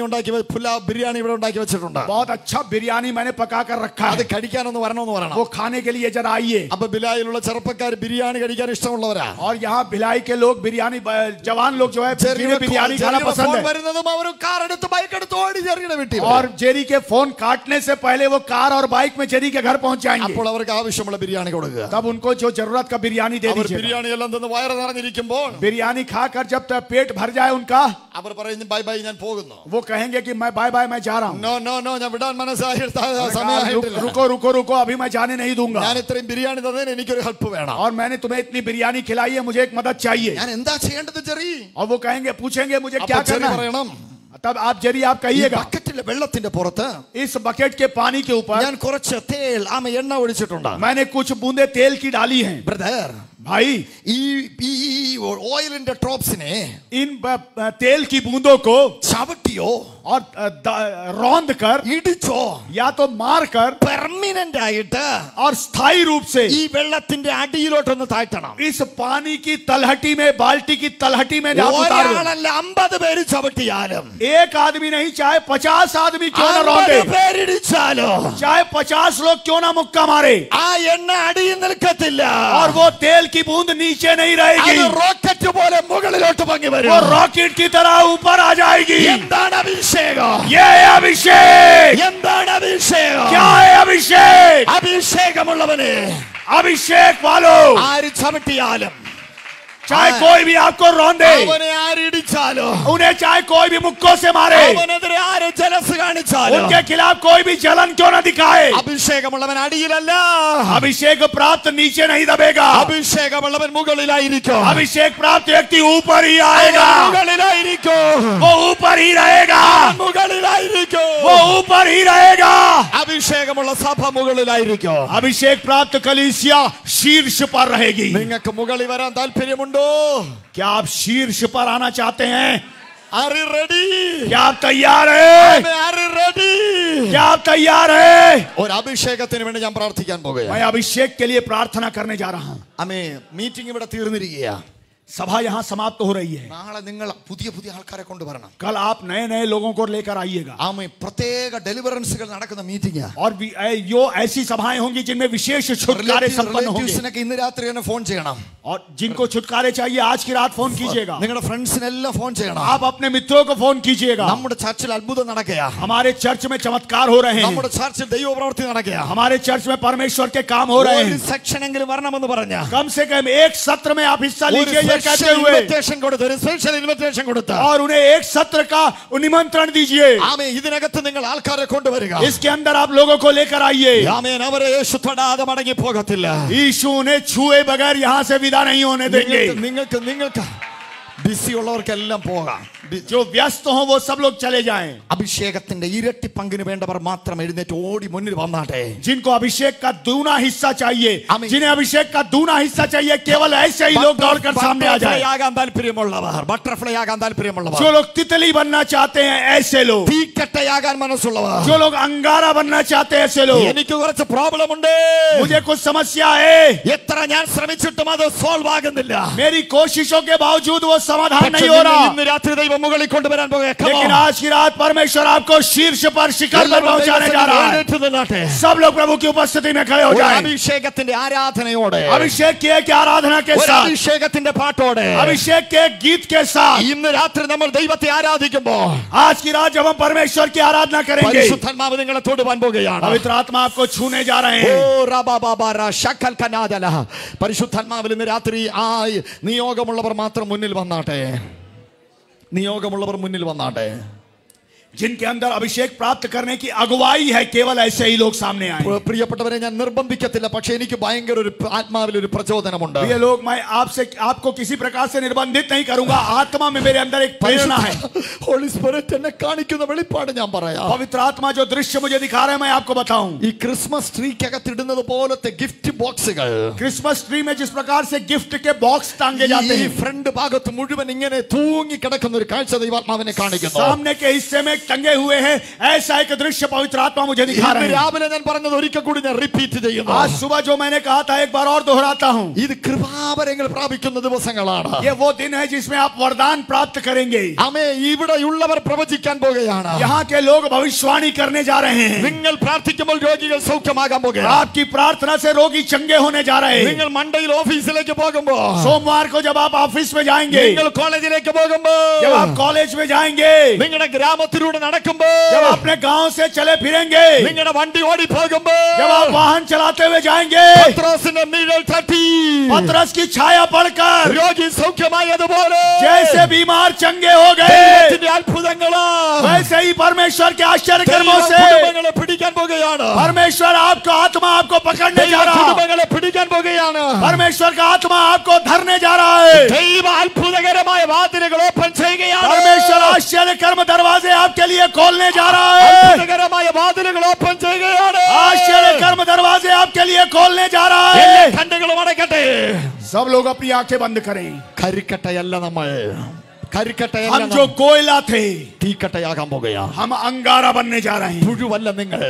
പുലാവ് ബിരിയാണി ഇവിടെ ഉണ്ടാക്കി വെച്ചിട്ടുണ്ട്. बहुत अच्छा बिरयानी मैंने पका कर रखा അത് है, കഴിക്കാനൊന്ന് വരണമെന്ന് പറയണം. वो खाने के लिए जरा आइए। അപ്പൊ ബിലായിലുള്ള ചെറുപ്പക്കാർ ബിരിയാണി കഴിക്കാൻ ഇഷ്ടമുള്ളവരാ. और यहाँ भिलाई के लोग बिरयानी, जवान लोग जो है जिन्हें बिरयानी खाना पसंद है। വരുന്നതും അവർ കാർ എടുത്ത് ബൈക്ക് എടുത്ത് ഓടി ജെറിയുടെ വീട്ടിൽ और जेरी के फोन काटने से पहले वो कार और बाइक में जेरी के घर पहुंच जाएंगे। അപ്പോൾ അവർക്ക് ആവശ്യമുള്ള ബിരിയാണി കൊടുക്കുക. तब उनको जो जरूरत का बिरयानी दे അവർ दीजिए। ബിരിയാണി എല്ലാം തിന്ന് വയറ് നിറഞ്ഞിരിക്കുമ്പോൾ बिरयानी खाकर जब तक पेट भर जाए उनका, അവർ പറയുന്നു ബൈ ബൈ ഞാൻ പോകുന്നു. वो कहेंगे कि मैं बाय बाय, मैं जा रहा हूँ। നോ നോ നോ ഞാൻ വിടാൻ മനസ്സായി रुको रुको रुको, अभी मैं जाने नहीं दूंगा। ഞാൻ ഇത്രയും ബിരിയാണി തന്നതിന് എനിക്കൊരു ഹെൽപ്പ് വേണം. और मैंने तुम्हें इतनी बिरयानी खिलाई है, मुझे एक मदद चाहिए। ഞാൻ എന്താ ചെയ്യേണ്ടത് ജെറി? और वो कहेंगे, पूछेंगे मुझे അപ്പോൾ क्या ജെറി करना है। പറയണം, तब आप जेरी आप ഈ कहिएगा, ബക്കറ്റിലെ വെള്ളത്തിന്റെ പുറത്ത് इस बकेट के पानी के ऊपर ഞാൻ കുറച്ച് തേൽ എണ്ണ ഒഴിച്ചിട്ടുണ്ട്. मैंने कुछ बूंदे तेल की डाली हैं। ബ്രദർ, भाई ഈ ഓയിലിന്റെ ഡ്രോപ്സിനെ इन तेल की बूंदों को ചവിട്ടിയോ और रौंद कर ഇടിച്ചോ या तो मार कर പെർമനന്റ് ആയിട്ട് और स्थायी रूप से ഈ വെള്ളത്തിന്റെ അടിയിലോട്ടൊന്ന് താഴ്ത്തണം. इस पानी की तलहटी में, बाल्टी की तलहटी में आप उतार दो। ഒരാളല്ല 50 പേര് ചവിട്ടിയാലും एक आदमी नहीं, चाहे 50 आदमी क्यों ना रौंदे, 50 പേരിടിച്ചാലോ चाहे 50 लोग क्यों ना मुक्का मारे, ആ എണ്ണ അടിയിൽ നിൽക്കത്തില്ല. और वो तेल की बूंद नीचे नहीं അത് रहेगी, റോക്കറ്റ് പോലെ മുകളിലോട്ട് പൊങ്ങി വരും. वो रॉकेट की तरह ऊपर आ जाएगी। എന്താണ് അഭിഷേകം? ये है अभिषेक। എന്താണ് അഭിഷേകം? क्या है अभिषेक? അഭിഷേകമുള്ളവനെ अभिषेक वालों, ആര് ചവിട്ടിയാലും, चाहे कोई भी आपको रौंदे, അവനെ ആരിടിച്ചാലോ, उन्हें चाहे कोई भी मुक्कों से मारे, അവനെതിരെ ആര് ജലസ് കാണിച്ചാലോ, उनके खिलाफ कोई भी जलन क्यों ना दिखाए, അഭിഷേകമുള്ളവൻ അടിയിലല്ല, अभिषेक प्राप्त नीचे नहीं दबेगा, അഭിഷേകമുള്ളവൻ മുകളിലായിരിക്കും. अभिषेक प्राप्त व्यक्ति ऊपर ही आएगा, മുകളിലായിരിക്കും. वो ऊपर ही रहेगा, മുകളിലായിരിക്കും. वो ऊपर ही रहेगा। അഭിഷേകമുള്ള സഭ മുകളിലായിരിക്കും. अभिषेक प्राप्त कलीसिया शीर्ष पर रहेगी। നിങ്ങൾക്ക് മുകളിൽ വരാൻ താല്പര്യമുണ്ടോ? क्या आप शीर्ष पर आना चाहते हैं? Are you ready? क्या आप तैयार हैं? Are you ready? क्या आप तैयार हैं? ഒരു അഭിഷേകത്തിന് വേണ്ടി ഞാൻ പ്രാർത്ഥിക്കാൻ പോകുകയാണ്. मैं अभिषेक के लिए प्रार्थना करने जा रहा हूं. ആമേ മീറ്റിംഗ് ഇവിടെ തീർന്നിരിക്കുകയാ. सभा यहाँ समाप्त हो रही है. നാളെ നിങ്ങൾ പുതിയ പുതിയ ആൾക്കാരെ കൊണ്ടുവരണം. कल आप नए नए लोगों को लेकर आइएगा. ആമേ പ്രത്യേക ഡെലിവറൻസുകൾ നടക്കുന്ന മീറ്റിംഗാ. और यो ऐसी सभाएं होंगी जिनमें विशेष छुटकारे संपन्न होंगे. റിലേറ്റീവ്സിനൊക്കെ ഇന്ന് രാത്രി തന്നെ ഫോൺ ചെയ്യണം. और जिनको छुटकारे चाहिए आज की रात फोन कीजिएगा. നിങ്ങളുടെ ഫ്രണ്ട്സിനെല്ലാം ഫോൺ ചെയ്യണം. आप अपने मित्रों को फोन कीजिएगा. നമ്മുടെ ചർച്ചിൽ അത്ഭുതം നടക്കുകയാ. हमारे चर्च में चमत्कार हो रहे हैं. നമ്മുടെ ചർച്ചിൽ ദൈവപ്രവൃത്തി നടക്കുകയാ. हमारे चर्च में परमेश्वर के काम हो रहे ഒരു हैं. സെക്ഷൻ എങ്കിലും വരണമെന്ന് പറഞ്ഞ कम से कम एक सत्र में आप हिस्सा लीजिए ये कहते हुए സ്പെഷ്യൽ ഇൻവിറ്റേഷൻ കൊടുത്ത और उन्हें एक सत्र का निमंत्रण दीजिए. ആമേ ഇതിനകത്ത് നിങ്ങൾ ആൾക്കാരെ കൊണ്ടുവരിക. इसके अंदर आप लोगों को लेकर आइए. ആമേൻ അവരെ യേശു തൊടാതെ മടങ്ങി പോകത്തില്ല. यीशु उन्हें छुए बगैर यहाँ से विदा नहीं होने देंगे. നിങ്ങൾക്ക് ബിസി ഉള്ളവർക്കെല്ലാം പോകാം. जो व्यस्त हो वो सब लोग चले जाएं. അഭിഷേകത്തിന്റെ ഇരട്ടി പങ്കിന് വേണ്ടവർ മാത്രം എഴുന്നേറ്റ് ഓടി മുന്നിൽ വന്നാട്ടെ. जिनको अभिषेक का दूना हिस्सा चाहिए, आमीन. जिन्हें अभिषेक का दूना हिस्सा चाहिए, केवल ऐसे ही लोग दौड़कर सामने आ जाएं. ആകാൻ താല്പര്യമുള്ളവർ, ബട്ടർഫ്ലൈ ആകാൻ താല്പര്യമുള്ളവർ, जो लोग तितली बनना चाहते हैं ऐसे लोग, തീക്കട്ടയാകാൻ മനസ്സുള്ളവർ, जो लोग अंगारा बनना चाहते हैं ऐसे लोग. എനിക്ക് കുറച്ച് പ്രോബ്ലം ഉണ്ട്. मुझे कुछ समस्या है, എത്ര ഞാൻ ശ്രമിച്ചിട്ടും അത് സോൾവ് ആകുന്നില്ല. मेरी कोशिशों के बावजूद वो समाधान नहीं हो रहा. ഇന്ന് രാത്രി ദൈവം മുകളിൽ കൊണ്ടുവരാൻ പോകുകയാണ്. लेकिन आज की रात परमेश्वर आपको शीर्ष पर शिखर पर पहुंचाने जा रहा है. सब लोग प्रभु की उपस्थिति में खड़े हो जाएं. അഭിഷേകത്തിന്റെ ആരാധനയോടെ, अभिषेक की एक आराधना के साथ, അഭിഷേകത്തിന്റെ പാട്ടോടെ, अभिषेक के गीत के साथ ഇന്ന് രാത്രി നമ്മൾ ദൈവത്തെ ആരാധിക്കുമ്പോൾ आज की रात जब हम परमेश्वर की आराधना करेंगे, പരിശുദ്ധാത്മാവ് നിങ്ങളെ തൊടുവാൻ പോകുകയാണ്. पवित्र आत्मा आपको छूने जा रहे ഓ हैं. റബബബറ ശകൽ കനാദല. പരിശുദ്ധാത്മാവിൽ ഇന്ന് രാത്രി ആയി നിയോഗമുള്ളവർ മാത്രം മുന്നിൽ വന്നാട്ടെ. നിയോഗമുള്ളവർ മുന്നിൽ വന്നാട്ടെ. जिनके अंदर अभिषेक प्राप्त करने की अगुवाई है, केवल ऐसे ही लोग सामने आए. പ്രിയപ്പെട്ടവരെ ഞാൻ നിർബന്ധിക്കത്തില്ല, പക്ഷേ എനിക്ക് ഭയങ്കര ഒരു ആത്മാവിൽ ഒരു പ്രചോദനമുണ്ട്. ये लोग, मैं आपको किसी प्रकार से निर्बंधित नहीं करूंगा. आत्मा में मेरे अंदर एक प्रेरणा है. ഹോളി സ്പിരിറ്റ് എന്നെ കാണിക്കുന്ന വെളിപ്പാട് ഞാൻ പറയാം. पवित्र आत्मा जो दृश्य मुझे दिखा रहे हैं मैं आपको बताऊं. ഈ ക്രിസ്മസ് ട്രീക്കകത്ത് ഇടുന്നത് പോലത്തെ ഗിഫ്റ്റ് ബോക്സുകൾ, क्रिसमस ट्री में जिस प्रकार से गिफ्ट के बॉक्स टांगे जाते ഈ हैं, ഫ്രണ്ട് ഭാഗത്ത് മുഴുവൻ ഇങ്ങനെ തൂങ്ങി കിടക്കുന്ന ഒരു കാഴ്ച ദൈവാത്മാവിനെ കാണിക്കുന്നു. सामने के हिस्से में टंगे हुए हैं, ऐसा एक दृश्य पवित्र आत्मा मुझे दिखा रहे हैं. രാവിലെ ഞാൻ പറഞ്ഞത് ഒരിക്കൽ കൂടി ഞാൻ റിപ്പീറ്റ് ചെയ്യുന്നു. आज सुबह जो मैंने कहा था एक बार और दोहराता हूं. ഇത് കൃപാവരങ്ങൾ പ്രാപിക്കുന്ന ദിവസങ്ങളാണ്. ये वो दिन है जिसमें आप वरदान प्राप्त करेंगे. ആമേ ഇവിടെയുള്ളവർ പ്രവചിക്കാൻ പോകുകയാണ്. यहाँ के लोग भविष्यवाणी करने जा रहे हैं. നിങ്ങൾ പ്രാർത്ഥിക്കുമ്പോൾ രോഗികൾ സൗഖ്യമാകാൻ പോകുകയാണ്. आपकी प्रार्थना से रोगी चंगे होने जा रहे हैं. നിങ്ങൾ മണ്ടയിൽ ഓഫീസിലേക്ക് പോകുമ്പോൾ, सोमवार को जब आप ऑफिस में जाएंगे, നിങ്ങൾ കോളേജിലേക്ക് പോകുമ്പോൾ, जब आप कॉलेज में जाएंगे, നിങ്ങളുടെ ഗ്രാമത്തിലൂടെ നടക്കുമ്പോൾ, जब अपने गांव से चले फिरेंगे, നിങ്ങളുടെ വണ്ടി ഓടി പോകുമ്പോൾ, जब आप वाहन चलाते हुए जाएंगे, പത്രോസിന്റെ നിഴൽ തട്ടി पतरस की छाया पड़कर രോഗി സൗഖ്യമായതുപോലെ जैसे बीमार चंगे हो गए, ദൈവത്തിന്റെ അത്ഭുതങ്ങളാ वैसे ही परमेश्वर के आश्चर्य कर्मों से കുടുംബങ്ങളെ പിടിക്കാൻ പോകുകയാണ്. परमेश्वर आपको आत्मा आपको पकड़ने जा रहा है. കുടുംബങ്ങളെ പിടിക്കാൻ പോകുകയാണ്. परमेश्वर का आत्मा आपको धरने जा रहा है. ദൈവ അത്ഭുതകരമായ വാതിലുകൾ ഓപ്പൺ ചെയ്യുകയാണ്. परमेश्वर आश्चर्य कर्म दरवाजे आपके लिए खोलने जा रहा है. അത്ഭുതകരമായ വാതിലുകൾ ഓപ്പൺ ചെയ്യുകയാണ്. आश्चर्य कर्म दरवाजे आपके लिए खोलने जा रहा है. എല്ലാ കണ്ണുകളും അടയ്ക്കട്ടെ. सब लोग अपनी आंखें बंद करें. കരിക്കട്ടയല്ല നമ്മൾ, കരിക്കട്ടയല്ല हम जो कोयला थे, തീക്കട്ടയാകാൻ പോകുകയാണ്. हम अंगारा बनने जा रहे हैं. പുഴുവല്ല നിങ്ങൾ,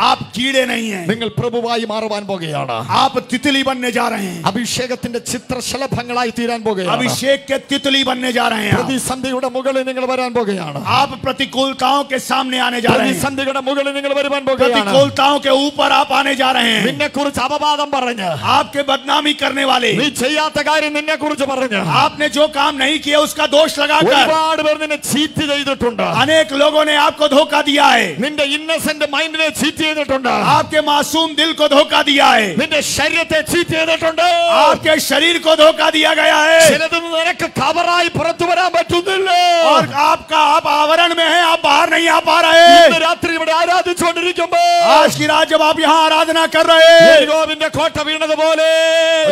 आप कीड़े नहीं हैं. നിങ്ങൾ പ്രഭുവായി മാറുവാൻ പോകുകയാണ്. आप तितली बनने जा रहे हैं. അഭിഷേകത്തിന്റെ ചിത്രശലഭങ്ങളായി തീരാൻ പോകുകയാണ്. अभिषेक के तितली बनने जा रहे हैं. പ്രതിസന്ധിയുടെ മുകളിൽ നിങ്ങൾ വരാൻ പോകുകയാണ്. आप प्रतिकूलताओं के सामने आने जा रहे हैं. പ്രതിസന്ധിയുടെ മുകളിൽ നിങ്ങൾ വരുവാൻ പോകുകയാണ്. प्रतिकूलताओं के ऊपर आप आने जा रहे हैं. നിന്നെ കുറിച്ച് അപവാദം പറഞ്ഞ്, आपके बदनामी करने वाले, നീ ചെയ്യാത്ത കാര്യം നിന്നെ കുറിച്ച് പറഞ്ഞ്, आपने जो काम नहीं किया उसका दोष लगाकर ഒരുപാട് പേർ നിന്നെ ചീറ്റ് ചെയ്തിട്ടുണ്ട്. अनेक लोगों ने आपको धोखा दिया है. നിന്റെ ഇന്നസെന്റ് മൈൻഡിനെ ചീറ്റ് ചെയ്തിട്ടുണ്ട്. आपके मासूम दिल को धोखा दिया है. നിന്റെ ശരീരത്തെ ചീറ്റ് ചെയ്തിട്ടുണ്ട്. आपके शरीर को धोखा दिया गया है. ചിലതൊന്നും നിനക്ക് കവറായി പുറത്തു വരാൻ പറ്റുന്നില്ല. और आप आवरण में हैं, आप बाहर नहीं आ पा रहे. ഇന്ന് രാത്രി ഇവിടെ ആരാധിച്ചുകൊണ്ടിരിക്കുമ്പോൾ आज की रात जब आप यहाँ आराधना कर रहे हैं, യെരിഹോവിന്റെ കോട്ട വീണതുപോലെ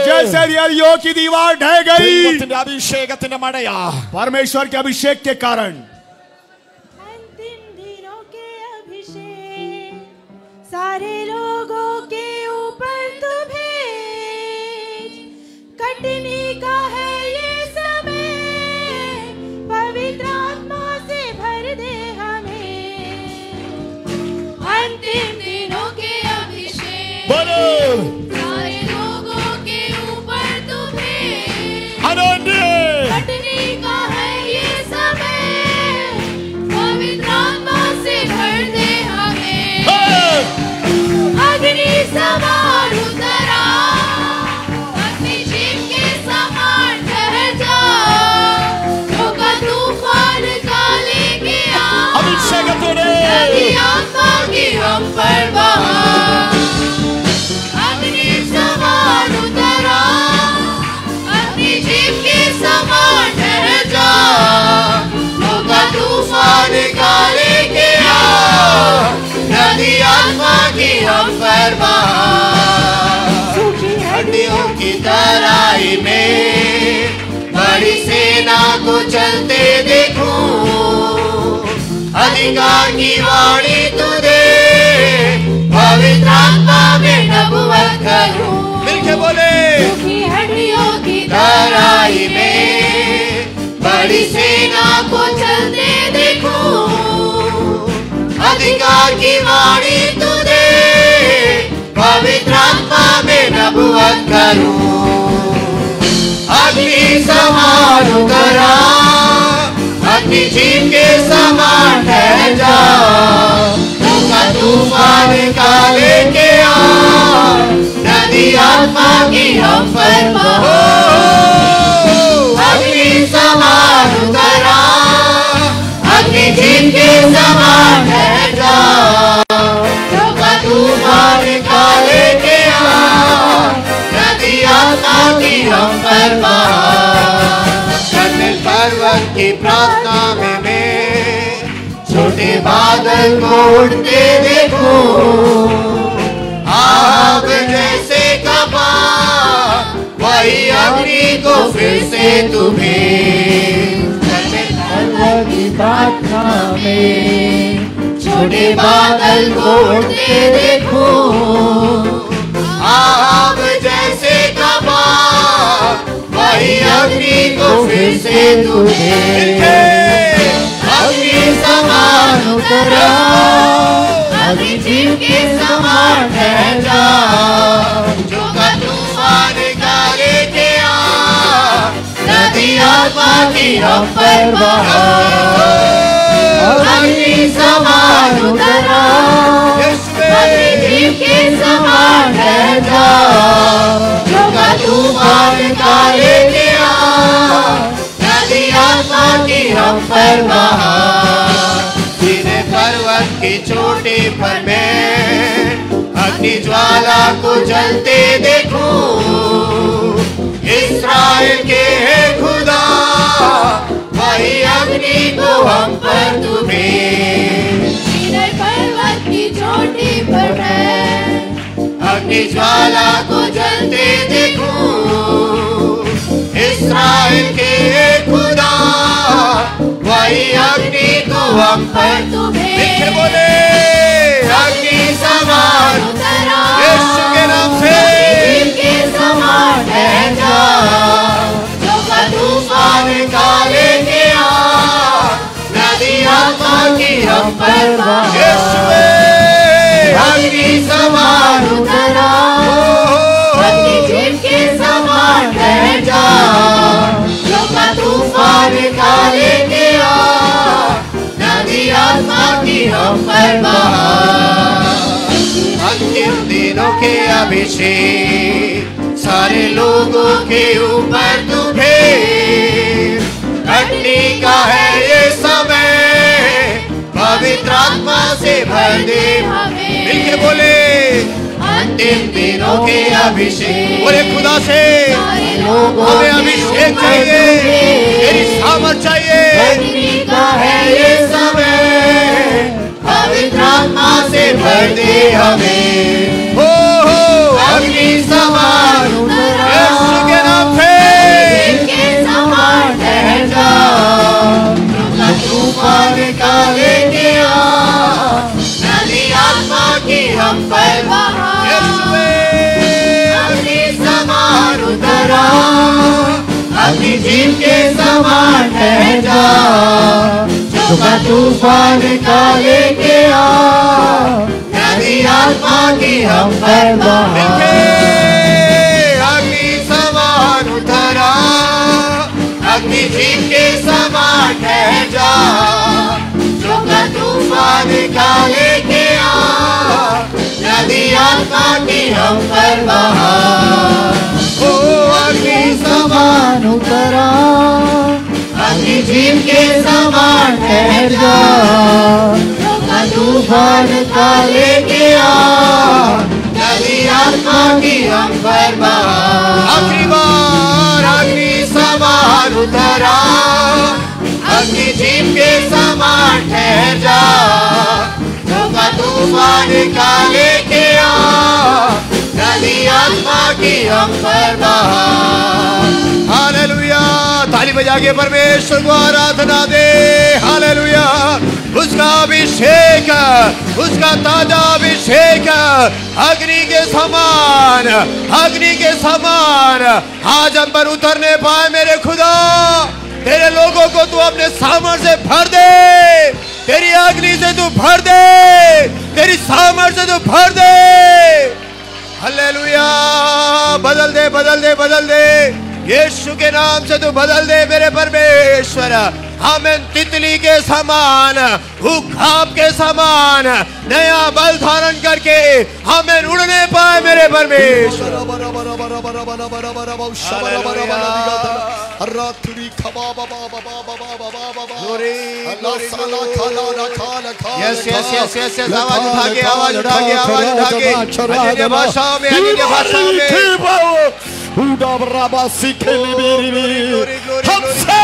जैसे यरीहो की दीवार ढह गई, ദൈവത്തിന്റെ അഭിഷേകത്തിന്റെ മഴയാ. परमेश्वर के अभिषेक के कारण अंतिम दिनों के अभिषेक सारे लोगों के ऊपर तू भेज. कटनी का है ये समय, पवित्र आत्मा अंतिम दिनों के अभिषेक बोलो सारे लोगों के ऊपर तुम्हें anointing हटने का है ये समय पवित्र आत्मा से भर दे हमें अग्नि समान उतरा अग्नि जीव के समान ठहर जा होगा तूफान का लेके आ अभिषेक तूने नदी आत्मा की हम पर बहा अग्नि समान उतरा अग्नि जीव के समान ठहर जा होगा तूफान का लेके आ नदी आत्मा की हम पर बहा सूखी हड्डियों की तराई में बड़ी सेना को चलते देखूं अधिकार की वाणी तू दे पवित्र आत्मा में नबुवत करूं मिलके बोले सूखी हड्डियों की तराई में बड़ी सेना को चलते देखूं अधिकार की वाणी तू दे पवित्र आत्मा में नबुवत करूं अग्नि समान उतरा अग्नि जीव के समान ठहर जा होगा तूफान का लेके आ नदी आत्मा की हम पर बहा अग्नि समान उतरा अग्नि जीव के समान ठहर जा होगा तूफान का लेके आ नदी आत्मा की हम पर बहा कर्मेल पर्वत की प्रार्थना में मैं छोटे बादल को उड़ते देखूं आग जैसे कपा वही अग्नि को फिर से तुम्हें कर्मेल पर्वत की प्रार्थना में छोटे बादल को उड़ते देखूं आग जैसे कपा वही अग्नि को फिर से तुम्हें अग्नि समान उतरा अग्नि जीव के समान ठहर जा जो का तूफान का लेके आ नदी आत्मा की हम पर बहा अग्नि समान उतरा अग्नि जीव के समान ठहर जा जो का तूफान का लेके आ नदी आत्मा की हम पर बहा सीधे पर्वत की चोटी पर मैं अग्नि ज्वाला को जलते देखूं इस्राएल के है खुदा वही अग्नि को हम पर तुम्हें सीधे पर्वत की चोटी पर मैं अग्नि ज्वाला को जलते देखूं इस्राएल के खुदा वही अग्नि को हम पर तुम्हें बोले अग्नि समान उतरा यीशु के नाम से के समान ठहर जा जो का तूफान का लेके आ नदी आत्मा की हम पर यीशु अग्नि समान उतरा अग्नि जीव के समान ठहर जा जो का तूफान का लेके आ नदी आत्मा की हम पर बहा अंतिम दिनों के अभिषेक सारे लोगों के ऊपर तुम्हें घटने का है ये समय पवित्र आत्मा से भर दे मिलके बोले अंतिम दिनों के अभिषेक बोले खुदा से हमें अभिषेक चाहिए तेरी सामर्थ चाहिए का है ये समय पवित्र आत्मा से भर दे हमें हो अग्नि समान यीशु के नाम पे के समान ठहर जा तूफान का लेके आ नदी आत्मा की हम पर बहा अग्नि समान उतरा अग्नि जीव के समान ठहर जा जो का तूफान का लेके आ नदी आत्मा की हम पर बहा। अग्नि समान उतरा, अग्नि जीव के समान ठहर जा, जो का तूफान निकाले के आ, नदी आत्मा की हम पर बहा। ओ अग्नि समान उतरा, अग्नि जीव के समान ठहर जा, जो का तूफान निकाले के आ, नदी आत्मा की हम पर बहा। आखिरी बार अग्नि समान उतरा, अग्नि जीव के समान ठहर जा, जो का तूफान निकाले के आ, नदी आत्मा की हम पर बहा। हालेलुया। ताली बजा के परमेश्वर को आराधना दे। हालेलुया। उसका अभिषेक, उसका ताजा अभिषेक अग्नि के समान, अग्नि के समान आज हम पर उतरने पाए। मेरे खुदा, तेरे लोगों को तू अपने सामर्थ्य से भर दे, तेरी अग्नि से तू भर दे, तेरी सामर्थ्य से तू भर दे। हालेलुया। बदल दे, बदल दे, बदल दे, यीशु के नाम से तू बदल दे मेरे परमेश्वर। हमें तितली के समान, हुक्काब के समान नया बल धारण करके हमें उड़ने पाए मेरे परमेश्वर। Yes yes yes yes yes. आवाज उठा के, आवाज उठा के, आवाज उठा के, अन्य भाषाओं में, अन्य भाषाओं में। हमसे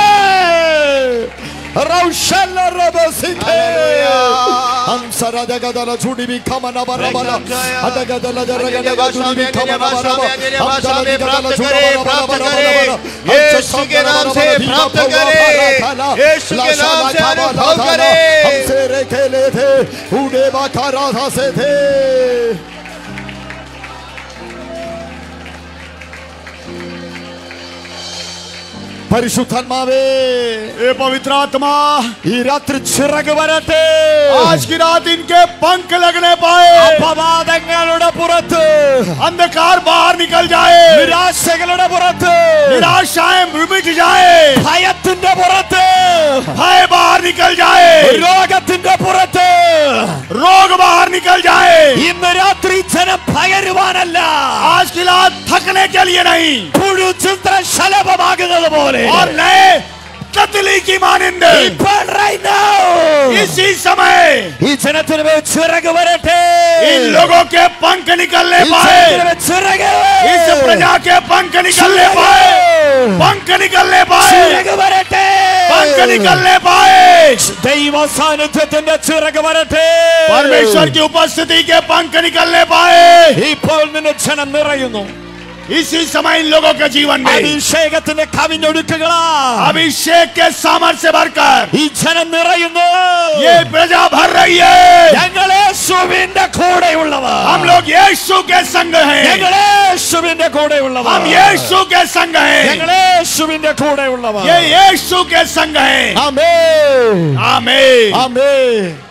रोशन रब सीखे। हम सरा जगह दला छुड़ी भी खमना बरा बरा, अदगा दला जरगा दला छुड़ी भी खमना बरा बरा। हम दला प्राप्त करे, प्राप्त करे, यीशु के नाम से प्राप्त करे, यीशु के नाम से अनुभव करे। हमसे रेखेले थे, उड़े बाखारा था से थे। परिशुद्धात्मावे, ए पवित्र आत्मा, ये रात्रि चिरग बरते, आज की रात इनके पंख लगने पाए, अपवादങ്ങളുടെ പുറത്ത് अंधकार बाहर निकल जाए, നിരാശകളുടെ പുറത്ത് निराशाएं मिट जाए, ഭയത്തിന്റെ പുറത്ത് भय बाहर निकल जाए, രോഗത്തിന്റെ പുറത്ത് रोग बाहर निकल जाए। ഇന്ന് രാത്രി ജനം ഭയരുവാനല്ല, आज की रात थकने के लिए नहीं, പുഴുചിന്ത്ര ശലഭമാകുന്നത് പോലെ और नए तितली की मानिंद ഇപ്പോൾ right now इसी समय ഈ ജനത്തിന് മേൽ ചിറക് വരട്ടെ, इन लोगों के पंख निकलने ഈ पाए, ജനത്തിന് മേൽ ചിറക്, इस प्रजा के पंख निकलने पाए, पंख निकलने पाए, ചിറക് വരട്ടെ, पंख निकलने पाए। ദൈവ സാന്നിധ്യത്തിന്റെ ചിറക് വരട്ടെ, परमेश्वर की उपस्थिति के पंख निकलने पाए। ഇപ്പോൾ നിന്നെ ജനം നിറയുന്നു, इसी समय इन लोगों के जीवन में അഭിഷേകത്തിന്റെ കവിഞ്ഞൊഴുക്കുകളാ, अभिषेक के सामर्थ्य से भरकर ഈ ജനം നിറയുന്നു। ये प्रजा भर रही है। ഞങ്ങൾ യേശുവിന്റെ കൂടെയുള്ളവർ, हम लोग यीशु के संग हैं, ഞങ്ങൾ യേശുവിന്റെ കൂടെയുള്ളവർ, हम यीशु के संग हैं, ഞങ്ങൾ യേശുവിന്റെ കൂടെയുള്ളവർ। ये यीशु के संग हैं। ആമേൻ, आमीन। ആമേൻ।